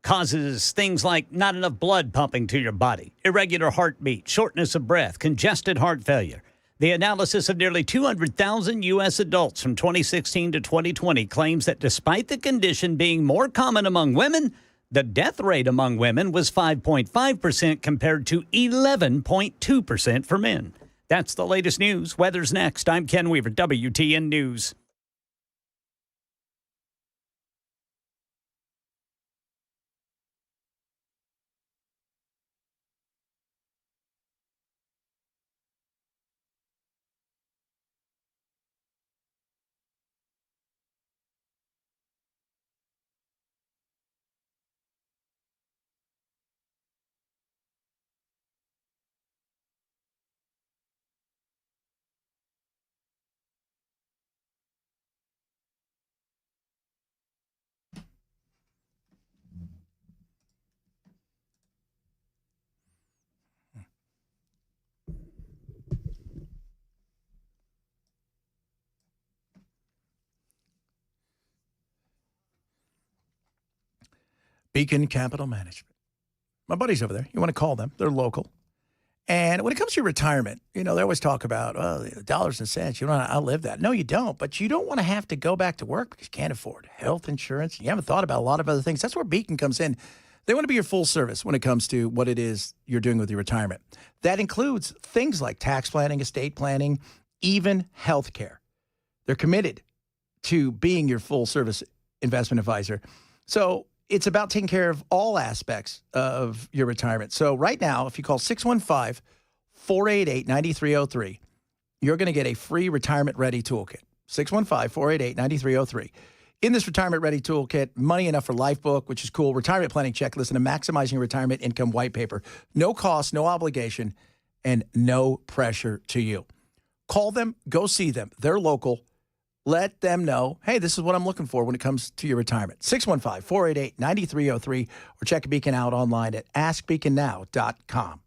Causes things like not enough blood pumping to your body, irregular heartbeat, shortness of breath, congested heart failure. The analysis of nearly 200,000 U.S. adults from 2016 to 2020 claims that despite the condition being more common among women, the death rate among women was 5.5% compared to 11.2% for men. That's the latest news. Weather's next. I'm Ken Weaver, WTN News. Beacon Capital Management. My buddies over there, you want to call them. They're local. And when it comes to your retirement, they always talk about, dollars and cents. You don't want to outlive that. No, you don't. But you don't want to have to go back to work because you can't afford health insurance. You haven't thought about a lot of other things. That's where Beacon comes in. They want to be your full service when it comes to what it is you're doing with your retirement. That includes things like tax planning, estate planning, even health care. They're committed to being your full service investment advisor. So it's about taking care of all aspects of your retirement. So right now, if you call 615-488-9303, you're going to get a free Retirement Ready Toolkit. 615-488-9303. In this Retirement Ready Toolkit, Money Enough for Life book, which is cool, retirement planning checklist, and a maximizing your retirement income white paper. No cost, no obligation, and no pressure to you. Call them, go see them. They're local. Let them know, hey, this is what I'm looking for when it comes to your retirement. 615-488-9303 or check Beacon out online at askbeaconnow.com.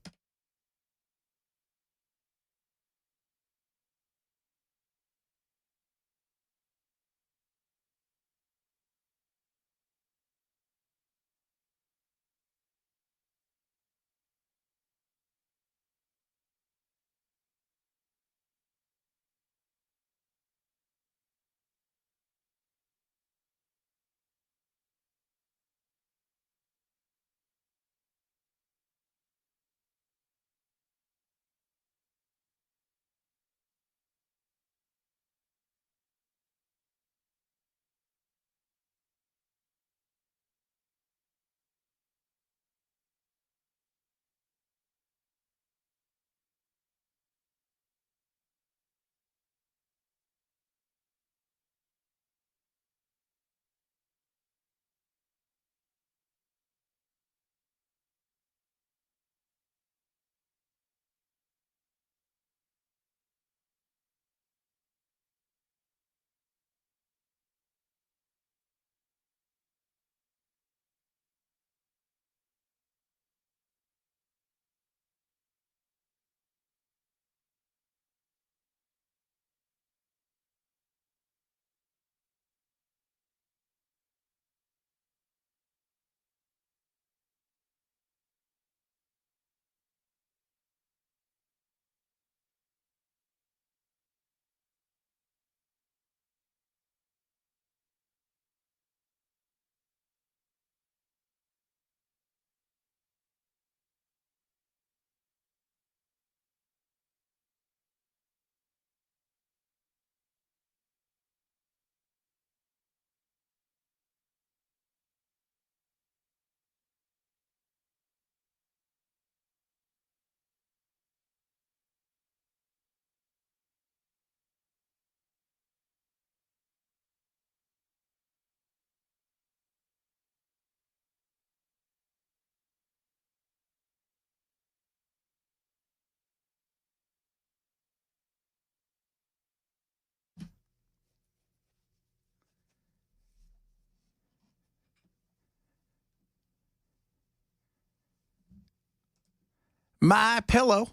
My Pillow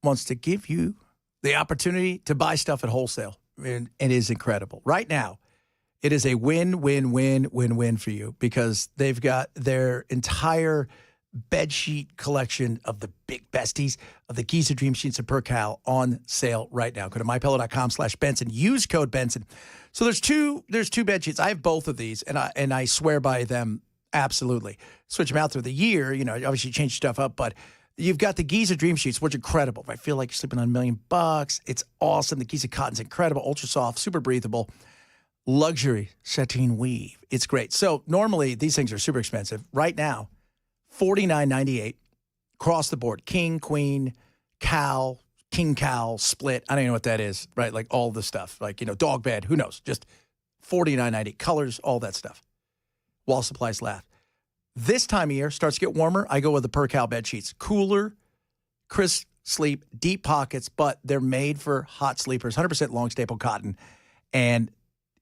wants to give you the opportunity to buy stuff at wholesale. And it is incredible. Right now, it is a win-win-win-win-win for you because they've got their entire bedsheet collection of the big besties of the Giza Dream Sheets and Percal on sale right now. Go to mypillow.com/Benson. Use code Benson. So there's two bed sheets. I have both of these, and I swear by them absolutely. Switch them out through the year. You know, obviously you change stuff up, but you've got the Giza Dream Sheets, which are incredible. I feel like you're sleeping on $1 million. It's awesome. The Giza cotton's incredible, ultra soft, super breathable. Luxury sateen weave. It's great. So normally these things are super expensive. Right now, $49.98 across the board. King, queen, cow, king cow, split. I don't even know what that is, right? Like all the stuff. Like, you know, dog bed. Who knows? Just $49.98. Colors, all that stuff. While supplies last. This time of year starts to get warmer. I go with the Percal bed sheets. Cooler, crisp sleep, deep pockets, but they're made for hot sleepers. 100% long staple cotton. And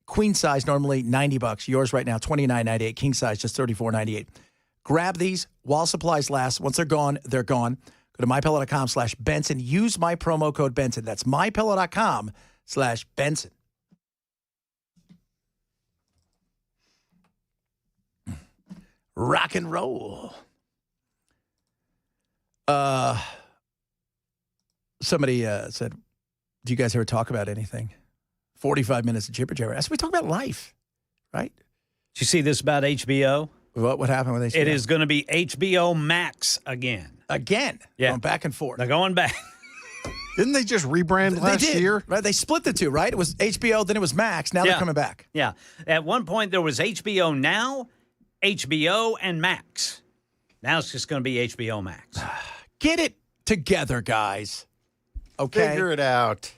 queen size normally $90. Yours right now $29.98. King size just $34.98. Grab these while supplies last. Once they're gone, they're gone. Go to mypillow.com/Benson. Use my promo code Benson. That's mypillow.com/Benson. Rock and roll. Somebody said, do you guys ever talk about anything? 45 minutes of jibber jabber. We talk about life, right? Did you see this about HBO? What happened with HBO? It is going to be HBO Max again. Again? Yeah. Going back and forth. They're going back. Didn't they just rebrand last year? Right? They split the two, right? It was HBO, then it was Max. Now they're coming back. Yeah. At one point, there was HBO Now, HBO, and Max. Now it's just going to be HBO Max. Get it together, guys. Okay? Figure it out.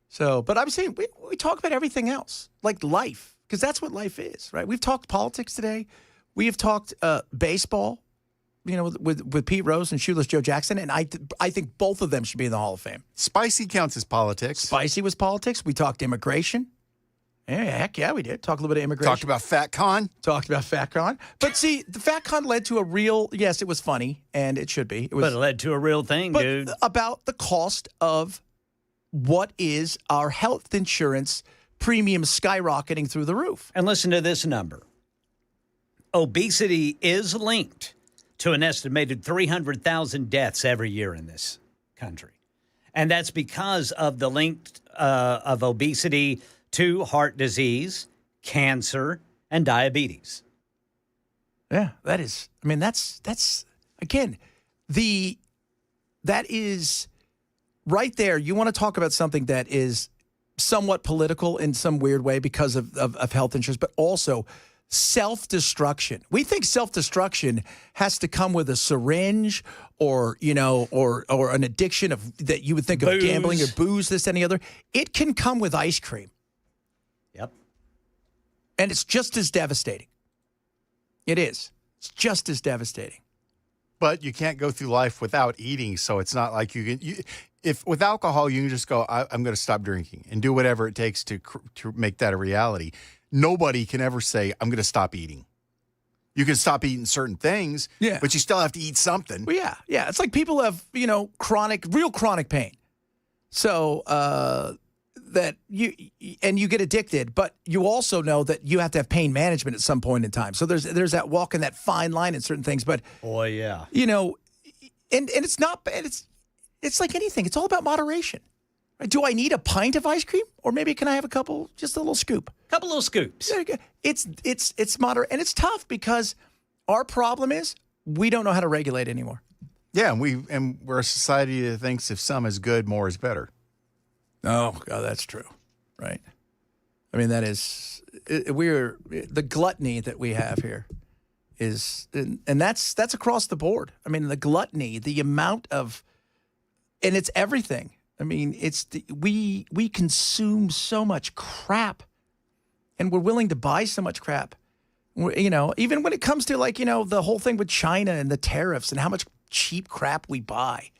So, but I'm saying we talk about everything else, like life, because that's what life is, right? We've talked politics today. We have talked baseball, you know, with Pete Rose and Shoeless Joe Jackson, and I think both of them should be in the Hall of Fame. Spicy counts as politics. Spicy was politics. We talked immigration. Yeah, heck yeah, we did. Talk a little bit of immigration. Talked about Fat Con. Talked about Fat Con. But see, the Fat Con led to a real, yes, it was funny, and it should be. But it led to a real thing, dude. About the cost of what is our health insurance premium skyrocketing through the roof. And listen to this number. Obesity is linked to an estimated 300,000 deaths every year in this country. And that's because of the link of obesity to heart disease, cancer, and diabetes. Yeah, that is, I mean, that's again, that is right there. You want to talk about something that is somewhat political in some weird way because of health insurance, but also self-destruction. We think self-destruction has to come with a syringe or, you know, or an addiction of that you would think of gambling or booze, this, any other. It can come with ice cream. Yep. And it's just as devastating. It is. It's just as devastating. But you can't go through life without eating, so it's not like you can. If with alcohol, you can just go, I'm going to stop drinking and do whatever it takes to make that a reality. Nobody can ever say, I'm going to stop eating. You can stop eating certain things, but you still have to eat something. Well, yeah. It's like people have, you know, real chronic pain. So that you get addicted, but you also know that you have to have pain management at some point in time. So there's that walking that fine line in certain things. But boy, yeah, you know, and it's not bad. It's like anything. It's all about moderation. Right? Do I need a pint of ice cream, or maybe can I have just a little scoop? Couple little scoops. There you go. It's moderate, and it's tough because our problem is we don't know how to regulate anymore. Yeah, and we're a society that thinks if some is good, more is better. Oh, God, that's true, right? I mean, that is we're the gluttony that we have here is, and that's across the board. I mean, the gluttony, the amount of, and it's everything. I mean, we consume so much crap, and we're willing to buy so much crap. You know, even when it comes to like, you know, the whole thing with China and the tariffs and how much cheap crap we buy.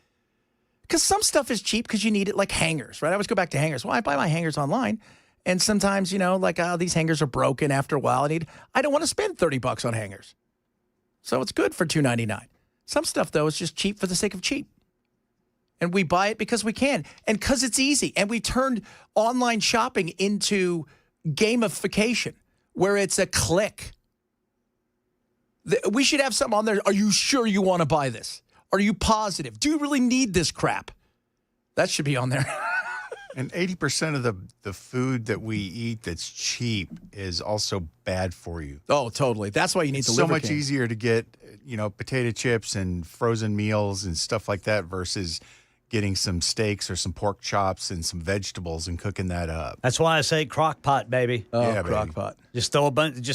Because some stuff is cheap because you need it, like hangers, right? I always go back to hangers. Well, I buy my hangers online, and sometimes, you know, like, these hangers are broken after a while. I don't want to spend $30 on hangers. So it's good for $2.99. Some stuff, though, is just cheap for the sake of cheap. And we buy it because we can and because it's easy. And we turned online shopping into gamification where it's a click. We should have something on there. Are you sure you want to buy this? Are you positive? Do you really need this crap? That should be on there. And 80% of the food that we eat that's cheap is also bad for you. Oh, totally. That's why you need it's the so Liver much King. easier to get, potato chips and frozen meals and stuff like that versus getting some steaks or some pork chops and some vegetables and cooking that up. That's why I say crock pot, baby. Oh, Yeah, crock baby. pot. Just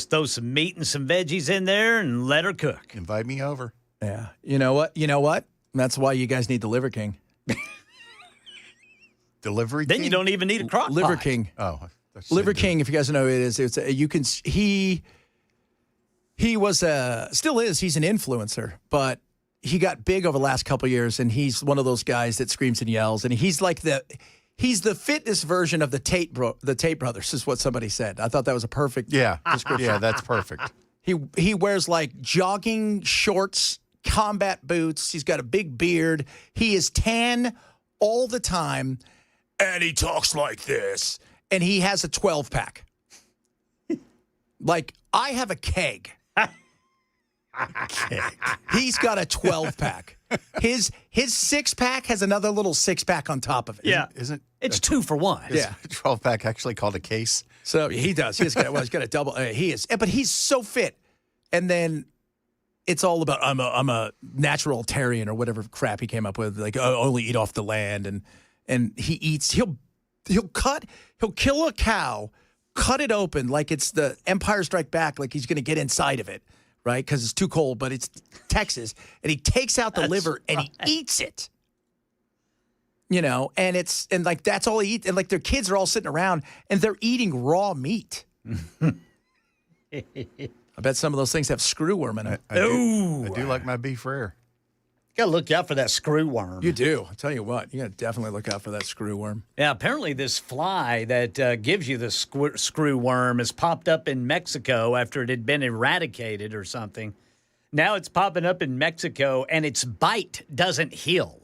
throw some meat and some veggies in there and let her cook. Invite me over. Yeah. You know what? That's why you guys need the Liver King. Delivery Then King? you don't even need a crock pot. Liver King. Oh. Liver King, if you guys know who it is, he was still is, he's an influencer, but he got big over the last couple of years, and he's one of those guys that screams and yells, and he's the fitness version of the Tate brothers, is what somebody said. I thought that was a perfect description. Yeah, that's perfect. He wears like jogging shorts, combat boots. He's got a big beard. He is tan all the time, and he talks like this. And he has a 12-pack. Like, I have a keg. He's got a 12-pack. His 6-pack has another little 6-pack on top of it. Yeah. Isn't It's 2 for 1. Yeah. 12-pack actually called a case? So he does. He's got a double. He is, but he's so fit. And then it's all about I'm a naturalitarian or whatever crap he came up with. Like I only eat off the land, and he eats. He'll kill a cow, cut it open like it's the Empire Strike Back, like he's going to get inside of it, right? Because it's too cold, but it's Texas, and he takes out the liver and he eats it. And like that's all he eats, and like their kids are all sitting around and they're eating raw meat. I bet some of those things have screwworm in it. I do like my beef rare. Got to look out for that screwworm. You do. I'll tell you what. You got to definitely look out for that screwworm. Yeah, apparently this fly that gives you the screwworm has popped up in Mexico after it had been eradicated or something. Now it's popping up in Mexico, and its bite doesn't heal.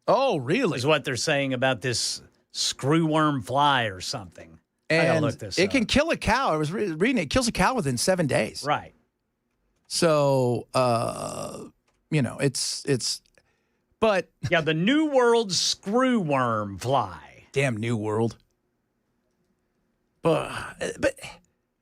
Oh, really? Is what they're saying about this screwworm fly or something. I gotta And look this it up. can kill a cow. I was reading it kills a cow within 7 days. Right. So, but yeah, the New World screwworm fly. Damn New World. But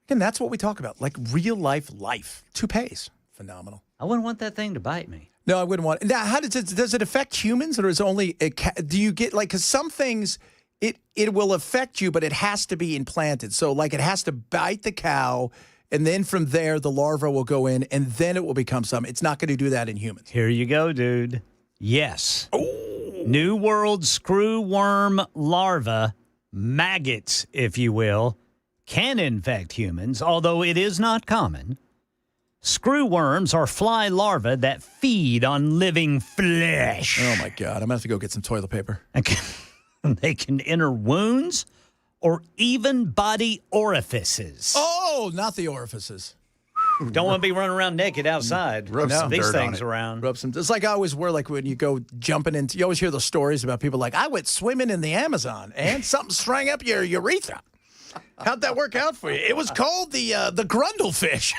again, that's what we talk about, like real life. Toupees, phenomenal. I wouldn't want that thing to bite me. No, I wouldn't want. Now, how does it affect humans, or is it only? Do you get like? Because some things it will affect you, but it has to be implanted. So like it has to bite the cow, and then from there the larva will go in, and then it will become something. It's not going to do that in humans. Here you go, dude. Yes. Oh. New World screwworm larva, maggots, if you will, can infect humans, although it is not common. Screwworms are fly larvae that feed on living flesh. Oh, my God. I'm going to have to go get some toilet paper. They can enter wounds or even body orifices. Oh, not the orifices. Don't want to be running around naked outside. Rub some these dirt on things it. around. Rub some. It's like I always wear, like when you go jumping into, you always hear those stories about people like, I went swimming in the Amazon and something sprang up your urethra. How'd that work out for you? It was called the grundlefish.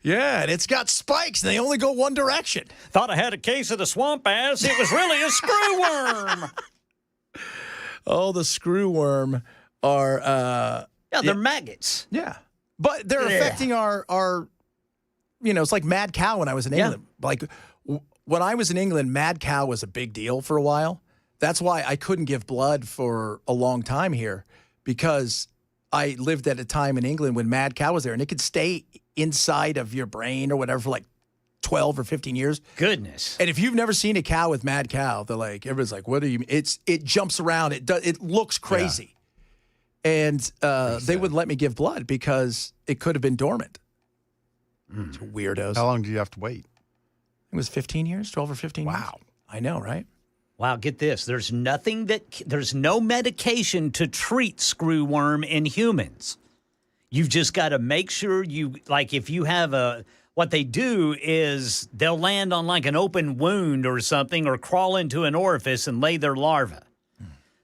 Yeah, and it's got spikes, and they only go one direction. Thought I had a case of the swamp ass. It was really a screwworm. Oh, the screwworm are... they're maggots. Yeah. But they're affecting our, it's like mad cow when I was in England. Like when I was in England, mad cow was a big deal for a while. That's why I couldn't give blood for a long time here, because I lived at a time in England when mad cow was there, and it could stay inside of your brain or whatever for like 12 or 15 years. Goodness. And if you've never seen a cow with mad cow, they're like, everybody's like, what do you mean? It jumps around. It looks crazy. Yeah. And they wouldn't let me give blood because it could have been dormant. Weirdos. How long do you have to wait? It was 15 years, 12 or 15 years. Wow. I know, right? Wow, get this. There's no medication to treat screwworm in humans. You've just got to make sure if you have what they do is they'll land on like an open wound or something or crawl into an orifice and lay their larva.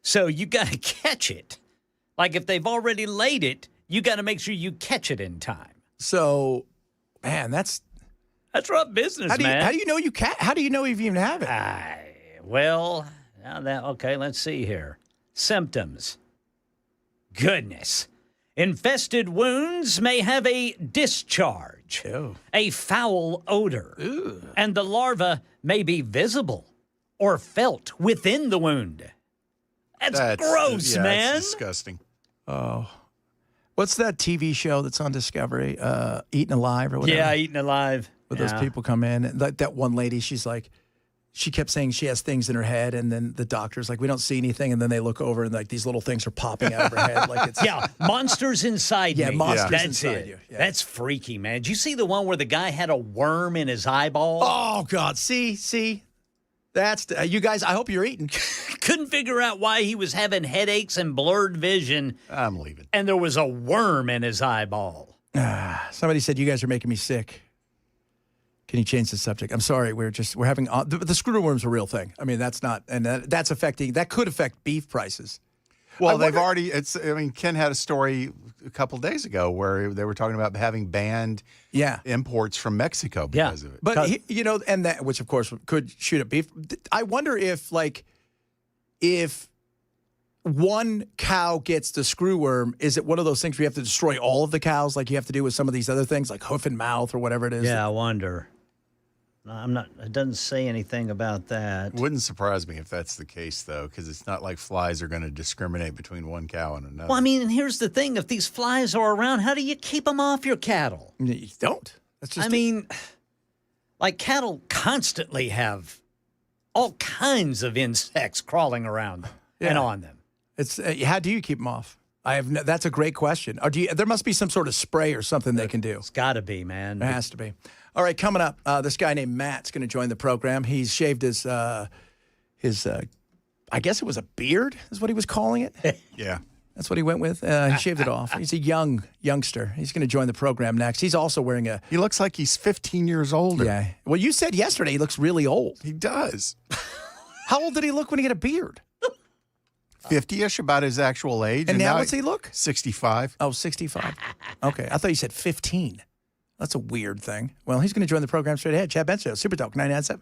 So you got to catch it. Like if they've already laid it, you got to make sure you catch it in time. So, man, that's rough business, man. How do you know How do you know you even have it? Well, okay, let's see here. Symptoms. Goodness. Infested wounds may have a discharge, a foul odor, and the larva may be visible or felt within the wound. That's gross, man. That's disgusting. Oh. What's that TV show that's on Discovery? Eaten Alive or whatever? Yeah, Eaten Alive. Where those people come in. And that one lady, she's like, she kept saying she has things in her head, and then the doctor's like, we don't see anything, and then they look over, and like these little things are popping out of her head. Like it's monsters inside me. Monsters That's inside it. you. Yeah. That's freaky, man. Did you see the one where the guy had a worm in his eyeball? Oh, God. See? That's, you guys, I hope you're eating. Couldn't figure out why he was having headaches and blurred vision. I'm leaving. And there was a worm in his eyeball. Somebody said, you guys are making me sick. Can you change the subject? I'm sorry. We're having the screwworm's a real thing. I mean, that's not, and that could affect beef prices. Well, Ken had a story a couple days ago where they were talking about having banned imports from Mexico because of it. But and that, which of course could shoot up beef. I wonder if one cow gets the screwworm, is it one of those things where you have to destroy all of the cows like you have to do with some of these other things like hoof and mouth or whatever it is? Yeah, I wonder. It doesn't say anything about that. Wouldn't surprise me if that's the case, though, because it's not like flies are going to discriminate between one cow and another. Well, I mean, and here's the thing. If these flies are around, how do you keep them off your cattle? You don't. That's just like cattle constantly have all kinds of insects crawling around and on them. It's how do you keep them off? That's a great question. Or there must be some sort of spray or something they can do. It's got to be, man. There has to be. All right, coming up, this guy named Matt's going to join the program. He's shaved his I guess it was a beard, is what he was calling it. Yeah. That's what he went with. He shaved it off. He's a youngster. He's going to join the program next. He's also wearing He looks like he's 15 years older. Yeah. Well, you said yesterday he looks really old. He does. How old did he look when he had a beard? 50-ish, about his actual age. And now what's he look? 65. Oh, 65. Okay. I thought you said 15. That's a weird thing. Well, he's going to join the program straight ahead. Chad Benson Show, Super Talk 99.7.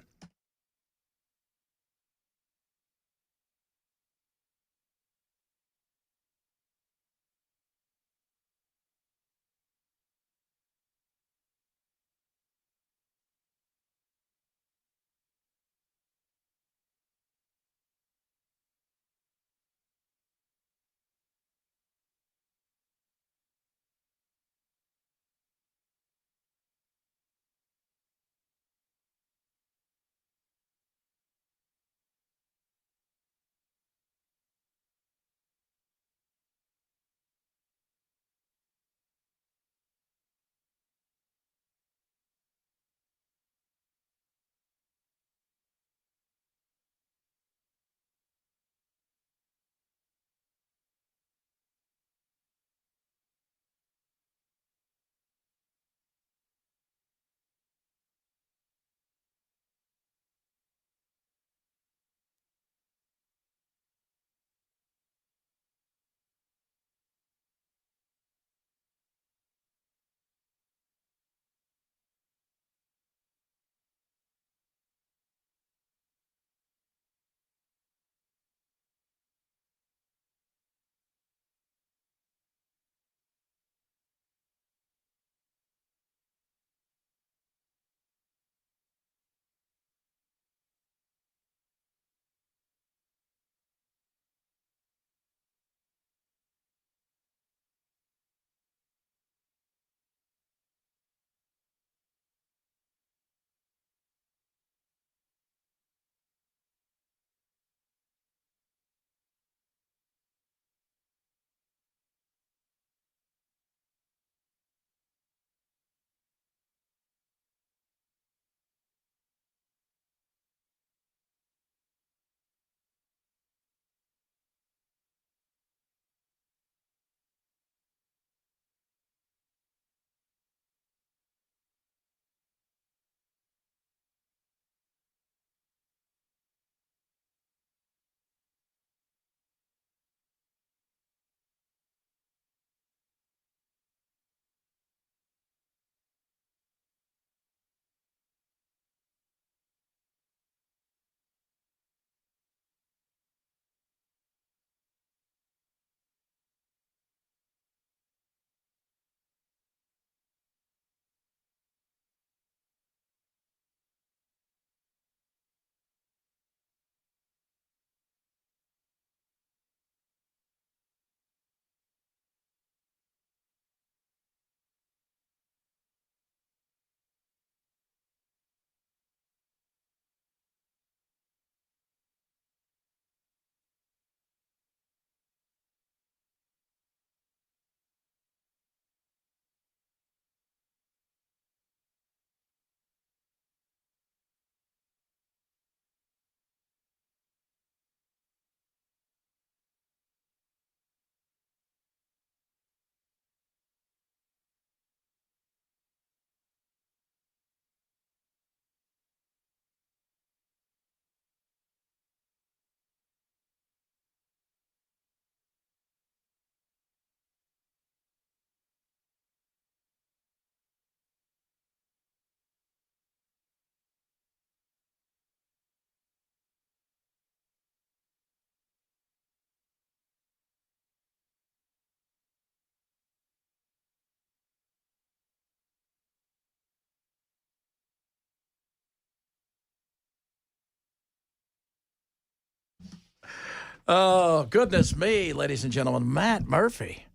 Oh, goodness me, ladies and gentlemen. Matt Murphy.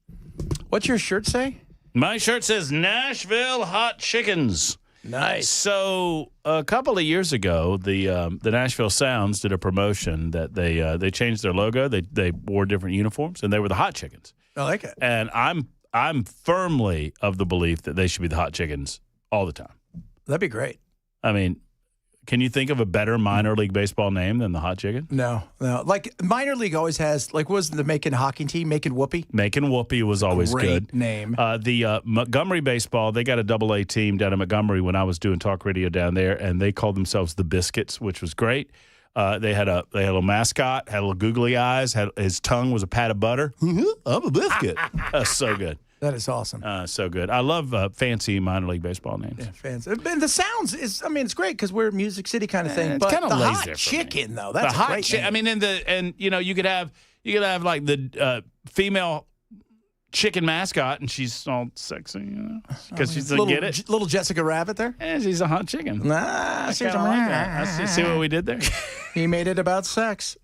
What's your shirt say? My shirt says Nashville Hot Chickens. Nice. So a couple of years ago, the Nashville Sounds did a promotion that they changed their logo. They wore different uniforms, and they were the Hot Chickens. I like it. And I'm firmly of the belief that they should be the Hot Chickens all the time. That'd be great. I mean, can you think of a better minor league baseball name than the Hot Chicken? No. Like minor league always has, like, what was the Macon hockey team? Macon Whoopie? Macon Whoopie was always Great good. name. The Montgomery baseball, they got a AA team down in Montgomery when I was doing talk radio down there, and they called themselves the Biscuits, which was great. They had a little mascot, had a little googly eyes, his tongue was a pat of butter. I'm a biscuit. That's so good. That is awesome. So good. I love fancy minor league baseball names. Yeah, fans. And the Sounds is, I mean, it's great because we're a Music City kind of thing. It's But kind of the lazy Hot for Chicken, me. though, that's the a hot great name. I mean, you could have like the female chicken mascot, and she's all sexy, because she's little, get it. Little Jessica Rabbit there. And she's a hot chicken. Nah, I kinda like that. See what we did there? He made it about sex.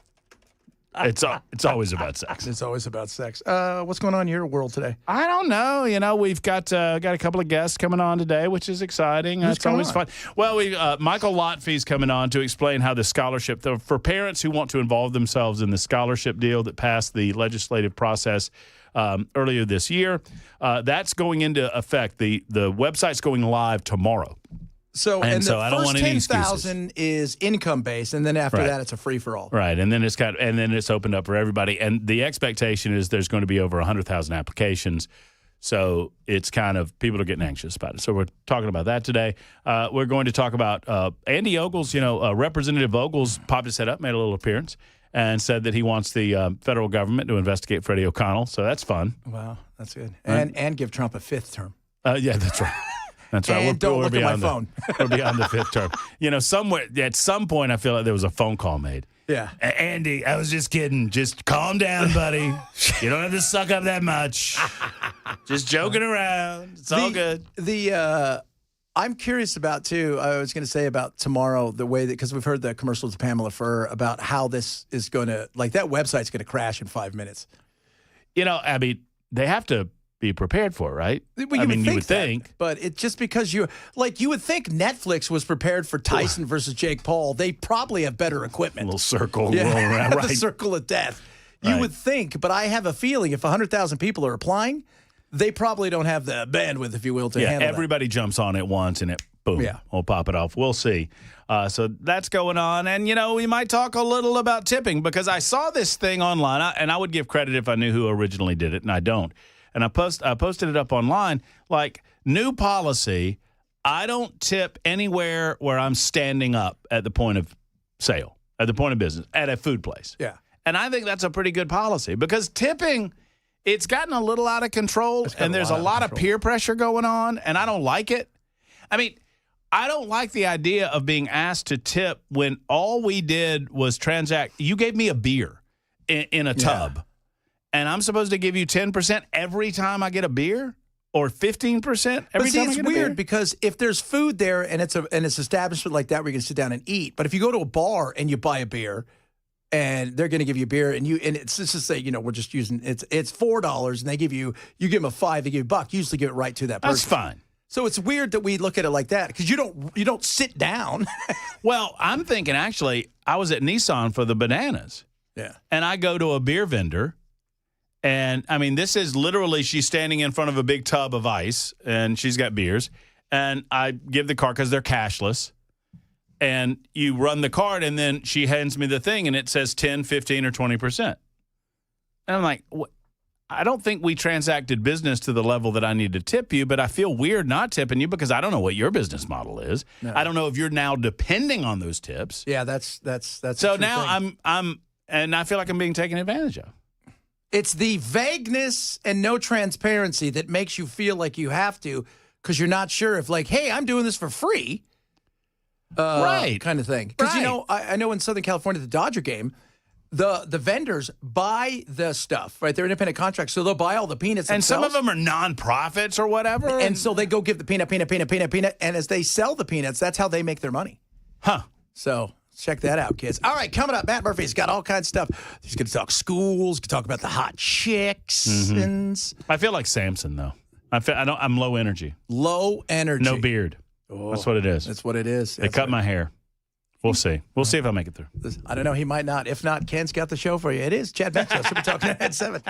It's always about sex. It's always about sex. What's going on in your world today? I don't know. We've got a couple of guests coming on today, which is exciting. Who's It's always coming fun. Well, Michael Lotfie's coming on to explain how the scholarship, for parents who want to involve themselves in the scholarship deal that passed the legislative process earlier this year, that's going into effect. The website's going live tomorrow. So, and the I don't first want any 10,000 is income based, and then after Right. that, it's a free for all. Right, and then it's opened up for everybody, and the expectation is there's going to be over 100,000 applications. So it's kind of, people are getting anxious about it. So we're talking about that today. We're going to talk about Andy Ogles. Representative Ogles popped his head up, made a little appearance, and said that he wants the federal government to investigate Freddie O'Connell. So that's fun. Wow, that's good. Right. And give Trump a fifth term. Yeah, that's right. That's right. And don't look at my beyond phone. We're beyond the fifth term. Somewhere at some point, I feel like there was a phone call made. Yeah. Andy, I was just kidding. Just calm down, buddy. You don't have to suck up that much. Just joking around. It's all good. I'm curious about, too, I was going to say about tomorrow, the way that, because we've heard the commercials of Pamela Furr about how this is going to, like, that website's going to crash in 5 minutes. Abby, they have to be prepared for it, right? Well, you would think. But it's just because you would think Netflix was prepared for Tyson versus Jake Paul. They probably have better equipment. A little circle rolling around, right? The circle of death. You would think, but I have a feeling if 100,000 people are applying, they probably don't have the bandwidth, if you will, to handle that. Everybody jumps on it once and it, boom, we'll pop it off. We'll see. So that's going on. And, we might talk a little about tipping because I saw this thing online, and I would give credit if I knew who originally did it, and I don't. And I posted it up online, like, new policy, I don't tip anywhere where I'm standing up at the point of sale, at the point of business, at a food place. Yeah. And I think that's a pretty good policy because tipping, it's gotten a little out of control, and there's a lot of peer pressure going on, and I don't like it. I mean, I don't like the idea of being asked to tip when all we did was transact. You gave me a beer in a tub. And I'm supposed to give you 10% every time I get a beer, or 15% every time I get a beer. It's weird because if there's food there and it's an establishment like that where you can sit down and eat, but if you go to a bar and you buy a beer, and they're going to give you a beer, and it's just to say, we're just using it's $4, and you give them a $5, they give you $1. Usually give it right to that person. That's fine. So it's weird that we look at it like that because you don't sit down. Well, I'm thinking actually, I was at Nissan for the bananas. Yeah, and I go to a beer vendor. And, I mean, this is literally she's standing in front of a big tub of ice, and she's got beers. And I give the card because they're cashless. And you run the card, and then she hands me the thing, and it says 10, 15, or 20%. And I'm like, I don't think we transacted business to the level that I need to tip you, but I feel weird not tipping you because I don't know what your business model is. No. I don't know if you're now depending on those tips. Yeah, that's so now thing. And I feel like I'm being taken advantage of. It's the vagueness and no transparency that makes you feel like you have to because you're not sure if, like, hey, I'm doing this for free. Right. Kind of thing. Because, I know in Southern California, the Dodger game, the vendors buy the stuff, right? They're independent contracts, so they'll buy all the peanuts and themselves. Some of them are nonprofits or whatever. And so they go give the peanut. And as they sell the peanuts, that's how they make their money. Huh. So Check that out, kids. All right, coming up, Matt Murphy's got all kinds of stuff. He's going to talk schools, talk about the hot chicks. I feel like Samson, though. I'm low energy. Low energy. No beard. Oh, that's what it is. That's what it is. They cut my hair. We'll see. We'll see if I make it through. I don't know. He might not. If not, Ken's got the show for you. It is Chad Benson Show. Super Talk at 7.